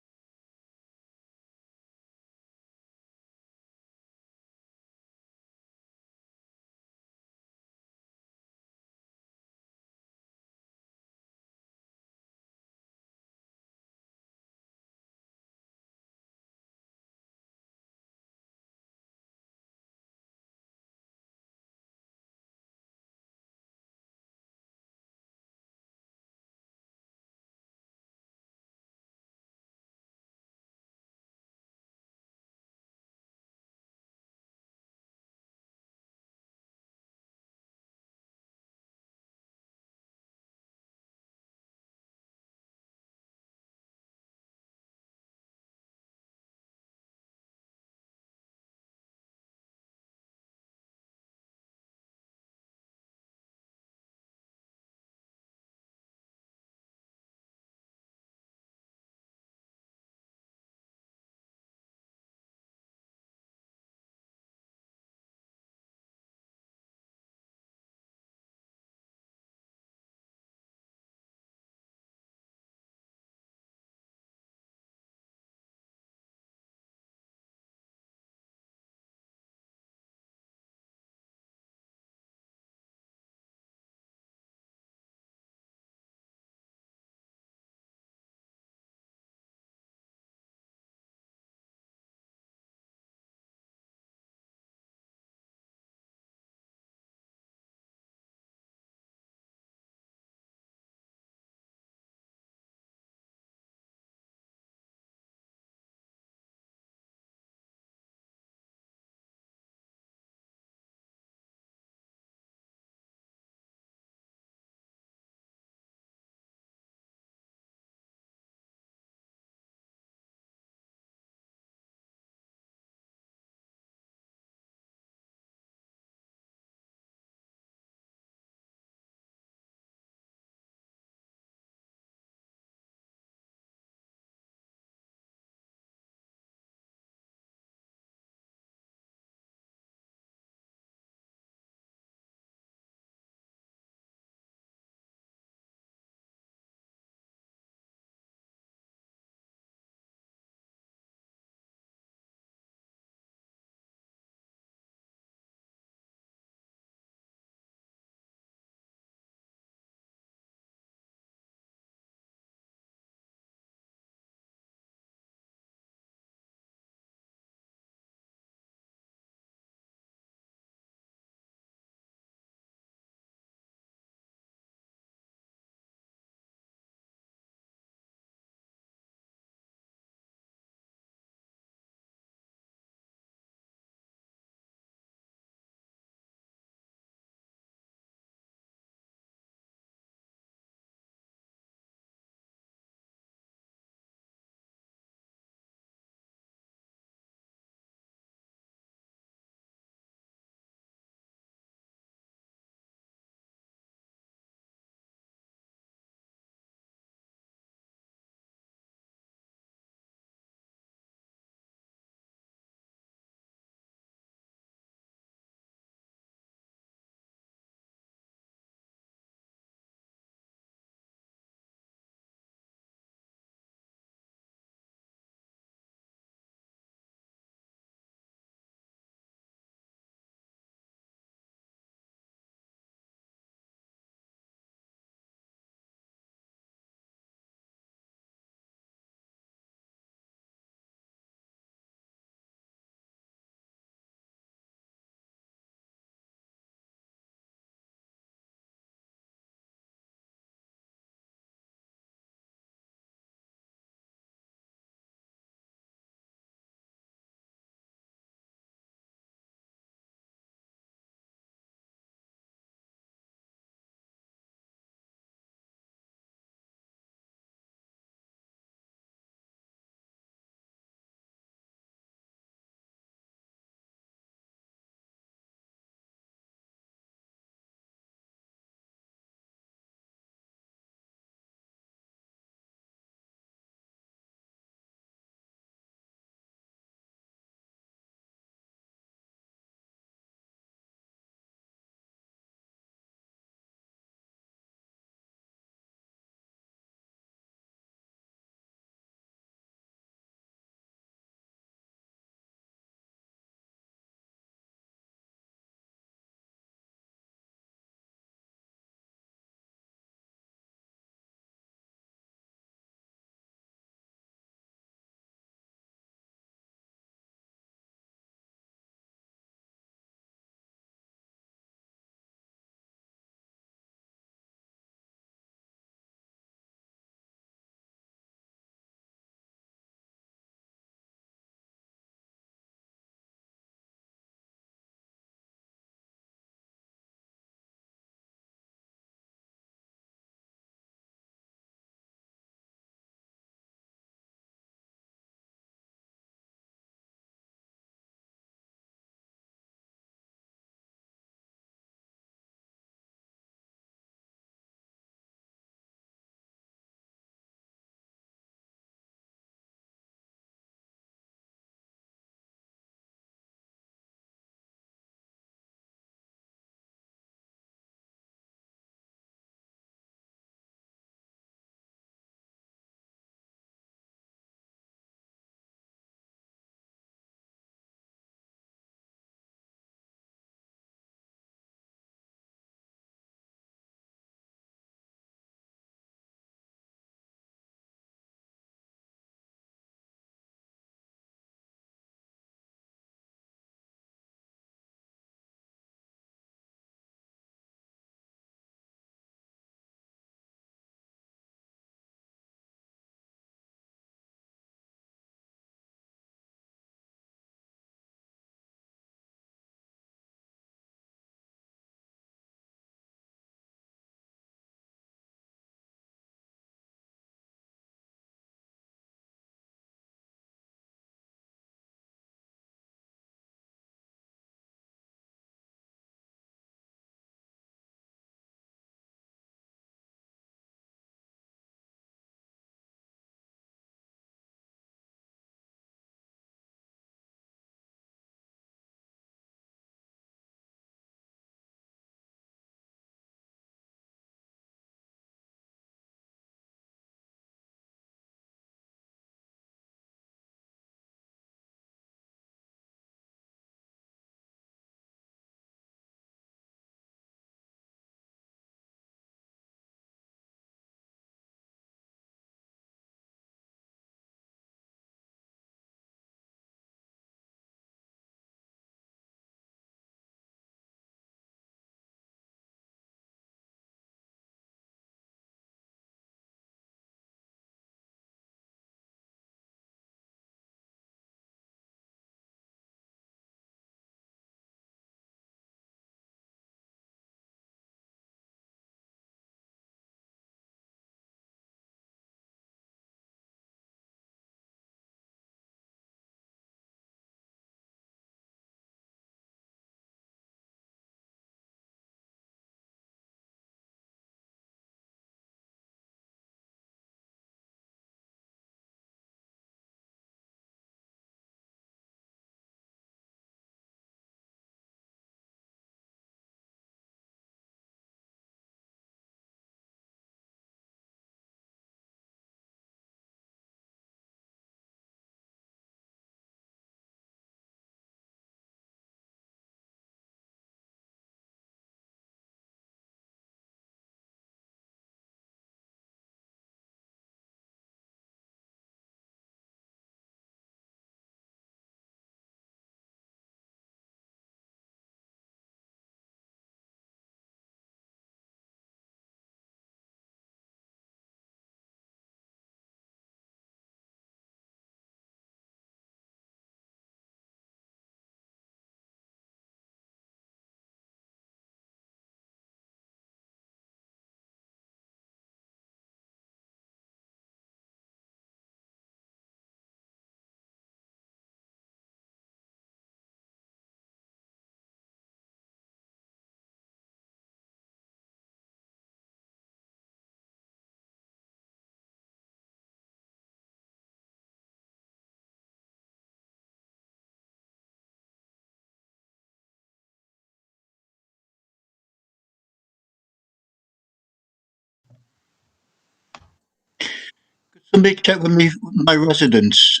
S7: somebody check with me, my residents,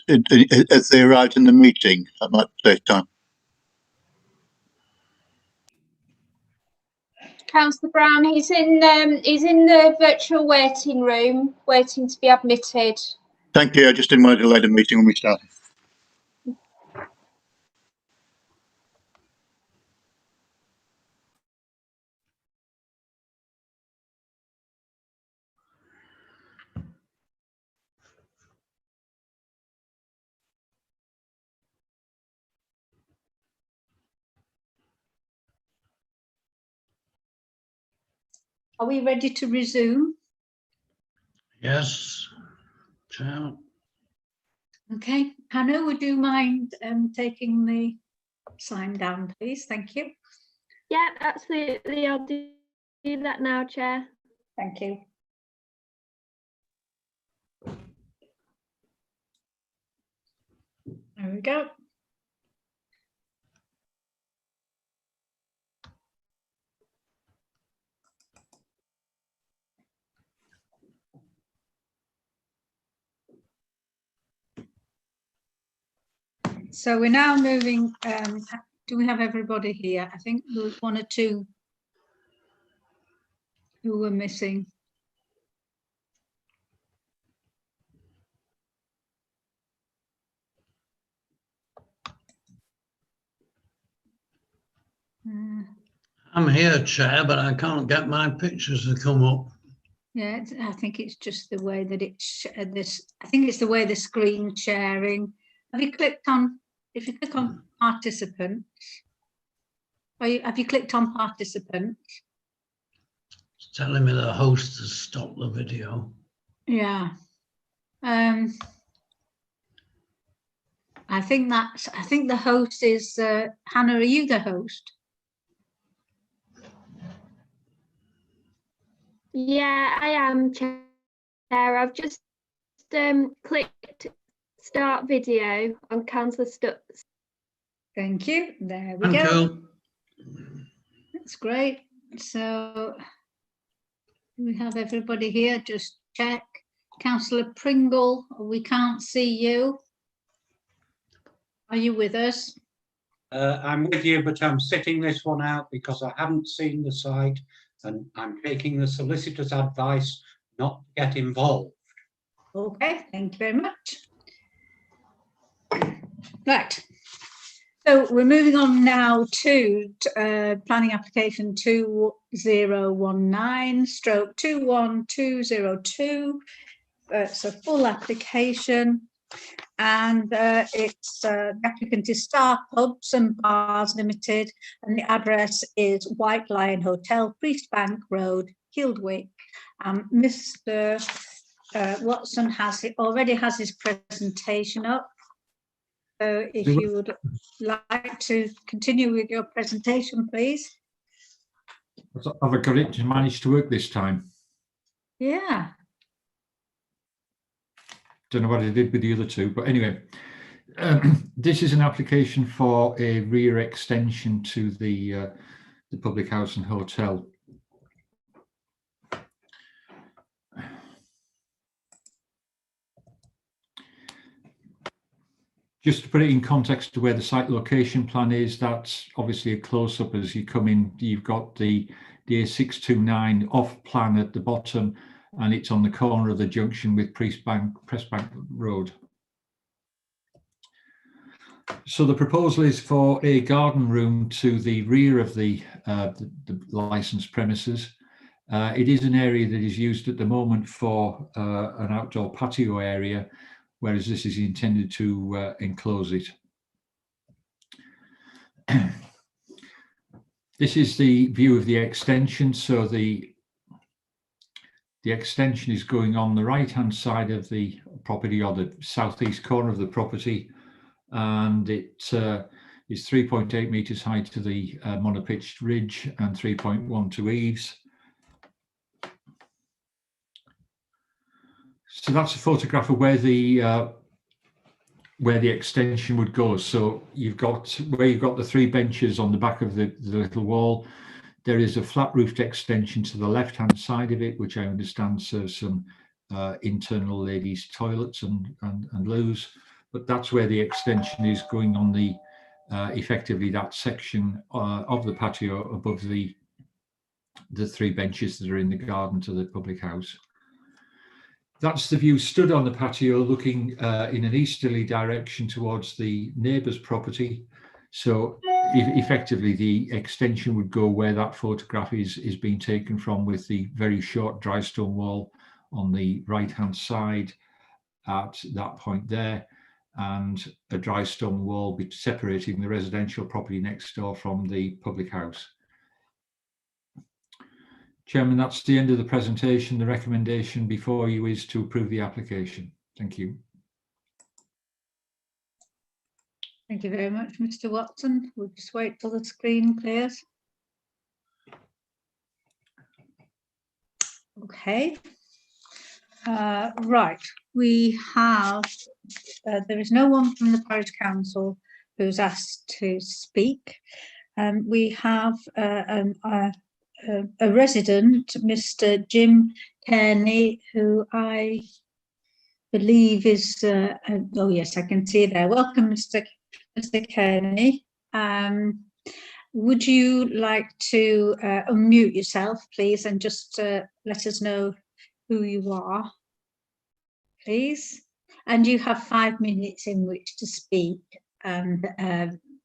S7: as they arrived in the meeting? That might save time.
S2: Councillor Brown, he's in the virtual waiting room, waiting to be admitted.
S7: Thank you. I just didn't want to delay the meeting when we started.
S1: Are we ready to resume?
S6: Yes, Chair.
S1: Okay, Hannah, would you mind taking the sign down, please? Thank you.
S11: Yeah, absolutely. I'll do that now, Chair.
S1: Thank you. There we go. So we're now moving, do we have everybody here? I think there was one or two who were missing.
S6: I'm here, Chair, but I can't get my pictures to come up.
S1: Yeah, I think it's just the way that it's I think it's the way the screen sharing. Have you clicked on, if you click on participants, have you clicked on participants?
S6: It's telling me the host has stopped the video.
S1: Yeah. I think the host is, Hannah, are you the host?
S11: Yeah, I am, Chair. I've just clicked start video on Councillor Stutz.
S1: Thank you. There we
S6: Thank
S1: go.
S6: you.
S1: That's great. So we have everybody here. Just check. Councillor Pringle, we can't see you. Are you with us?
S3: I'm with you, but I'm sitting this one out because I haven't seen the site and I'm taking the solicitor's advice not to get involved.
S1: Okay, thank you very much. Right. So we're moving on now to planning application 2019/21202. It's a full application, and it's the applicant is Star Pubs and Bars Limited, and the address is White Lion Hotel, Priest Bank Road, Kildwick. Mr. Watson already has his presentation up. So if you would like to continue with your presentation, please.
S10: Have I got it to manage to work this time?
S1: Yeah.
S10: Don't know what I did with the other two, but anyway, this is an application for a rear extension to the public house and hotel. Just to put it in context to where the site location plan is, that's obviously a close-up as you come in. You've got the A629 off plan at the bottom, and it's on the corner of the junction with Pressbank Road. So the proposal is for a garden room to the rear of the licensed premises. It is an area that is used at the moment for an outdoor patio area, whereas this is intended to enclose it. This is the view of the extension. So the extension is going on the right-hand side of the property, or the southeast corner of the property, and it is 3.8 metres high to the monopitched ridge and 3.1 to eaves. So that's a photograph of where the extension would go. So you've got the three benches on the back of the little wall. There is a flat roofed extension to the left hand side of it, which I understand serves some internal ladies' toilets and loos, but that's where the extension is going on the effectively that section of the patio above the 3 benches that are in the garden to the public house. That's the view stood on the patio looking in an easterly direction towards the neighbour's property. So effectively the extension would go where that photograph is being taken from, with the very short dry stone wall on the right hand side at that point there, and a dry stone wall separating the residential property next door from the public house. Chairman, that's the end of the presentation. The recommendation before you is to approve the application. Thank you.
S1: Thank you very much, Mr. Watson. We'll just wait till the screen clears. Okay. Right, we have, there is no one from the Parish Council who's asked to speak. We have a resident, Mr. Jim Kearney, who I believe is, oh yes, I can see there. Welcome, Mr. Kearney. Would you like to unmute yourself, please, and just let us know who you are, please? And you have 5 minutes in which to speak, and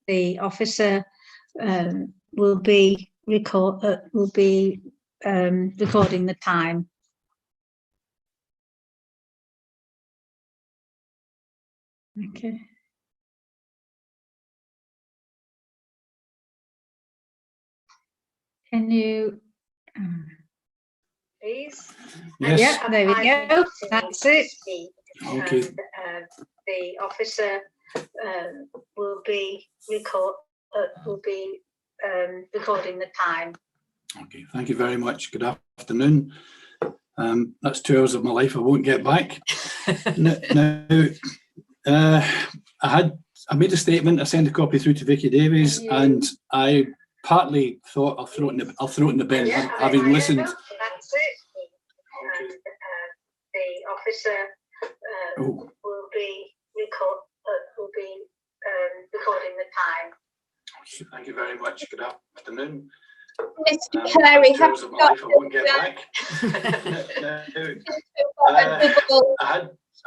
S1: the officer will be recording the time. Okay. Can you, please?
S13: Yes.
S1: Yeah, there we go. That's it.
S13: Okay.
S1: And, the officer will be recording the time.
S13: Okay, thank you very much. Good afternoon. That's 2 hours of my life I won't get back. Now, I made a statement. I sent a copy through to Vicky Davies, and I partly thought I'll throw it in the bin, having listened.
S1: That's it. And, the officer will be recording the time.
S13: Thank you very much. Good afternoon.
S2: Mr. Carey, have
S13: I
S2: you got
S13: won't get back.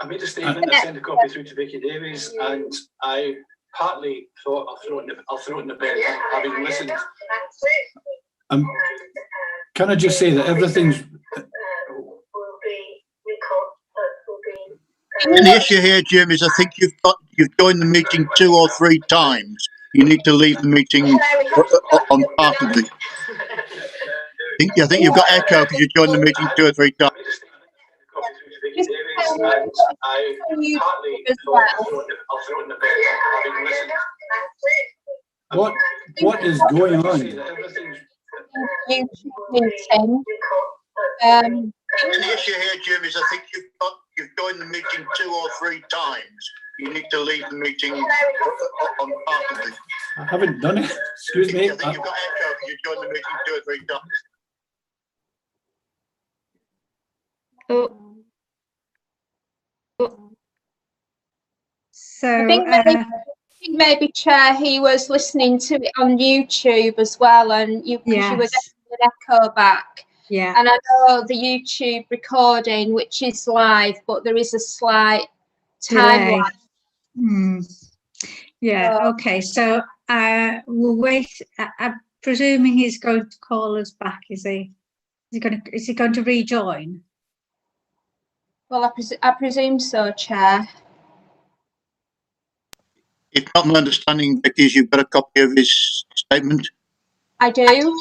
S13: I made a statement. I sent a copy through to Vicky Davies, and I partly thought I'll throw it in the bin, having listened. Can I just say that everything's
S7: And the issue here, Jim, is I think you've joined the meeting 2 or 3 times. You need to leave the meeting on part of it. I think you've got echo because you joined the meeting 2 or 3 times.
S13: What is going on?
S7: And the issue here, Jim, is I think you've joined the meeting 2 or 3 times. You need to leave the meeting on part of it.
S13: I haven't done it. Excuse me.
S7: I think you've got echo because you joined the meeting 2 or 3 times.
S1: So
S2: I think maybe, Chair, he was listening to it on YouTube as well, and you were getting an echo back.
S1: Yeah.
S2: And I know the YouTube recording, which is live, but there is a slight time lag.
S1: Yeah. Okay. So we'll wait. I'm presuming he's going to call us back. Is he going to rejoin?
S2: Well, I presume so, Chair.
S7: If not, my understanding, Becky, is you've got a copy of his statement.
S2: I do,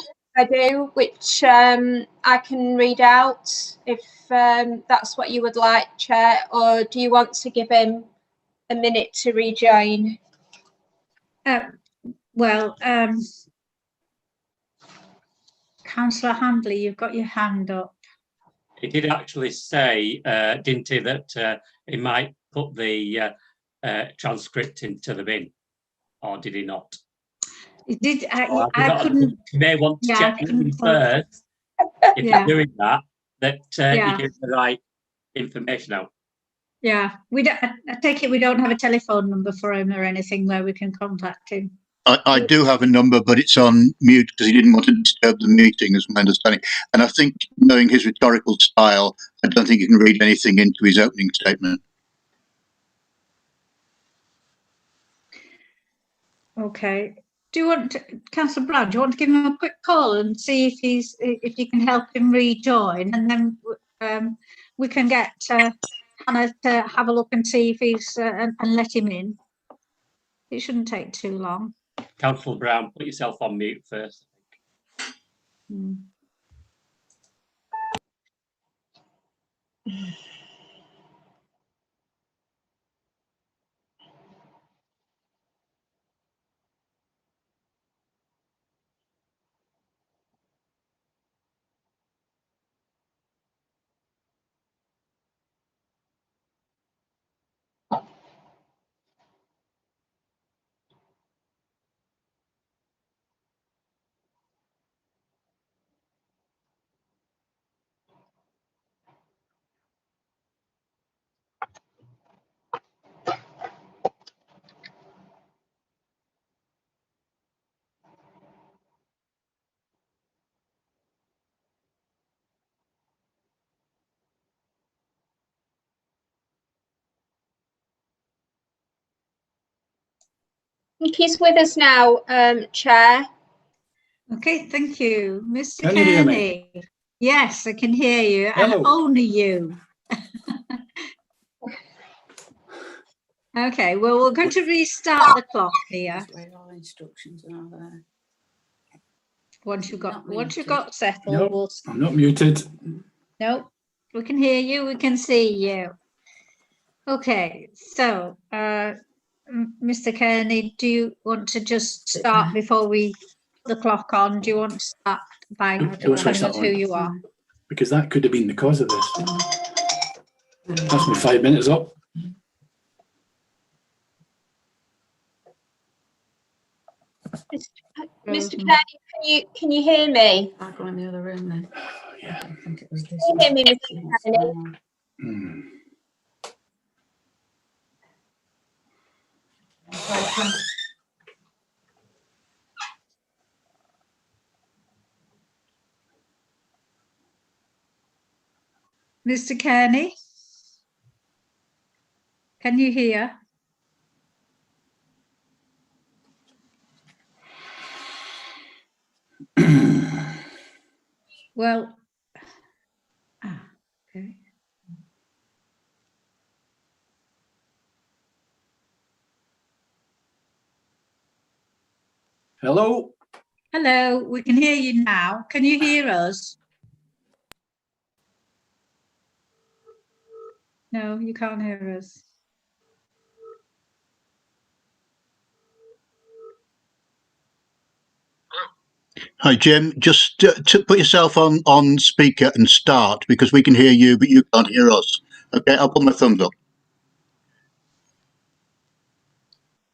S2: which I can read out if that's what you would like, Chair, or do you want to give him a minute to rejoin?
S1: Well, Councillor Handley, you've got your hand up.
S15: He did actually say, didn't he, that he might put the transcript into the bin, or did he not?
S1: He did. I couldn't.
S15: You may want to check with him first. If you're doing that, you give the right information out.
S1: Yeah, we don't. I take it we don't have a telephone number for him or anything where we can contact him.
S7: I do have a number, but it's on mute because he didn't want to disturb the meeting, is my understanding. And I think, knowing his rhetorical style, I don't think you can read anything into his opening statement.
S1: Okay. Do you want, Councillor Brown? Do you want to give him a quick call and see if you can help him rejoin, and then we can get Hannah to have a look and see if he's and let him in. It shouldn't take too long.
S15: Councillor Brown, put yourself on mute first.
S2: I think he's with us now, Chair.
S1: Okay, thank you. Mr.
S13: Can you hear me?
S1: Kearney. Yes, I can hear you,
S13: Hello.
S1: and only you. Okay, well, we're going to restart the clock here.
S16: Where all instructions are there.
S1: Once you've got settled,
S13: Nope,
S1: we'll...
S13: I'm not muted.
S1: No, we can hear you, we can see you. Okay, so Mr. Kearney, do you want to just start before we put the clock on? Do you want to start by
S13: Don't switch
S1: telling
S13: that
S1: us who
S13: on.
S1: you are?
S13: Because that could have been the cause of this. That's me 5 minutes up.
S2: Mr. Kearney, can you hear me?
S16: I'll go in the other room then.
S13: Yeah.
S16: I think it was this.
S2: Can you hear me, Mr. Kearney?
S1: Mr. Kearney, can you hear? Well, okay.
S13: Hello.
S1: Hello, we can hear you now. Can you hear us? No, you can't hear us.
S7: Hi, Jim. Just to put yourself on speaker and start, because we can hear you, but you can't hear us. Okay, I'll put my thumbs up.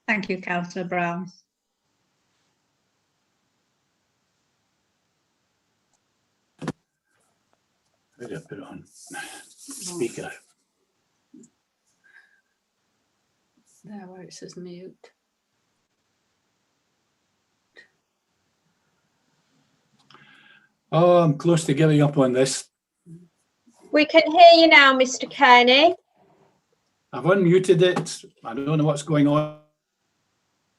S1: Thank you, Councillor Brown.
S13: Where did I put it on? Speaker.
S16: There where it says mute.
S13: Oh, I'm close to giving up on this.
S2: We can hear you now, Mr. Kearney.
S13: I've unmuted it. I don't know what's going on.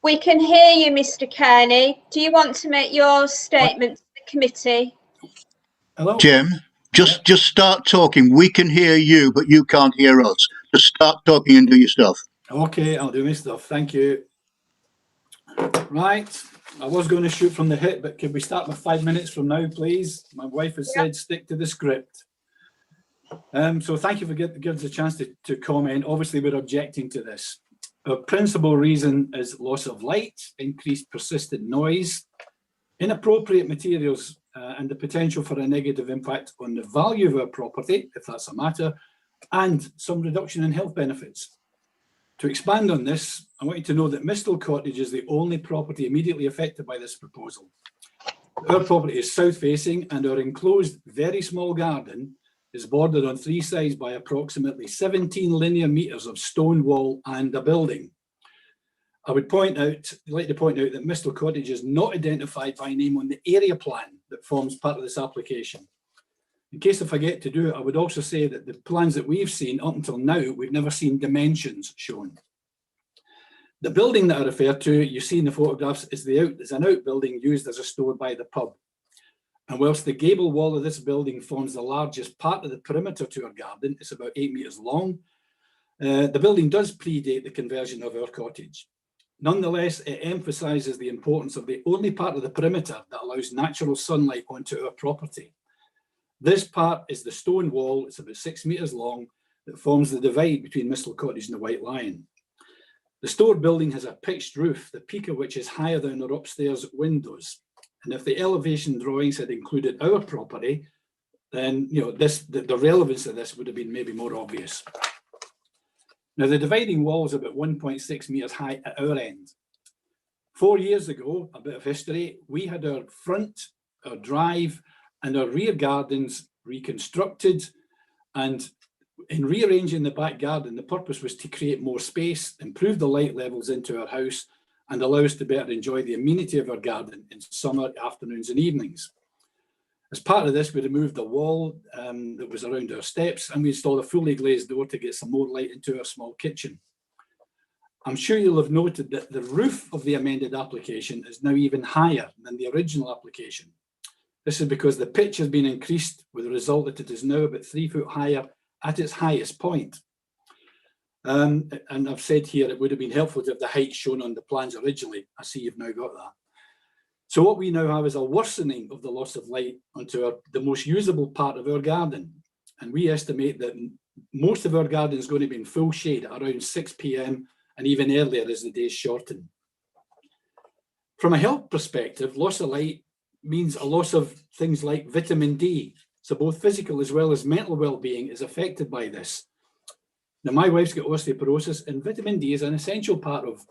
S2: We can hear you, Mr. Kearney. Do you want to make your statement to the committee?
S13: Hello?
S7: Jim, just start talking. We can hear you, but you can't hear us. Just start talking and do your stuff.
S13: Okay, I'll do my stuff. Thank you. Right. I was going to shoot from the hip, but could we start with 5 minutes from now, please? My wife has said stick to the script. So thank you for giving us a chance to comment. Obviously, we're objecting to this. The principal reason is loss of light, increased persistent noise, inappropriate materials, and the potential for a negative impact on the value of our property, if that's a matter, and some reduction in health benefits. To expand on this, I want you to know that Mistle Cottage is the only property immediately affected by this proposal. Our property is south facing, and our enclosed very small garden is bordered on 3 sides by approximately 17 linear metres of stone wall and a building. I would like to point out that Mistle Cottage is not identified by name on the area plan that forms part of this application. In case I forget to do it, I would also say that the plans that we've seen up until now, we've never seen dimensions shown. The building that I refer to, you see in the photographs, is an outbuilding used as a store by the pub. And whilst the gable wall of this building forms the largest part of the perimeter to our garden, it's about 8 metres long, the building does predate the conversion of our cottage. Nonetheless, it emphasises the importance of the only part of the perimeter that allows natural sunlight onto our property. This part is the stone wall, it's about 6 metres long, that forms the divide between Mistle Cottage and the White Lion. The store building has a pitched roof, the peak of which is higher than our upstairs windows. And if the elevation drawings had included our property, then the relevance of this would have been maybe more obvious. Now, the dividing wall is about 1.6 metres high at our end. 4 years ago, a bit of history, we had our front, our drive, and our rear gardens reconstructed. And in rearranging the back garden, the purpose was to create more space, improve the light levels into our house, and allow us to better enjoy the amenity of our garden in summer afternoons and evenings. As part of this, we removed the wall that was around our steps, and we installed a fully glazed door to get some more light into our small kitchen. I'm sure you'll have noted that the roof of the amended application is now even higher than the original application. This is because the pitch has been increased, with the result that it is now about 3 foot higher at its highest point. And I've said here it would have been helpful to have the height shown on the plans originally. I see you've now got that. So what we now have is a worsening of the loss of light onto the most usable part of our garden. And we estimate that most of our garden is going to be in full shade at around 6 p.m. and even earlier as the days shorten. From a health perspective, loss of light means a loss of things like vitamin D. So both physical as well as mental well-being is affected by this. Now, my wife's got osteoporosis, and vitamin D is an essential part of,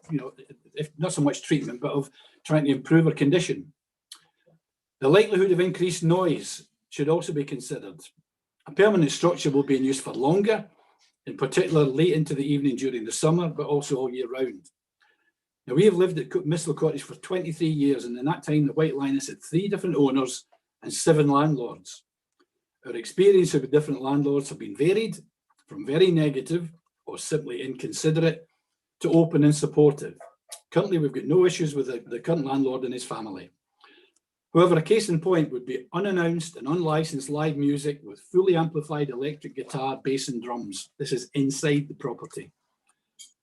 S13: if not so much treatment, but of trying to improve her condition. The likelihood of increased noise should also be considered. A permanent structure will be in use for longer, in particular late into the evening during the summer, but also all year round. Now, we have lived at Mistle Cottage for 23 years, and in that time, the White Lion has had 3 different owners and 7 landlords. Our experience with different landlords have been varied, from very negative or simply inconsiderate to open and supportive. Currently, we've got no issues with the current landlord and his family. However, a case in point would be unannounced and unlicensed live music with fully amplified electric guitar, bass and drums. This is inside the property.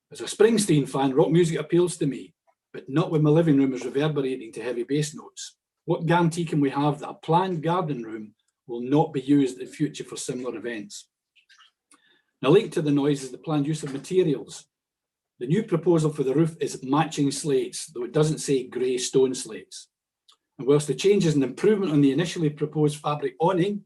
S13: As a Springsteen fan, rock music appeals to me, but not when my living room is reverberating to heavy bass notes. What guarantee can we have that a planned garden room will not be used in future for similar events? Now, linked to the noise is the planned use of materials. The new proposal for the roof is matching slates, though it doesn't say grey stone slates. And whilst the change is an improvement on the initially proposed fabric awning,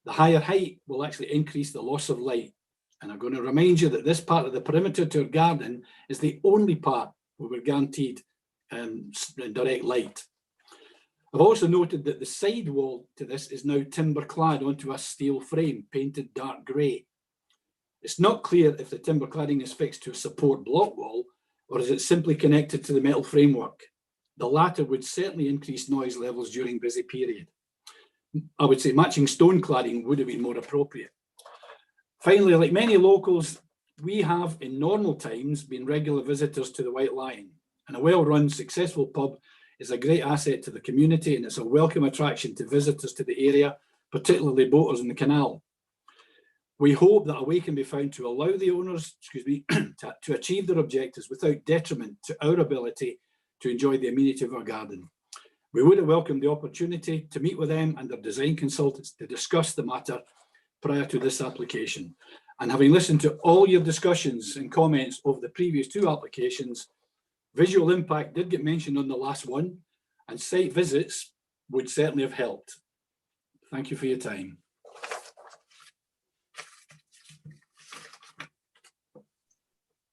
S13: the higher height will actually increase the loss of light. And I'm going to remind you that this part of the perimeter to our garden is the only part where we're guaranteed direct light. I've also noted that the side wall to this is now timber clad onto a steel frame painted dark grey. It's not clear if the timber cladding is fixed to a support block wall or is it simply connected to the metal framework. The latter would certainly increase noise levels during busy period. I would say matching stone cladding would have been more appropriate. Finally, like many locals, we have in normal times been regular visitors to the White Lion, and a well-run, successful pub is a great asset to the community, and it's a welcome attraction to visitors to the area, particularly boaters in the canal. We hope that a way can be found to allow the owners, to achieve their objectives without detriment to our ability to enjoy the amenity of our garden. We would have welcomed the opportunity to meet with them and their design consultants to discuss the matter prior to this application. And having listened to all your discussions and comments over the previous 2 applications, visual impact did get mentioned on the last one, and site visits would certainly have helped. Thank you for your time.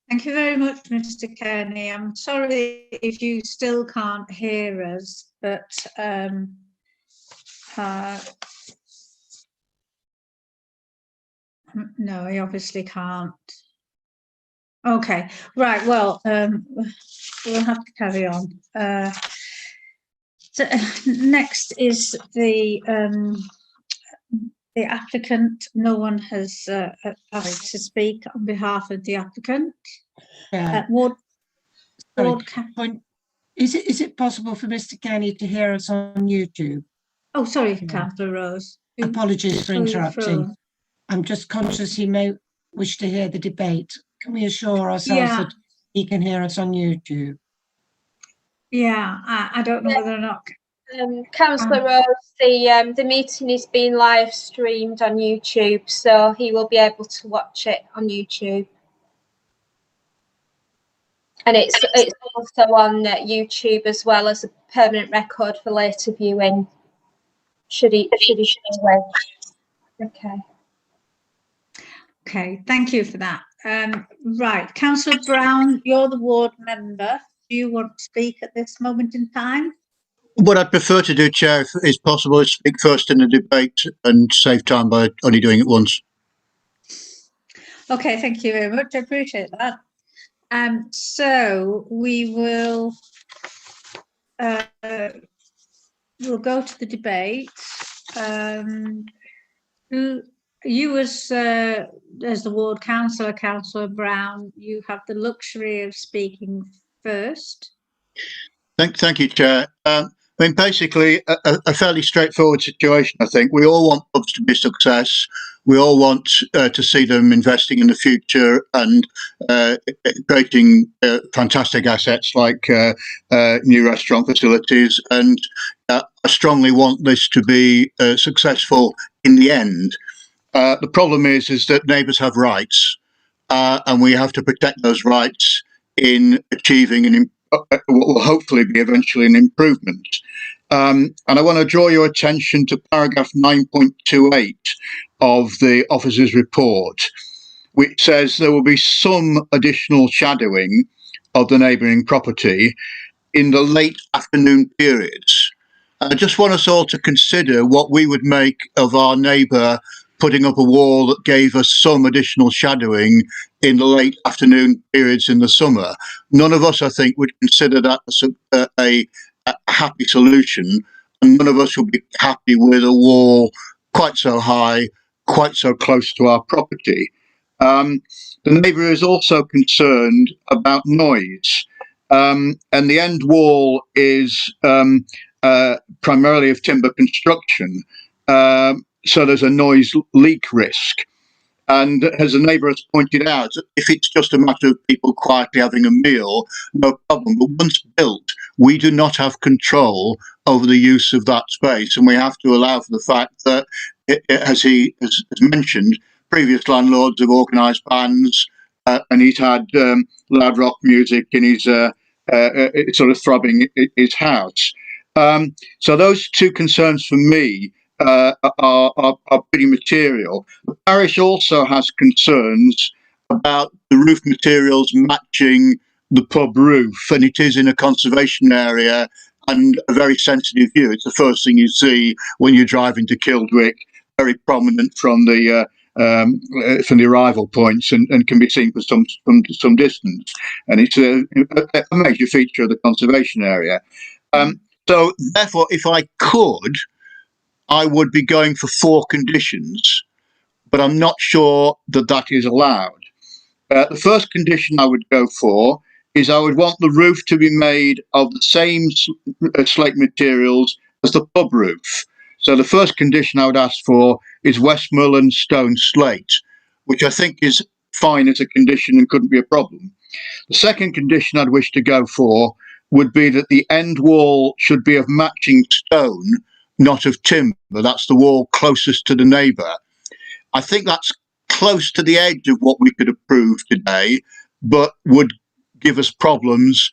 S1: Thank you very much, Mr. Kearney. I'm sorry if you still can't hear us, but No, he obviously can't. Okay, right, well, we'll have to carry on. So next is the applicant. No one has asked to speak on behalf of the applicant. Ward
S12: Is it possible for Mr. Kenny to hear us on YouTube?
S1: Oh, sorry, Councillor Rose.
S12: Apologies for
S1: Oh, you're
S12: interrupting.
S1: frozen.
S12: I'm just conscious he may wish to hear the debate. Can we assure ourselves
S1: Yeah.
S12: that he can hear us on YouTube?
S1: Yeah, I don't know whether or not.
S2: Councillor Rose, the meeting is being live streamed on YouTube, so he will be able to watch it on YouTube. And it's also on YouTube as well as a permanent record for later viewing. Should he away? Okay.
S1: Okay, thank you for that. Right, Councillor Brown, you're the ward member. Do you want to speak at this moment in time?
S7: What I'd prefer to do, Chair, if it's possible, is speak first in the debate and save time by only doing it once.
S1: Okay, thank you very much. I appreciate that. So we will we'll go to the debate. You as the ward councillor, Councillor Brown, you have the luxury of speaking first.
S7: Thank you, Chair. I mean, basically, a fairly straightforward situation, I think. We all want pubs to be a success. We all want to see them investing in the future and creating fantastic assets like new restaurant facilities. And I strongly want this to be successful in the end. The problem is that neighbours have rights, and we have to protect those rights in achieving what will hopefully be eventually an improvement. And I want to draw your attention to paragraph 9.28 of the officer's report, which says there will be some additional shadowing of the neighbouring property in the late afternoon periods. I just want us all to consider what we would make of our neighbour putting up a wall that gave us some additional shadowing in the late afternoon periods in the summer. None of us, I think, would consider that a happy solution, and none of us would be happy with a wall quite so high, quite so close to our property. The neighbour is also concerned about noise, and the end wall is primarily of timber construction. So there's a noise leak risk. And as the neighbour has pointed out, if it's just a matter of people quietly having a meal, no problem. But once built, we do not have control over the use of that space. And we have to allow for the fact that, as he has mentioned, previous landlords have organised bands, and he's had loud rock music in his sort of throbbing his house. So those two concerns for me are pretty material. The parish also has concerns about the roof materials matching the pub roof, and it is in a conservation area and a very sensitive view. It's the first thing you see when you drive into Kildwick, very prominent from the arrival points, and can be seen for some distance. And it's a major feature of the conservation area. So therefore, if I could, I would be going for 4 conditions, but I'm not sure that that is allowed. The first condition I would go for is I would want the roof to be made of the same slate materials as the pub roof. So the first condition I would ask for is Westmoreland stone slate, which I think is fine as a condition and couldn't be a problem. The second condition I'd wish to go for would be that the end wall should be of matching stone, not of timber. That's the wall closest to the neighbour. I think that's close to the edge of what we could approve today, but would give us problems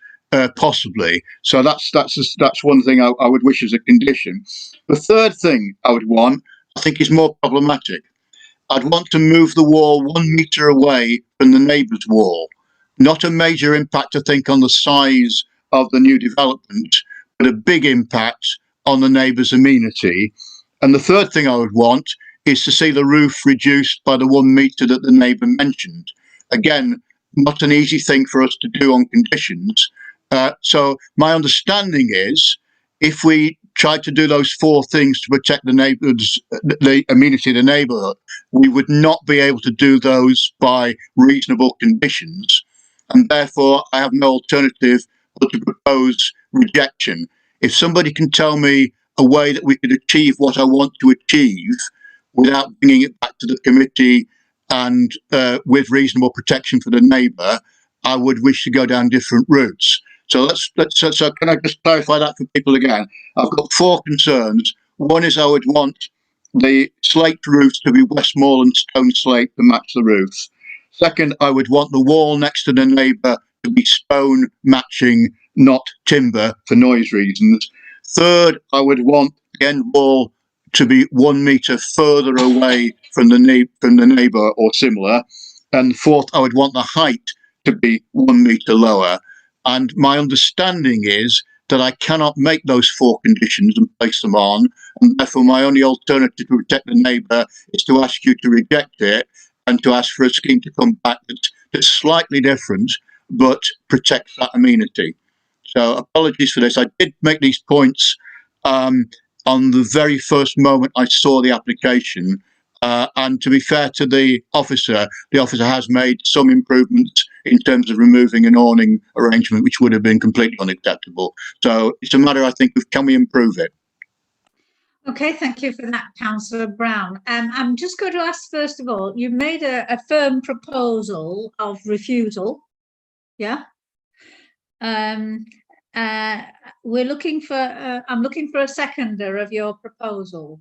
S7: possibly. So that's one thing I would wish as a condition. The third thing I would want, I think, is more problematic. I'd want to move the wall 1 metre away from the neighbour's wall. Not a major impact, I think, on the size of the new development, but a big impact on the neighbour's amenity. And the third thing I would want is to see the roof reduced by the 1 metre that the neighbour mentioned. Again, not an easy thing for us to do on conditions. So my understanding is, if we try to do those 4 things to protect the neighbours, the amenity of the neighbourhood, we would not be able to do those by reasonable conditions. And therefore, I have no alternative but to propose rejection. If somebody can tell me a way that we could achieve what I want to achieve without bringing it back to the committee and with reasonable protection for the neighbour, I would wish to go down different routes. So so can I just clarify that for people again? I've got 4 concerns. One is I would want the slate roofs to be Westmoreland stone slate to match the roofs. Second, I would want the wall next to the neighbour to be stone matching, not timber, for noise reasons. Third, I would want the end wall to be 1 metre further away from the neighbour or similar. And fourth, I would want the height to be 1 metre lower. And my understanding is that I cannot make those 4 conditions and place them on. And therefore, my only alternative to protect the neighbour is to ask you to reject it and to ask for a scheme to come back that's slightly different, but protects that amenity. So apologies for this. I did make these points on the very first moment I saw the application. And to be fair to the officer has made some improvements in terms of removing an awning arrangement, which would have been completely unacceptable. So it's a matter, I think, of can we improve it?
S1: Okay, thank you for that, Councillor Brown. I'm just going to ask, first of all, you made a firm proposal of refusal, yeah? We're looking for, I'm looking for a seconder of your proposal.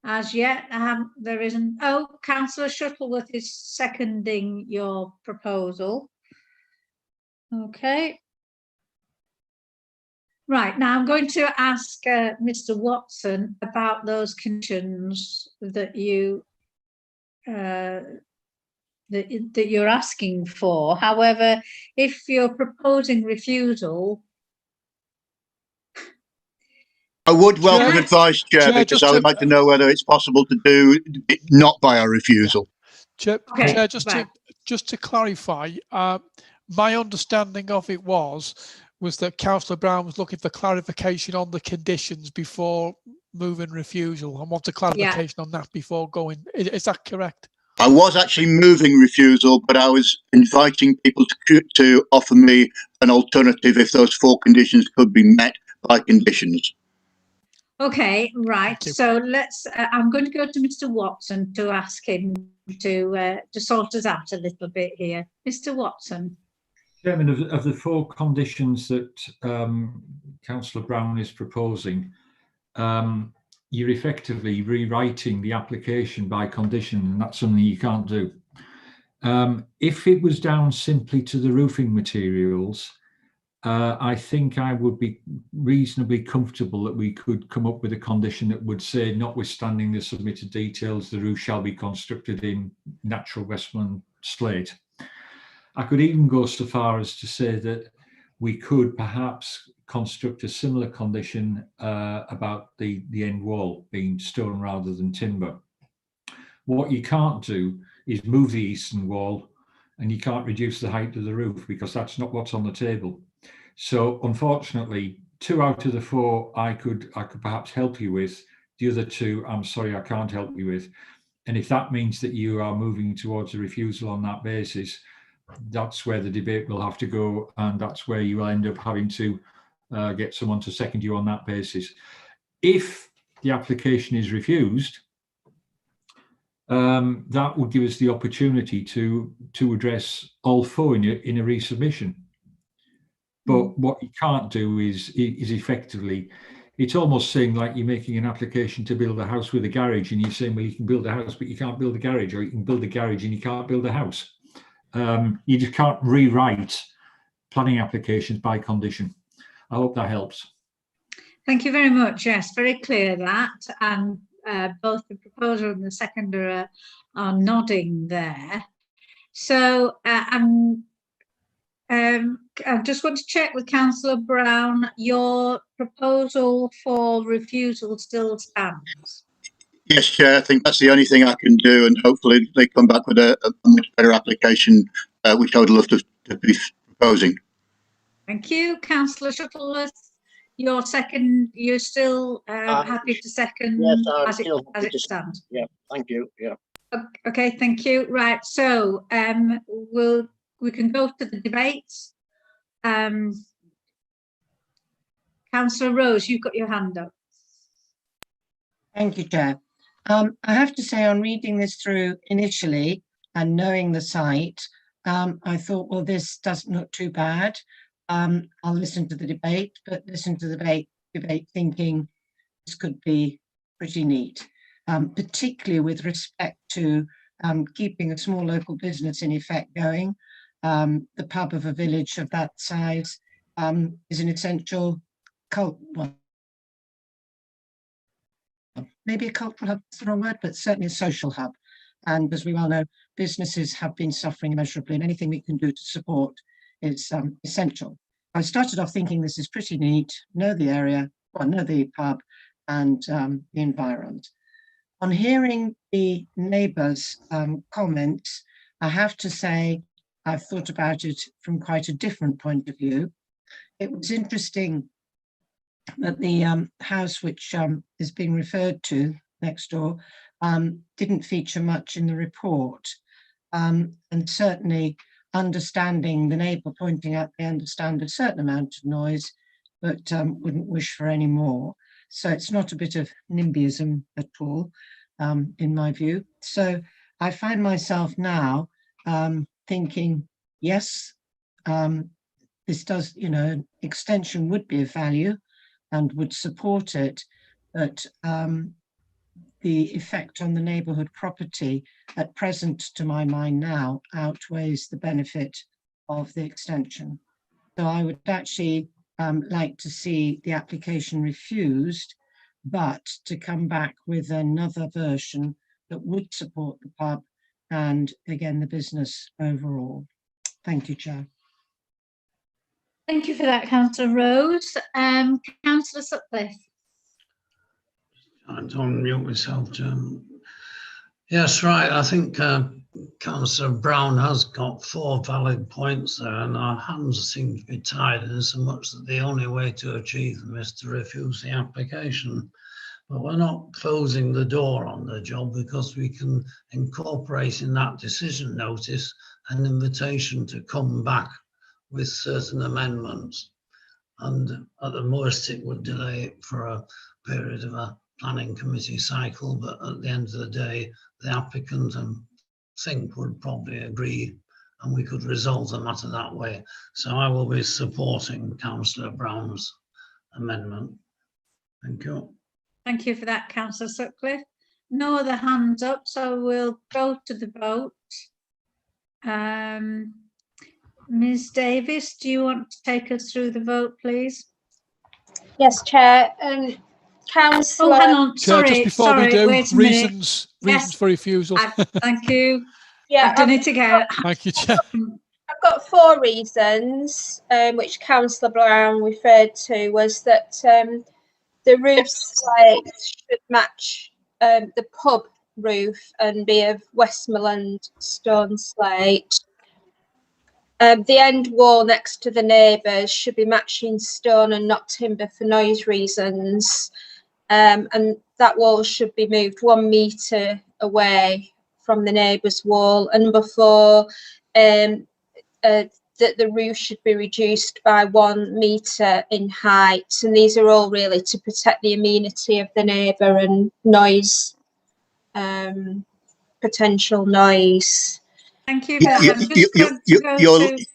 S1: As yet, there isn't. Oh, Councillor Shuttleworth is seconding your proposal. Okay. Right, now I'm going to ask Mr. Watson about those conditions that you that you're asking for. However, if you're proposing refusal,
S7: I would welcome advice, Chair, because I would like to know whether it's possible to do it not by a refusal.
S5: Chair, just to clarify, my understanding of it was that Councillor Brown was looking for clarification on the conditions before moving refusal. I want a clarification on that before going. Is that correct?
S7: I was actually moving refusal, but I was inviting people to offer me an alternative if those 4 conditions could be met by conditions.
S1: okay, right. So let's. I'm going to go to Mr. Watson to ask him to sort us out a little bit here. Mr. Watson.
S10: Chairman, of the 4 conditions that Councillor Brown is proposing, you're effectively rewriting the application by condition, and that's something you can't do. If it was down simply to the roofing materials, I think I would be reasonably comfortable that we could come up with a condition that would say, notwithstanding the submitted details, the roof shall be constructed in natural Westmoreland slate. I could even go so far as to say that we could perhaps construct a similar condition about the end wall being stone rather than timber. What you can't do is move the eastern wall, and you can't reduce the height of the roof, because that's not what's on the table. So unfortunately, 2 out of the 4 I could perhaps help you with. The other 2, I'm sorry, I can't help you with. And if that means that you are moving towards a refusal on that basis, that's where the debate will have to go, and that's where you will end up having to get someone to second you on that basis. If the application is refused, that would give us the opportunity to address all 4 in a resubmission. But what you can't do is effectively, it's almost saying like you're making an application to build a house with a garage, and you're saying, well, you can build a house, but you can't build a garage, or you can build a garage and you can't build a house. You just can't rewrite planning applications by condition. I hope that helps.
S1: Thank you very much. Yes, very clear that. And both the proposer and the seconder are nodding there. So I just want to check with Councillor Brown, your proposal for refusal still stands?
S7: Yes, Chair, I think that's the only thing I can do, and hopefully they come back with a much better application, which I would love to be proposing.
S1: Thank you. Councillor Shuttleworth, you're still happy to second
S8: Yes, I'm
S1: as
S8: still happy
S1: it
S8: to
S1: stands?
S8: Yeah, thank you. Yeah.
S1: Okay, thank you. Right, so we can go to the debates. Councillor Rose, you've got your hand up.
S12: Thank you, Chair. I have to say, on reading this through initially and knowing the site, I thought, well, this doesn't look too bad. I'll listen to the debate, but listen to the debate thinking this could be pretty neat, particularly with respect to keeping a small local business in effect going. The pub of a village of that size is an essential maybe a cultural hub is the wrong word, but certainly a social hub. And as we well know, businesses have been suffering immeasurably, and anything we can do to support is essential. I started off thinking this is pretty neat, know the area, well, know the pub and the environment. On hearing the neighbours' comments, I have to say I've thought about it from quite a different point of view. It was interesting that the house which is being referred to next door didn't feature much in the report, and certainly understanding the neighbour pointing out they understand a certain amount of noise but wouldn't wish for any more. So it's not a bit of NIMBYism at all, in my view. So I find myself now thinking, yes, this does, extension would be of value and would support it, but the effect on the neighbourhood property at present, to my mind now, outweighs the benefit of the extension. So I would actually like to see the application refused, but to come back with another version that would support the pub and, again, the business overall. Thank you, Chair.
S1: Thank you for that, Councillor Rose. Councillor Sutcliffe.
S6: I'm on mute myself, Chairman. Yes, right. I think Councillor Brown has got 4 valid points there, and our hands seem to be tied in so much that the only way to achieve them is to refuse the application. But we're not closing the door on the job, because we can incorporate in that decision notice an invitation to come back with certain amendments. And at the most, it would delay it for a period of a planning committee cycle, but at the end of the day, the applicant, I think, would probably agree, and we could resolve the matter that way. So I will be supporting Councillor Brown's amendment. Thank you.
S1: Thank you for that, Councillor Sutcliffe. No other hands up, so we'll go to the vote. Ms Davis, do you want to take us through the vote, please?
S2: Yes, Chair. Councillor.
S1: Oh, hang on.
S5: Chair, just before we do,
S1: wait a
S5: reasons
S1: yes.
S5: for refusal.
S1: Thank you.
S2: Yeah,
S1: I've done it again.
S5: Thank you, Chair.
S2: I've got 4 reasons, which Councillor Brown referred to, was that the roof slate should match the pub roof and be of Westmoreland stone slate. The end wall next to the neighbours should be matching stone and not timber for noise reasons. And that wall should be moved 1 metre away from the neighbour's wall. And number 4, that the roof should be reduced by 1 metre in height. And these are all really to protect the amenity of the neighbour and noise, potential noise.
S1: Thank you for that. I'm just going to go to...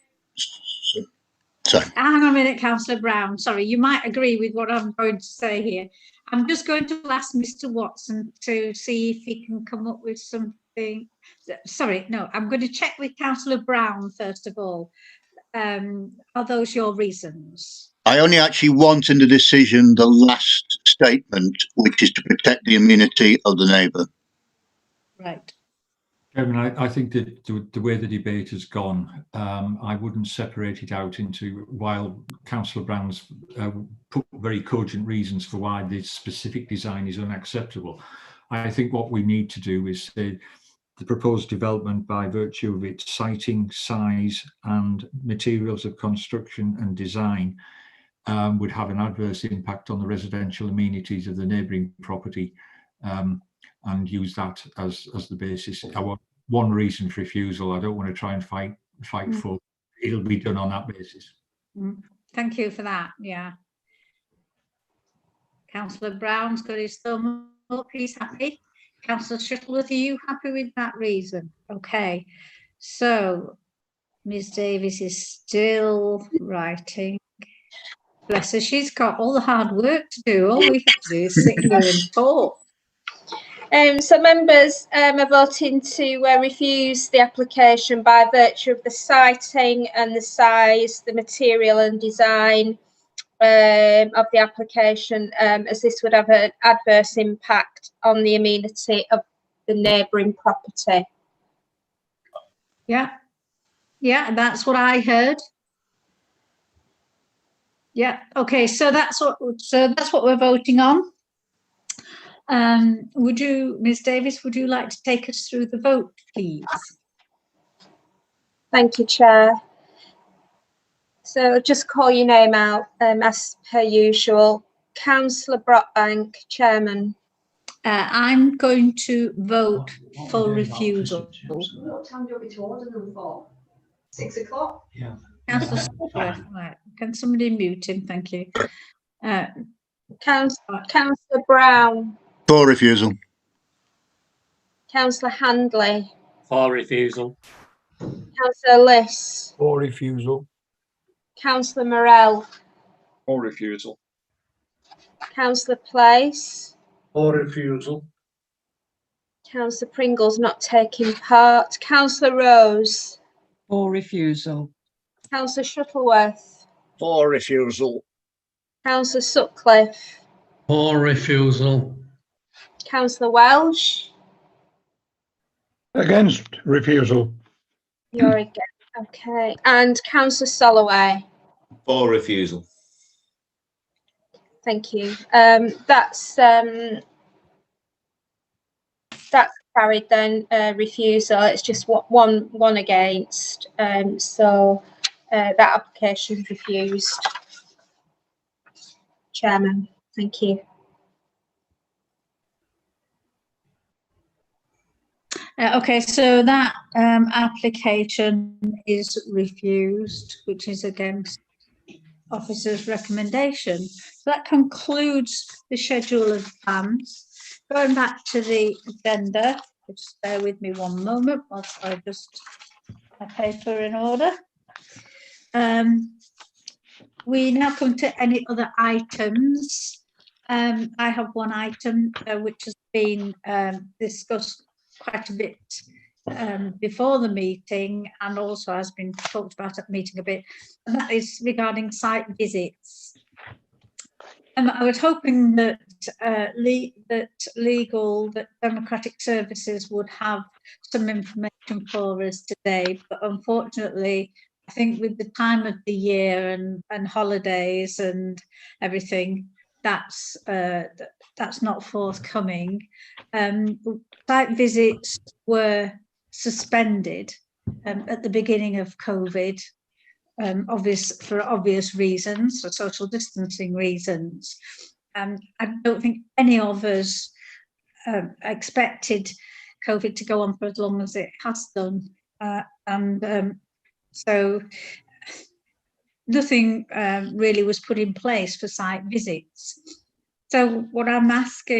S7: Sorry.
S1: Hang on a minute, Councillor Brown. Sorry, you might agree with what I'm going to say here. I'm just going to ask Mr Watson to see if he can come up with something. Sorry, no, I'm going to check with Councillor Brown first of all. Are those your reasons?
S7: I only actually want in the decision the last statement, which is to protect the amenity of the neighbour.
S1: Right.
S10: Chairman, I think that the way the debate has gone, I wouldn't separate it out into, while Councillor Brown's put very cogent reasons for why this specific design is unacceptable, I think what we need to do is say the proposed development, by virtue of its siting, size and materials of construction and design, would have an adverse impact on the residential amenities of the neighbouring property, and use that as the basis. I want one reason for refusal. I don't want to try and fight for. It'll be done on that basis.
S1: Thank you for that. Yeah. Councillor Brown's got his thumb up. He's happy. Councillor Shuttleworth, are you happy with that reason? Okay. So Ms Davies is still writing. Bless her, she's got all the hard work to do. All we have to do is sit here and talk.
S2: So members are voting to refuse the application by virtue of the siting and the size, the material and design of the application, as this would have an adverse impact on the amenity of the neighbouring property.
S1: Yeah, that's what I heard. Yeah, okay, so that's what we're voting on. Would you, Ms Davies, would you like to take us through the vote, please?
S2: Thank you, Chair. So just call your name out as per usual. Councillor Brockbank, Chairman.
S1: I'm going to vote for refusal.
S17: What time do you want me to order them for? 6 o'clock?
S10: Yeah.
S1: Councillor Sutcliffe, right. Can somebody mute him? Thank you.
S2: Councillor Brown.
S7: For refusal.
S2: Councillor Handley.
S15: For refusal.
S2: Councillor Liss.
S9: For refusal.
S2: Councillor Morell.
S4: For refusal.
S2: Councillor Place.
S9: For refusal.
S2: Councillor Pringle's not taking part. Councillor Rose.
S12: For refusal.
S2: Councillor Shuttleworth.
S8: For refusal.
S2: Councillor Sutcliffe.
S6: For refusal.
S2: Councillor Welsh.
S9: Against refusal.
S2: You're against. Okay. And Councillor Soloway.
S14: For refusal.
S2: Thank you. That's carried then. Refusal. It's just one against. So that application is refused. Chairman, thank you.
S1: Okay, so that application is refused, which is against officer's recommendation. So that concludes the schedule of plans. Going back to the agenda, just bear with me one moment whilst I just my paper in order. We now come to any other items. I have one item which has been discussed quite a bit before the meeting and also has been talked about at the meeting a bit, and that is regarding site visits. I was hoping that Democratic Services would have some information for us today, but unfortunately, I think with the time of the year and holidays and everything, that's not forthcoming. Site visits were suspended at the beginning of COVID, for obvious reasons, for social distancing reasons. I don't think any of us expected COVID to go on for as long as it has done, so nothing really was put in place for site visits. So what I've asked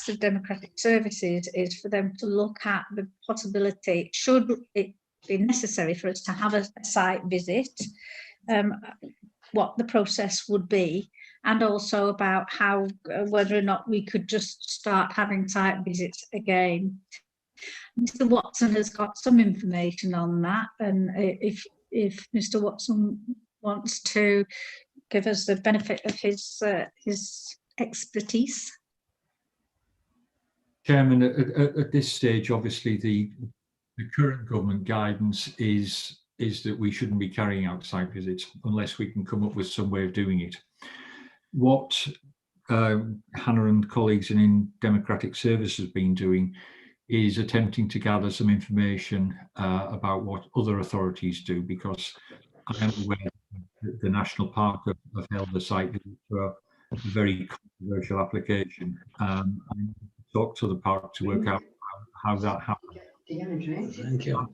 S1: of Democratic Services is for them to look at the possibility, should it be necessary for us to have a site visit, what the process would be, and also about how whether or not we could just start having site visits again. Mr. Watson has got some information on that, and if Mr. Watson wants to give us the benefit of his expertise.
S10: Chairman, at this stage, obviously the current government guidance is that we shouldn't be carrying out site visits unless we can come up with some way of doing it. What Hannah and colleagues in Democratic Service has been doing is attempting to gather some information about what other authorities do, because I am aware that the National Park have held a site visit for a very controversial application. I talked to the park to work out how that happened.
S6: Thank you.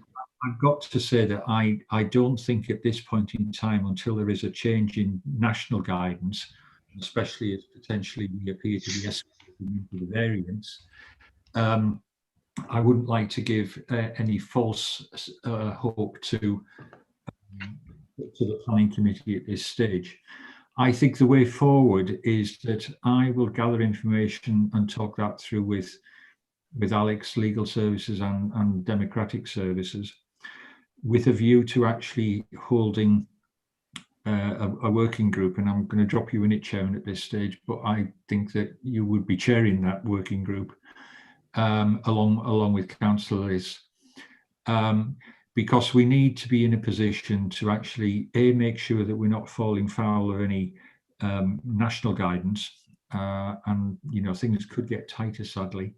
S10: I've got to say that I don't think at this point in time, until there is a change in national guidance, especially as potentially we appear to be escalating into the variants, I wouldn't like to give any false hope to the planning committee at this stage. I think the way forward is that I will gather information and talk that through with Alex, Legal Services and Democratic Services, with a view to actually holding a working group. And I'm going to drop you in it, Chairman, at this stage, but I think that you would be chairing that working group along with Councillor Liz, because we need to be in a position to actually make sure that we're not falling foul of any national guidance, and things could get tighter, sadly.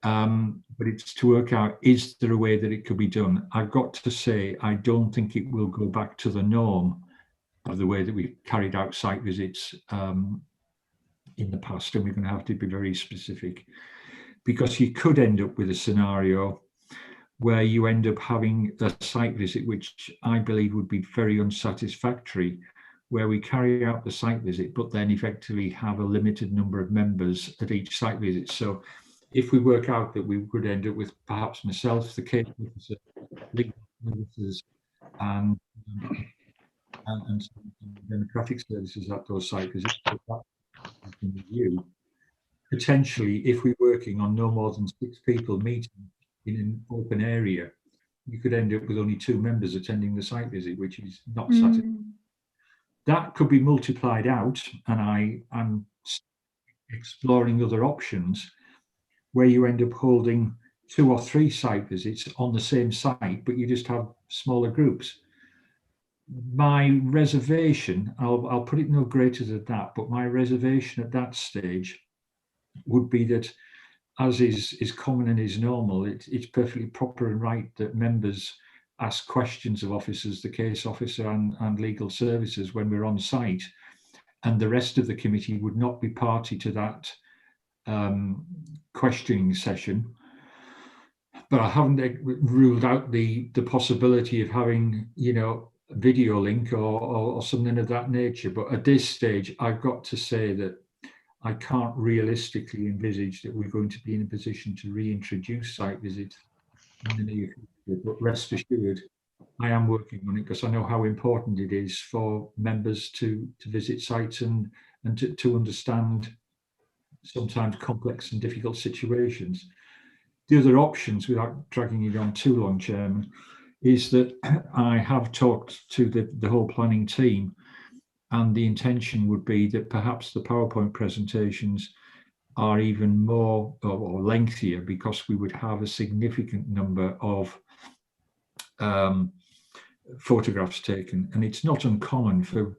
S10: But it's to work out, is there a way that it could be done? I've got to say, I don't think it will go back to the norm of the way that we've carried out site visits in the past, and we're going to have to be very specific, because you could end up with a scenario where you end up having a site visit, which I believe would be very unsatisfactory, where we carry out the site visit, but then effectively have a limited number of members at each site visit. So if we work out that we could end up with perhaps myself, the case officer, legal services, and Democratic Services at those site visits, potentially, if we're working on no more than 6 people meeting in an open area, you could end up with only 2 members attending the site visit, which is not satisfying. That could be multiplied out, and I am exploring other options where you end up holding 2 or 3 site visits on the same site, but you just have smaller groups. My reservation, I'll put it no greater than that, but my reservation at that stage would be that, as is common and is normal, it's perfectly proper and right that members ask questions of officers, the case officer and legal services, when we're on site, and the rest of the committee would not be party to that questioning session. But I haven't ruled out the possibility of having, a video link or something of that nature. But at this stage, I've got to say that I can't realistically envisage that we're going to be in a position to reintroduce site visits in the near future. But rest assured, I am working on it, because I know how important it is for members to visit sites and to understand sometimes complex and difficult situations. The other options, without dragging it on too long, Chairman, is that I have talked to the whole planning team, and the intention would be that perhaps the PowerPoint presentations are even more or lengthier, because we would have a significant number of photographs taken. And it's not uncommon for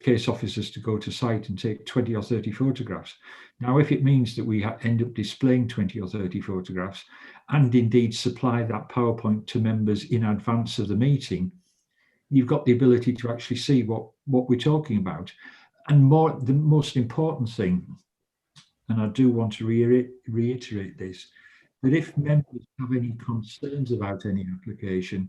S10: case officers to go to site and take 20 or 30 photographs. Now, if it means that we end up displaying 20 or 30 photographs, and indeed supply that PowerPoint to members in advance of the meeting, you've got the ability to actually see what we're talking about. And the most important thing, and I do want to reiterate this, that if members have any concerns about any application,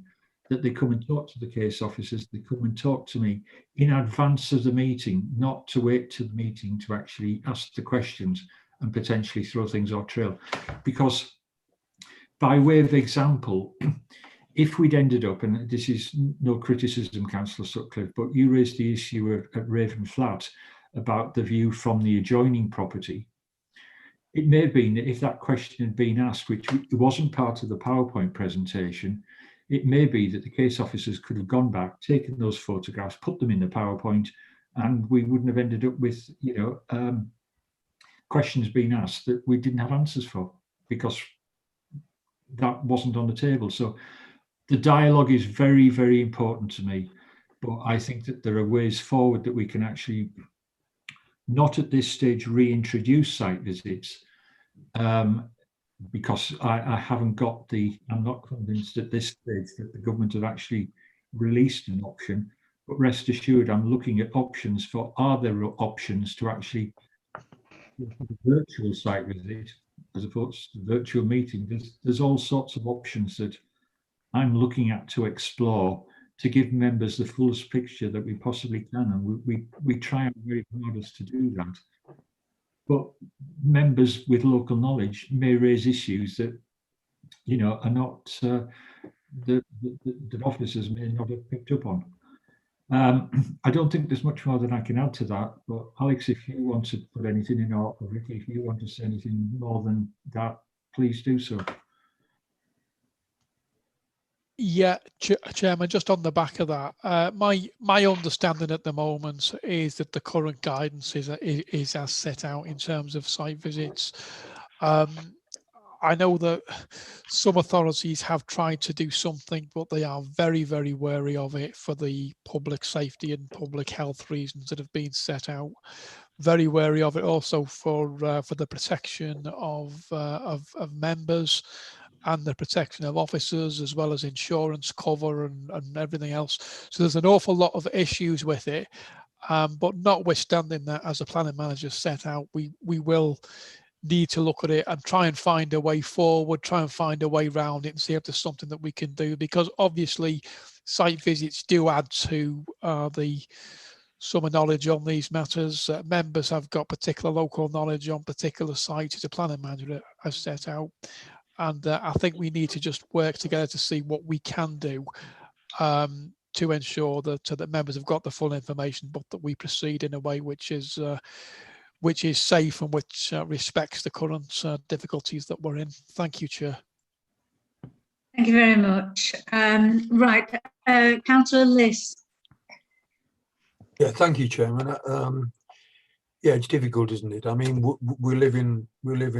S10: that they come and talk to the case officers, they come and talk to me in advance of the meeting, not to wait to the meeting to actually ask the questions and potentially throw things off trail. Because by way of example, if we'd ended up, and this is no criticism, Councillor Sutcliffe, but you raised the issue at Raven Flat about the view from the adjoining property. It may have been that if that question had been asked, which wasn't part of the PowerPoint presentation, it may be that the case officers could have gone back, taken those photographs, put them in the PowerPoint, and we wouldn't have ended up with, questions being asked that we didn't have answers for, because that wasn't on the table. So the dialogue is very, very important to me, but I think that there are ways forward that we can actually not at this stage reintroduce site visits, because I haven't got I'm not convinced at this stage that the government have actually released an option. But rest assured, I'm looking at options for, are there options to actually virtual site visit as opposed to virtual meeting. There's all sorts of options that I'm looking at to explore to give members the fullest picture that we possibly can, and we try our very hardest to do that. But members with local knowledge may raise issues that, you know, are not that officers may not have picked up on. I don't think there's much more than I can add to that, but Alex, if you want to put anything in, or Ricky, if you want to say anything more than that, please do so.
S5: Yeah, Chairman, just on the back of that, my understanding at the moment is that the current guidance is as set out in terms of site visits. I know that some authorities have tried to do something, but they are very, very wary of it for the public safety and public health reasons that have been set out. Very wary of it also for the protection of members and the protection of officers, as well as insurance cover and everything else. So there's an awful lot of issues with it. But notwithstanding that, as the planning manager set out, we will need to look at it and try and find a way forward, try and find a way around it and see if there's something that we can do, because obviously site visits do add to the summer knowledge on these matters. Members have got particular local knowledge on particular sites, as a planning manager has set out. And I think we need to just work together to see what we can do to ensure that members have got the full information, but that we proceed in a way which is safe and which respects the current difficulties that we're in. Thank you, Chair.
S1: Thank you very much. Right, Councillor Liss.
S18: Yeah, thank you, Chairman. Yeah, it's difficult, isn't it? I mean, we live in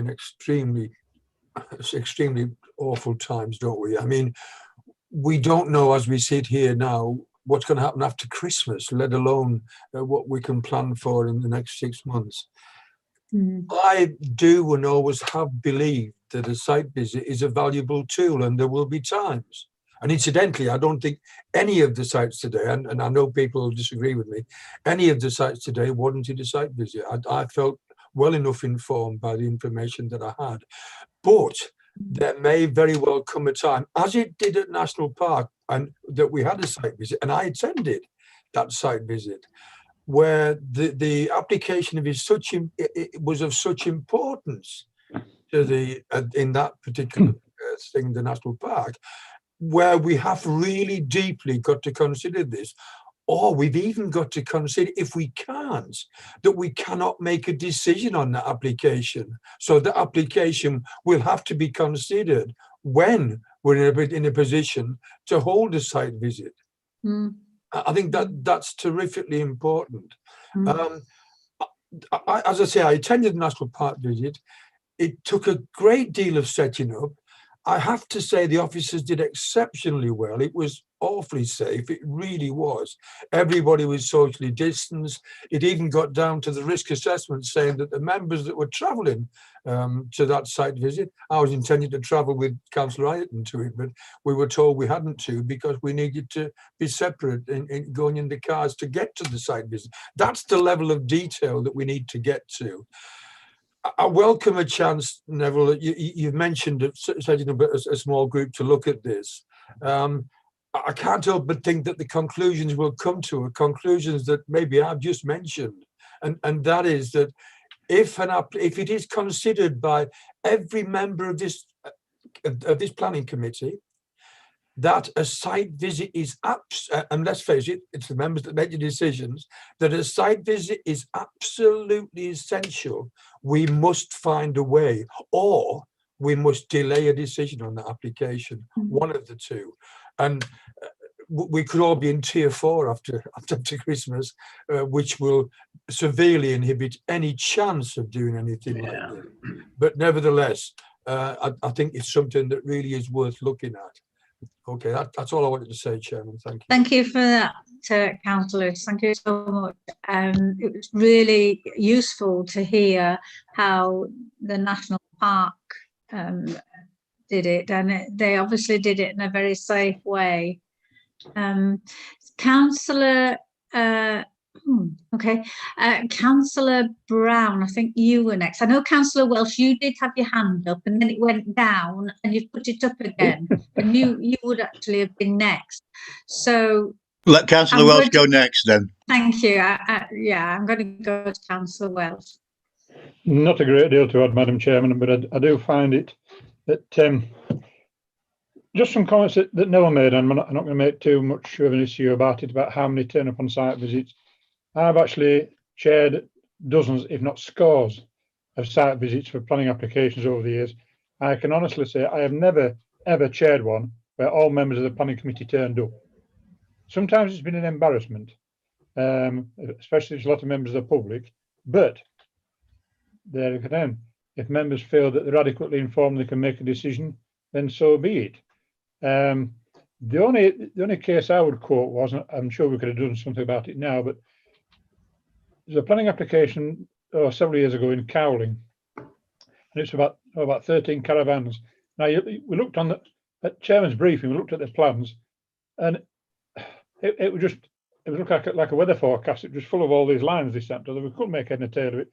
S18: extremely awful times, don't we? I mean, we don't know as we sit here now what's going to happen after Christmas, let alone what we can plan for in the next 6 months. I do and always have believed that a site visit is a valuable tool, and there will be times. And incidentally, I don't think any of the sites today, and I know people will disagree with me, any of the sites today warranted a site visit. I felt well enough informed by the information that I had. But there may very well come a time, as it did at National Park, and that we had a site visit, and I attended that site visit, where the application of it was of such importance to the in that particular thing, the National Park, where we have really deeply got to consider this. Or we've even got to consider, if we can't, that we cannot make a decision on that application. So the application will have to be considered when we're in a position to hold a site visit. I think that's terrifically important. As I say, I attended the National Park visit. It took a great deal of setting up. I have to say the officers did exceptionally well. It was awfully safe. It really was. Everybody was socially distanced. It even got down to the risk assessment saying that the members that were travelling to that site visit, I was intending to travel with Councillor Ayrton to it, but we were told we hadn't to because we needed to be separate in going in the cars to get to the site visit. That's the level of detail that we need to get to. I welcome a chance, Neville. You've mentioned setting up a small group to look at this. I can't help but think that the conclusions will come to are conclusions that maybe I've just mentioned, and that is that if it is considered by every member of this planning committee that a site visit is and let's face it, it's the members that make the decisions, that a site visit is absolutely essential, we must find a way, or we must delay a decision on the application, one of the two. And we could all be in tier 4 after Christmas, which will severely inhibit any chance of doing anything like that. But nevertheless, I think it's something that really is worth looking at. Okay, that's all I wanted to say, Chairman. Thank you.
S1: Thank you for that, councillors. Thank you so much. It was really useful to hear how the National Park did it, and they obviously did it in a very safe way. Councillor, Councillor Brown, I think you were next. I know Councillor Welsh, you did have your hand up, and then it went down, and you put it up again, and you would actually have been next. So
S7: let Councillor Welsh go next, then.
S1: Thank you. Yeah, I'm going to go to Councillor Welsh.
S9: Not a great deal to add, Madam Chairman, but I do find it that just some comments that Noah made, and I'm not going to make too much of an issue about it, about how many turn up on site visits. I've actually chaired dozens, if not scores, of site visits for planning applications over the years. I can honestly say I have never, ever chaired one where all members of the planning committee turned up. Sometimes it's been an embarrassment, especially if a lot of members of the public, but there again, if members feel that they're adequately informed, they can make a decision, then so be it. The only case I would quote was, I'm sure we could have done something about it now, but there's a planning application several years ago in Cowling, and it's about 13 caravans. Now we looked on at Chairman's briefing, we looked at the plans, and it was like a weather forecast. It was full of all these lines this time, so we couldn't make any tail of it.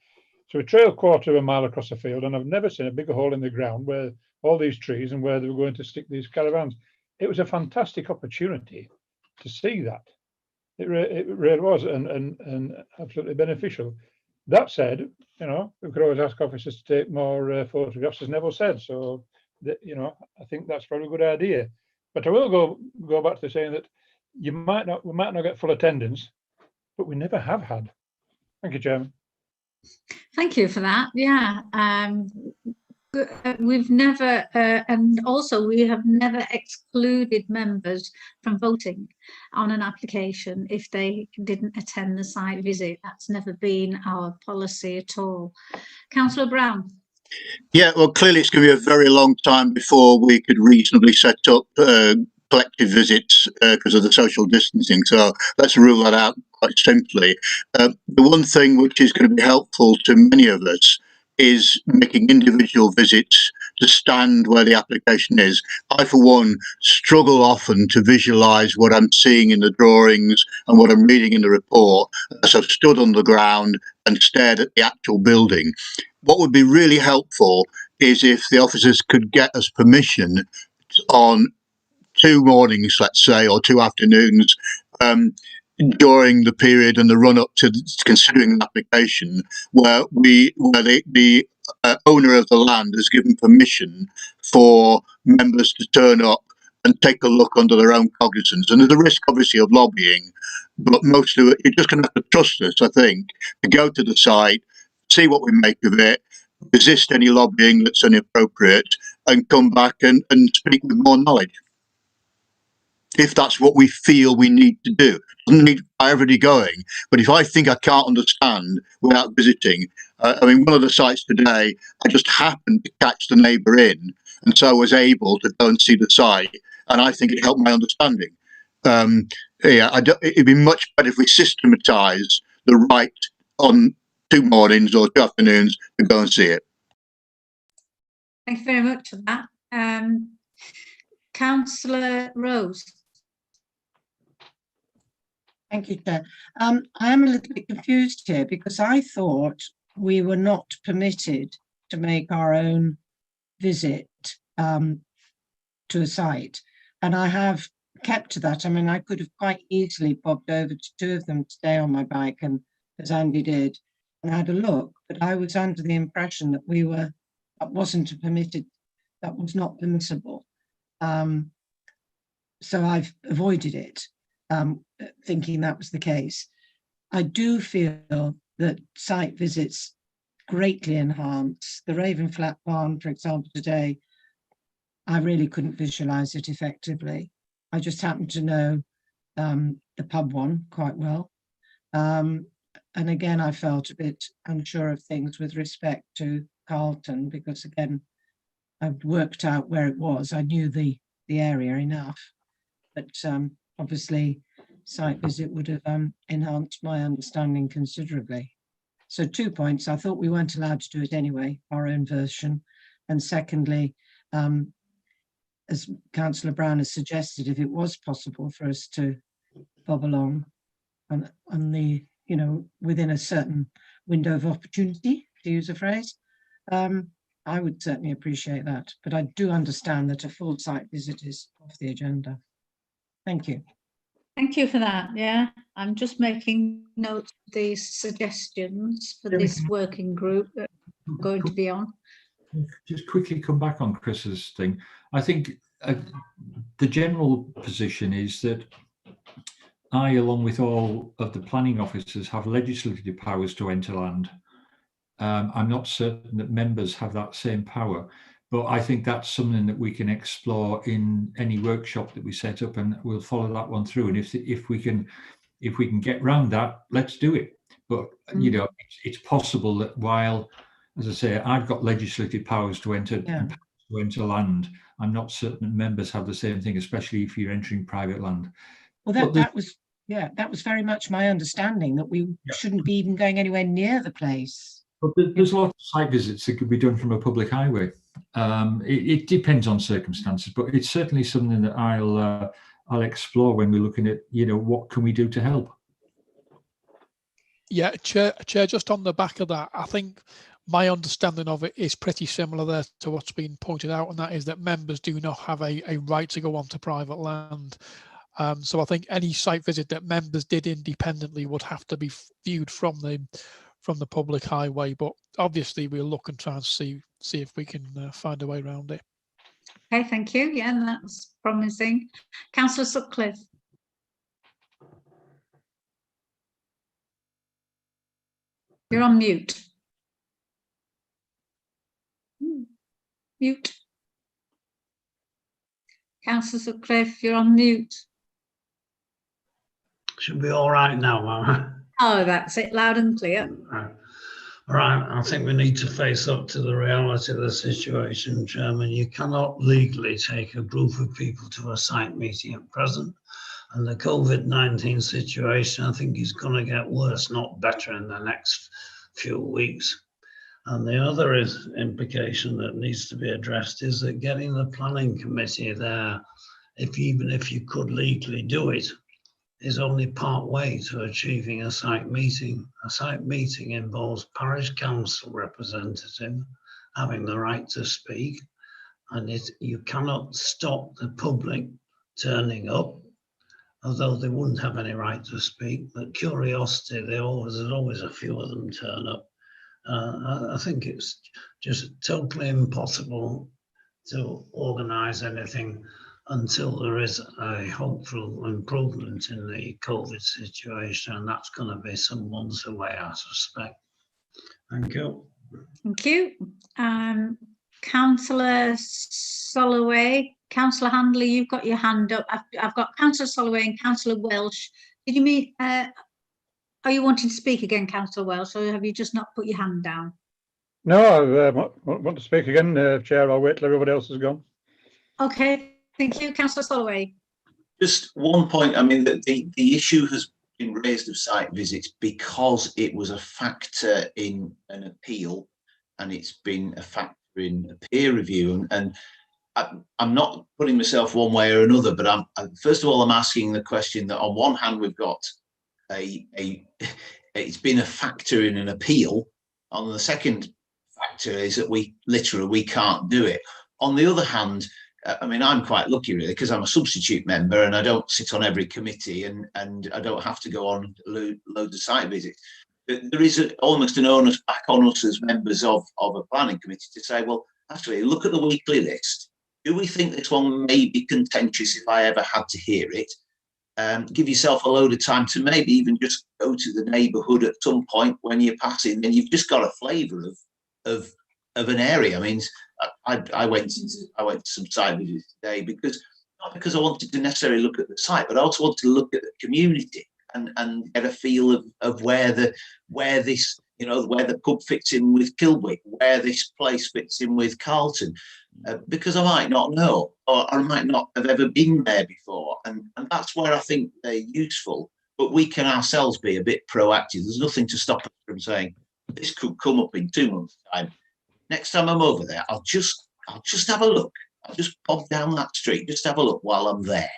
S9: So we trailed 1/4 of a mile across the field, and I've never seen a bigger hole in the ground where all these trees and where they were going to stick these caravans. It was a fantastic opportunity to see that. It really was, and absolutely beneficial. That said, we could always ask officers to take more photographs, as Neville said. So, I think that's probably a good idea. But I will go back to saying that we might not get full attendance, but we never have had. Thank you, Chairman.
S1: Thank you for that. Yeah, we've never, and also we have never excluded members from voting on an application if they didn't attend the site visit. That's never been our policy at all. Councillor Brown.
S7: Yeah, well, clearly it's going to be a very long time before we could reasonably set up collective visits because of the social distancing. So let's rule that out quite simply. The one thing which is going to be helpful to many of us is making individual visits to stand where the application is. I, for one, struggle often to visualise what I'm seeing in the drawings and what I'm reading in the report. So I've stood on the ground and stared at the actual building. What would be really helpful is if the officers could get us permission on 2 mornings, let's say, or 2 afternoons, during the period and the run-up to considering an application, where the owner of the land has given permission for members to turn up and take a look under their own cognizance. And there's a risk, obviously, of lobbying, but most of it, you're just going to have to trust us, I think, to go to the site, see what we make of it, resist any lobbying that's inappropriate, and come back and speak with more knowledge, if that's what we feel we need to do. Doesn't need everybody going, but if I think I can't understand without visiting, one of the sites today, I just happened to catch the neighbour in, and so I was able to go and see the site, and I think it helped my understanding. It'd be much better if we systematise the right on 2 mornings or 2 afternoons to go and see it.
S1: Thank you very much for that. Councillor Rose.
S12: Thank you, Chair. I am a little bit confused here because I thought we were not permitted to make our own visit to a site, and I have kept to that. I mean, I could have quite easily bobbed over to 2 of them today on my bike, and as Andy did, and had a look, but I was under the impression that that wasn't permitted, that was not permissible. So I've avoided it, thinking that was the case. I do feel that site visits greatly enhance the Ravenflat barn, for example, today. I really couldn't visualize it effectively. I just happened to know the pub one quite well. And again, I felt a bit unsure of things with respect to Carlton, because again, I've worked out where it was. I knew the the area enough. But obviously, site visit would have enhanced my understanding considerably. So 2 points. I thought we weren't allowed to do it anyway, our own version. And secondly, as Councillor Brown has suggested, if it was possible for us to bob along on the, you know, within a certain window of opportunity, to use a phrase, I would certainly appreciate that. But I do understand that a full site visit is off the agenda. Thank you.
S1: Thank you for that. Yeah, I'm just making notes of these suggestions for this working group that we're going to be on.
S10: Just quickly come back on Chris's thing. I think the general position is that I, along with all of the planning officers, have legislative powers to enter land. I'm not certain that members have that same power, but I think that's something that we can explore in any workshop that we set up, and we'll follow that one through. And if we can get round that, let's do it. But you know, it's possible that while, as I say, I've got legislative powers to enter land, I'm not certain members have the same thing, especially if you're entering private land.
S12: Well, that was very much my understanding, that we shouldn't be even going anywhere near the place.
S10: But there's lots of site visits that could be done from a public highway. It depends on circumstances, but it's certainly something that I'll explore when we're looking at, you know, what can we do to help.
S5: Yeah, Chair, just on the back of that, I think my understanding of it is pretty similar there to what's been pointed out, and that is that members do not have a right to go onto private land. So I think any site visit that members did independently would have to be viewed from the public highway. But obviously we'll look and try and see if we can find a way around it.
S1: Okay, thank you. Yeah, that's promising. Councillor Sutcliffe. You're on mute. Mute. Councillor Sutcliffe, you're on mute.
S6: Should be all right now, Mama.
S1: Oh, that's it, loud and clear.
S6: All right, I think we need to face up to the reality of the situation, Chairman. You cannot legally take a group of people to a site meeting at present. And the COVID-19 situation, I think, is going to get worse, not better, in the next few weeks. And the other implication that needs to be addressed is that getting the planning committee there, even if you could legally do it, is only part way to achieving a site meeting. A site meeting involves parish council representative having the right to speak, and you cannot stop the public turning up, although they wouldn't have any right to speak. But curiosity, there's always a few of them turn up. I think it's just totally impossible to organise anything until there is a hopeful improvement in the COVID situation, and that's going to be some months away, I suspect. Thank you.
S1: Thank you. Councillor Soloway, Councillor Handley, you've got your hand up. I've got Councillor Soloway and Councillor Welsh. Did you mean, are you wanting to speak again, Councillor Welsh, or have you just not put your hand down?
S9: No, I want to speak again, Chair. I'll wait till everybody else has gone.
S1: Okay, thank you. Councillor Soloway.
S14: Just one point. I mean, the issue has been raised of site visits because it was a factor in an appeal, and it's been a factor in a peer review. And I'm not putting myself one way or another, but first of all, I'm asking the question that on one hand we've got it's been a factor in an appeal. On the second factor is that we can't do it. On the other hand, I mean, I'm quite lucky really, because I'm a substitute member and I don't sit on every committee, and I don't have to go on loads of site visits. But there is almost an onus back on us as members of a planning committee to say, well, actually, look at the weekly list. Do we think this one may be contentious if I ever had to hear it? Give yourself a load of time to maybe even just go to the neighbourhood at some point when you're passing, and you've just got a flavour of an area. I mean, I went to some site visits today not because I wanted to necessarily look at the site, but I also wanted to look at the community and get a feel of where this, you know, where the pub fits in with Kilwick, where this place fits in with Carlton. because I might not know, or I might not have ever been there before. And that's where I think they're useful. But we can ourselves be a bit proactive. There's nothing to stop us from saying, this could come up in 2 months' time. Next time I'm over there, I'll just have a look. I'll just pop down that street, just have a look while I'm there.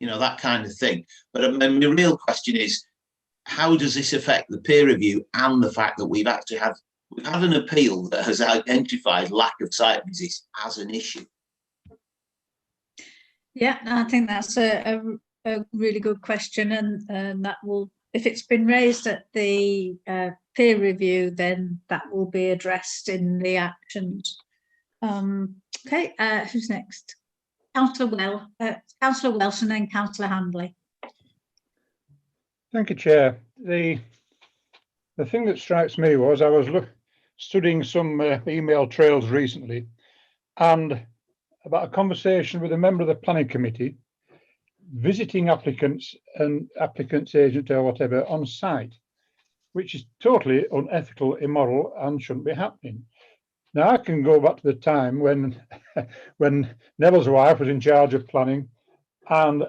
S14: You know, that kind of thing. But the real question is, how does this affect the peer review and the fact that we've had an appeal that has identified lack of site visits as an issue?
S1: Yeah, I think that's a really good question, and that will, if it's been raised at the peer review, then that will be addressed in the actions. Okay, who's next? Councillor Welsh and then Councillor Handley.
S9: Thank you, Chair. The thing that strikes me was I was studying some email trails recently, and about a conversation with a member of the planning committee visiting applicants and applicants' agent or whatever on site, which is totally unethical, immoral, and shouldn't be happening. Now, I can go back to the time when Neville's wife was in charge of planning, and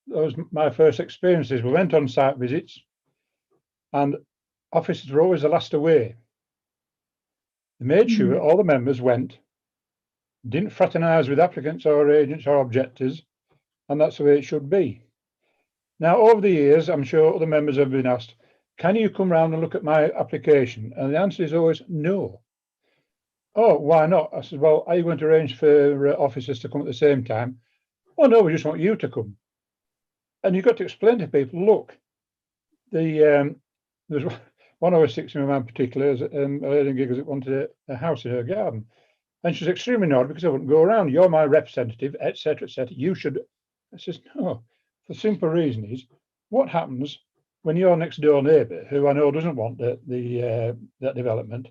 S9: those my first experiences. We went on site visits, and officers were always the last away. They made sure all the members went, didn't fraternise with applicants or agents or objectors, and that's the way it should be. Now, over the years, I'm sure other members have been asked, can you come round and look at my application? And the answer is always no. Oh, why not? I said, well, are you going to arrange for officers to come at the same time? Oh, no, we just want you to come. And you've got to explain to people, look, there's one I was 6 in my mind particular, a lady in Giggles that wanted a house in her garden. And she's extremely annoyed because I wouldn't go around. You're my representative, etc., etc. You should. I says, no. The simple reason is, what happens when your next door neighbour, who I know doesn't want that development,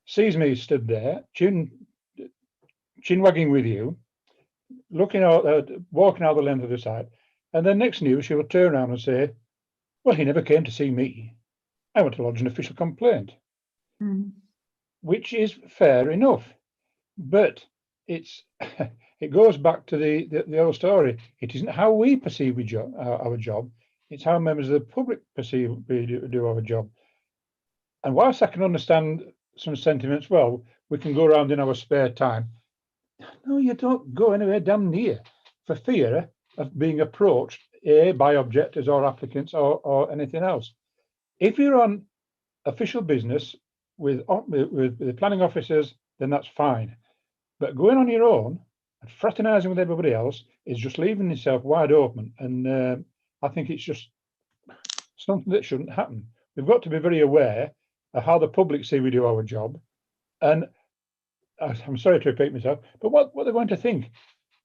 S9: sees me stood there, chin wagging with you, looking out, walking out the length of the site, and then next news she will turn around and say, well, he never came to see me. I want to lodge an official complaint, which is fair enough, but it goes back to the old story. It isn't how we perceive our job, it's how members of the public perceive we do our job. And whilst I can understand some sentiments, well, we can go around in our spare time. No, you don't go anywhere damn near for fear of being approached by objectors or applicants or anything else. If you're on official business with the planning officers, then that's fine. But going on your own and fraternising with everybody else is just leaving yourself wide open. And I think it's just something that shouldn't happen. We've got to be very aware of how the public see we do our job. And I'm sorry to repeat myself, but what they're going to think,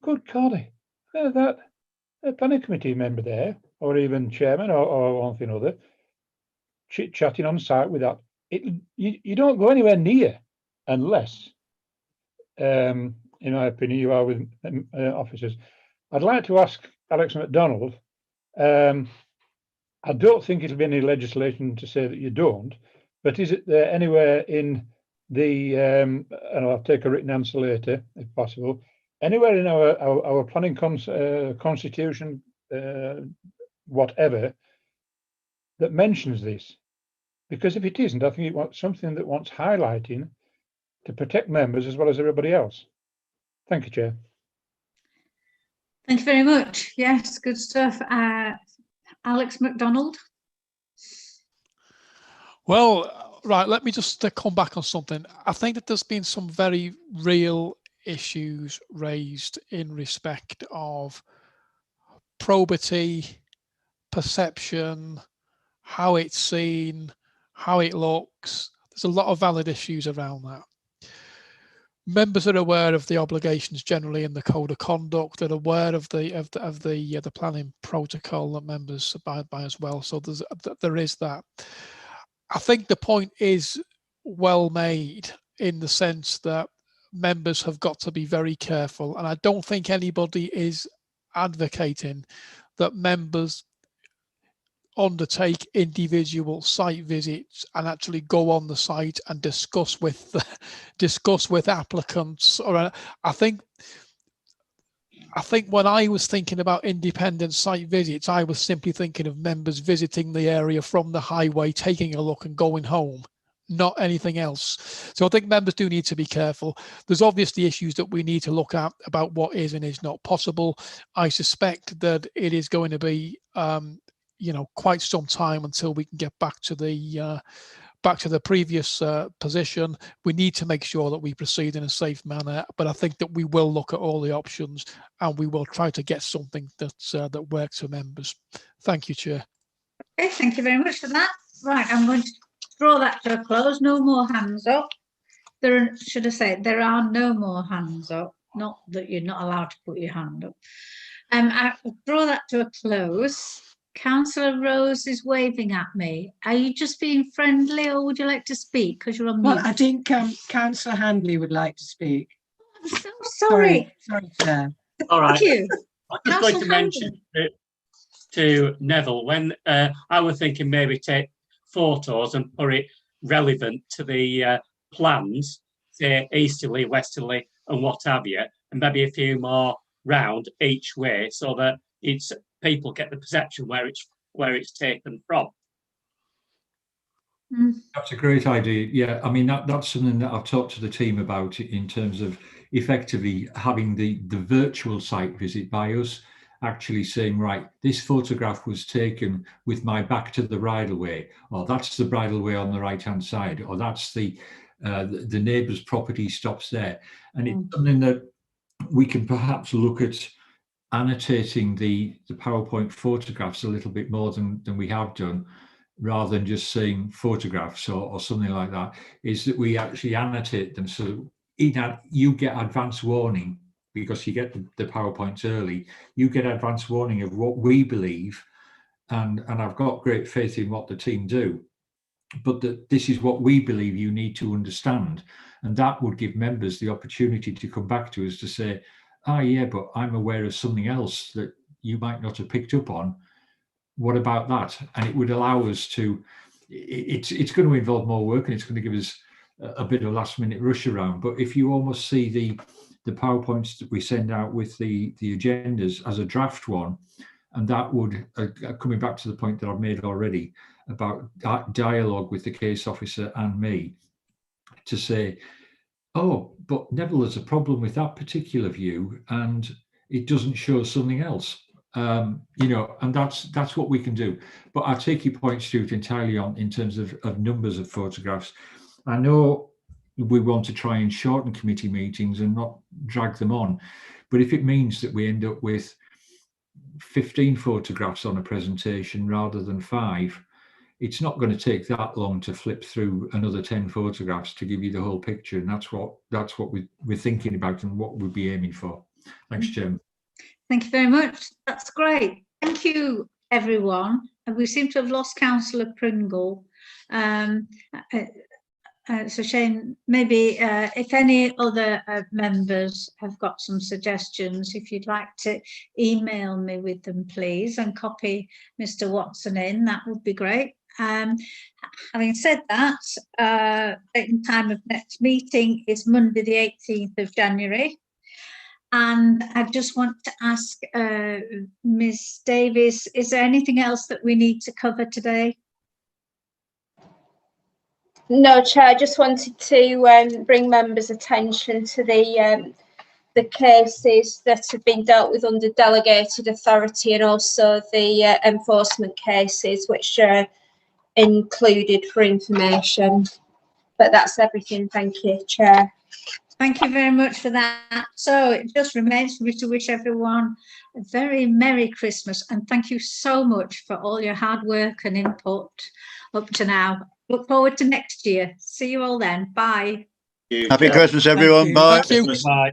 S9: good golly, that planning committee member there, or even chairman or one thing or other, chit-chatting on site with that. You don't go anywhere near unless, in my opinion, you are with officers. I'd like to ask Alex McDonald, I don't think it'll be any legislation to say that you don't, but is it there anywhere in the, and I'll take a written answer later, if possible, anywhere in our planning constitution, whatever, that mentions this? Because if it isn't, I think it wants something that wants highlighting to protect members as well as everybody else. Thank you, Chair.
S1: Thank you very much. Yes, good stuff. Alex McDonald.
S5: Well, right, let me just come back on something. I think that there's been some very real issues raised in respect of probity, perception, how it's seen, how it looks. There's a lot of valid issues around that. Members are aware of the obligations generally in the code of conduct. They're aware of the planning protocol that members abide by as well. So there is that. I think the point is well made in the sense that members have got to be very careful, and I don't think anybody is advocating that members undertake individual site visits and actually go on the site and discuss with applicants. Or I think when I was thinking about independent site visits, I was simply thinking of members visiting the area from the highway, taking a look and going home, not anything else. So I think members do need to be careful. There's obviously issues that we need to look at about what is and is not possible. I suspect that it is going to be, quite some time until we can get back to the previous position. We need to make sure that we proceed in a safe manner, but I think that we will look at all the options and we will try to get something that works for members. Thank you, Chair.
S1: Okay, thank you very much for that. Right, I'm going to draw that to a close. No more hands up. There are no more hands up. Not that you're not allowed to put your hand up. I draw that to a close. Councillor Rose is waving at me. Are you just being friendly, or would you like to speak because you're on mute?
S12: Well, I think Councillor Handley would like to speak.
S1: I'm so sorry.
S12: Sorry, Chair.
S15: All right.
S1: Thank you.
S15: I'm just going to mention to Neville, when I was thinking maybe take photos and put it relevant to the plans, say easterly, westerly, and what have you, and maybe a few more round each way, so that people get the perception where it's taken from.
S10: That's a great idea. Yeah, I mean that's something that I've talked to the team about in terms of effectively having the virtual site visit by us actually saying, right, this photograph was taken with my back to the bridleway, or that's the bridleway on the right hand side, or that's the neighbour's property stops there. And it's something that we can perhaps look at annotating the PowerPoint photographs a little bit more than we have done, rather than just saying photographs or something like that, is that we actually annotate them so you get advance warning, because you get the PowerPoints early, you get advance warning of what we believe, and I've got great faith in what the team do, but that this is what we believe you need to understand. And that would give members the opportunity to come back to us to say, yeah, but I'm aware of something else that you might not have picked up on. What about that? And it would allow us to, it's going to involve more work, and it's going to give us a bit of last minute rush around. But if you almost see the PowerPoints that we send out with the agendas as a draft one, and that would, coming back to the point that I've made already about dialogue with the case officer and me, to say, oh, but Neville has a problem with that particular view and it doesn't show something else. And that's what we can do. But I take your point, Stuart, entirely on in terms of numbers of photographs. I know we want to try and shorten committee meetings and not drag them on, but if it means that we end up with 15 photographs on a presentation rather than 5, it's not going to take that long to flip through another 10 photographs to give you the whole picture, and that's what we're thinking about and what we'd be aiming for. Thanks, Jim.
S1: Thank you very much. That's great. Thank you, everyone. And we seem to have lost Councillor Pringle. It's a shame. Maybe if any other members have got some suggestions, if you'd like to email me with them, please, and copy Mr. Watson in, that would be great. Having said that, date and time of next meeting is Monday the 18th of January. And I just want to ask Ms. Davies, is there anything else that we need to cover today?
S2: No, Chair, I just wanted to bring members' attention to the cases that have been dealt with under delegated authority, and also the enforcement cases, which are included for information. But that's everything. Thank you, Chair.
S1: Thank you very much for that. So it just remains for me to wish everyone a very Merry Christmas, and thank you so much for all your hard work and input up to now. Look forward to next year. See you all then. Bye.
S7: Happy Christmas, everyone. Bye.
S15: Bye.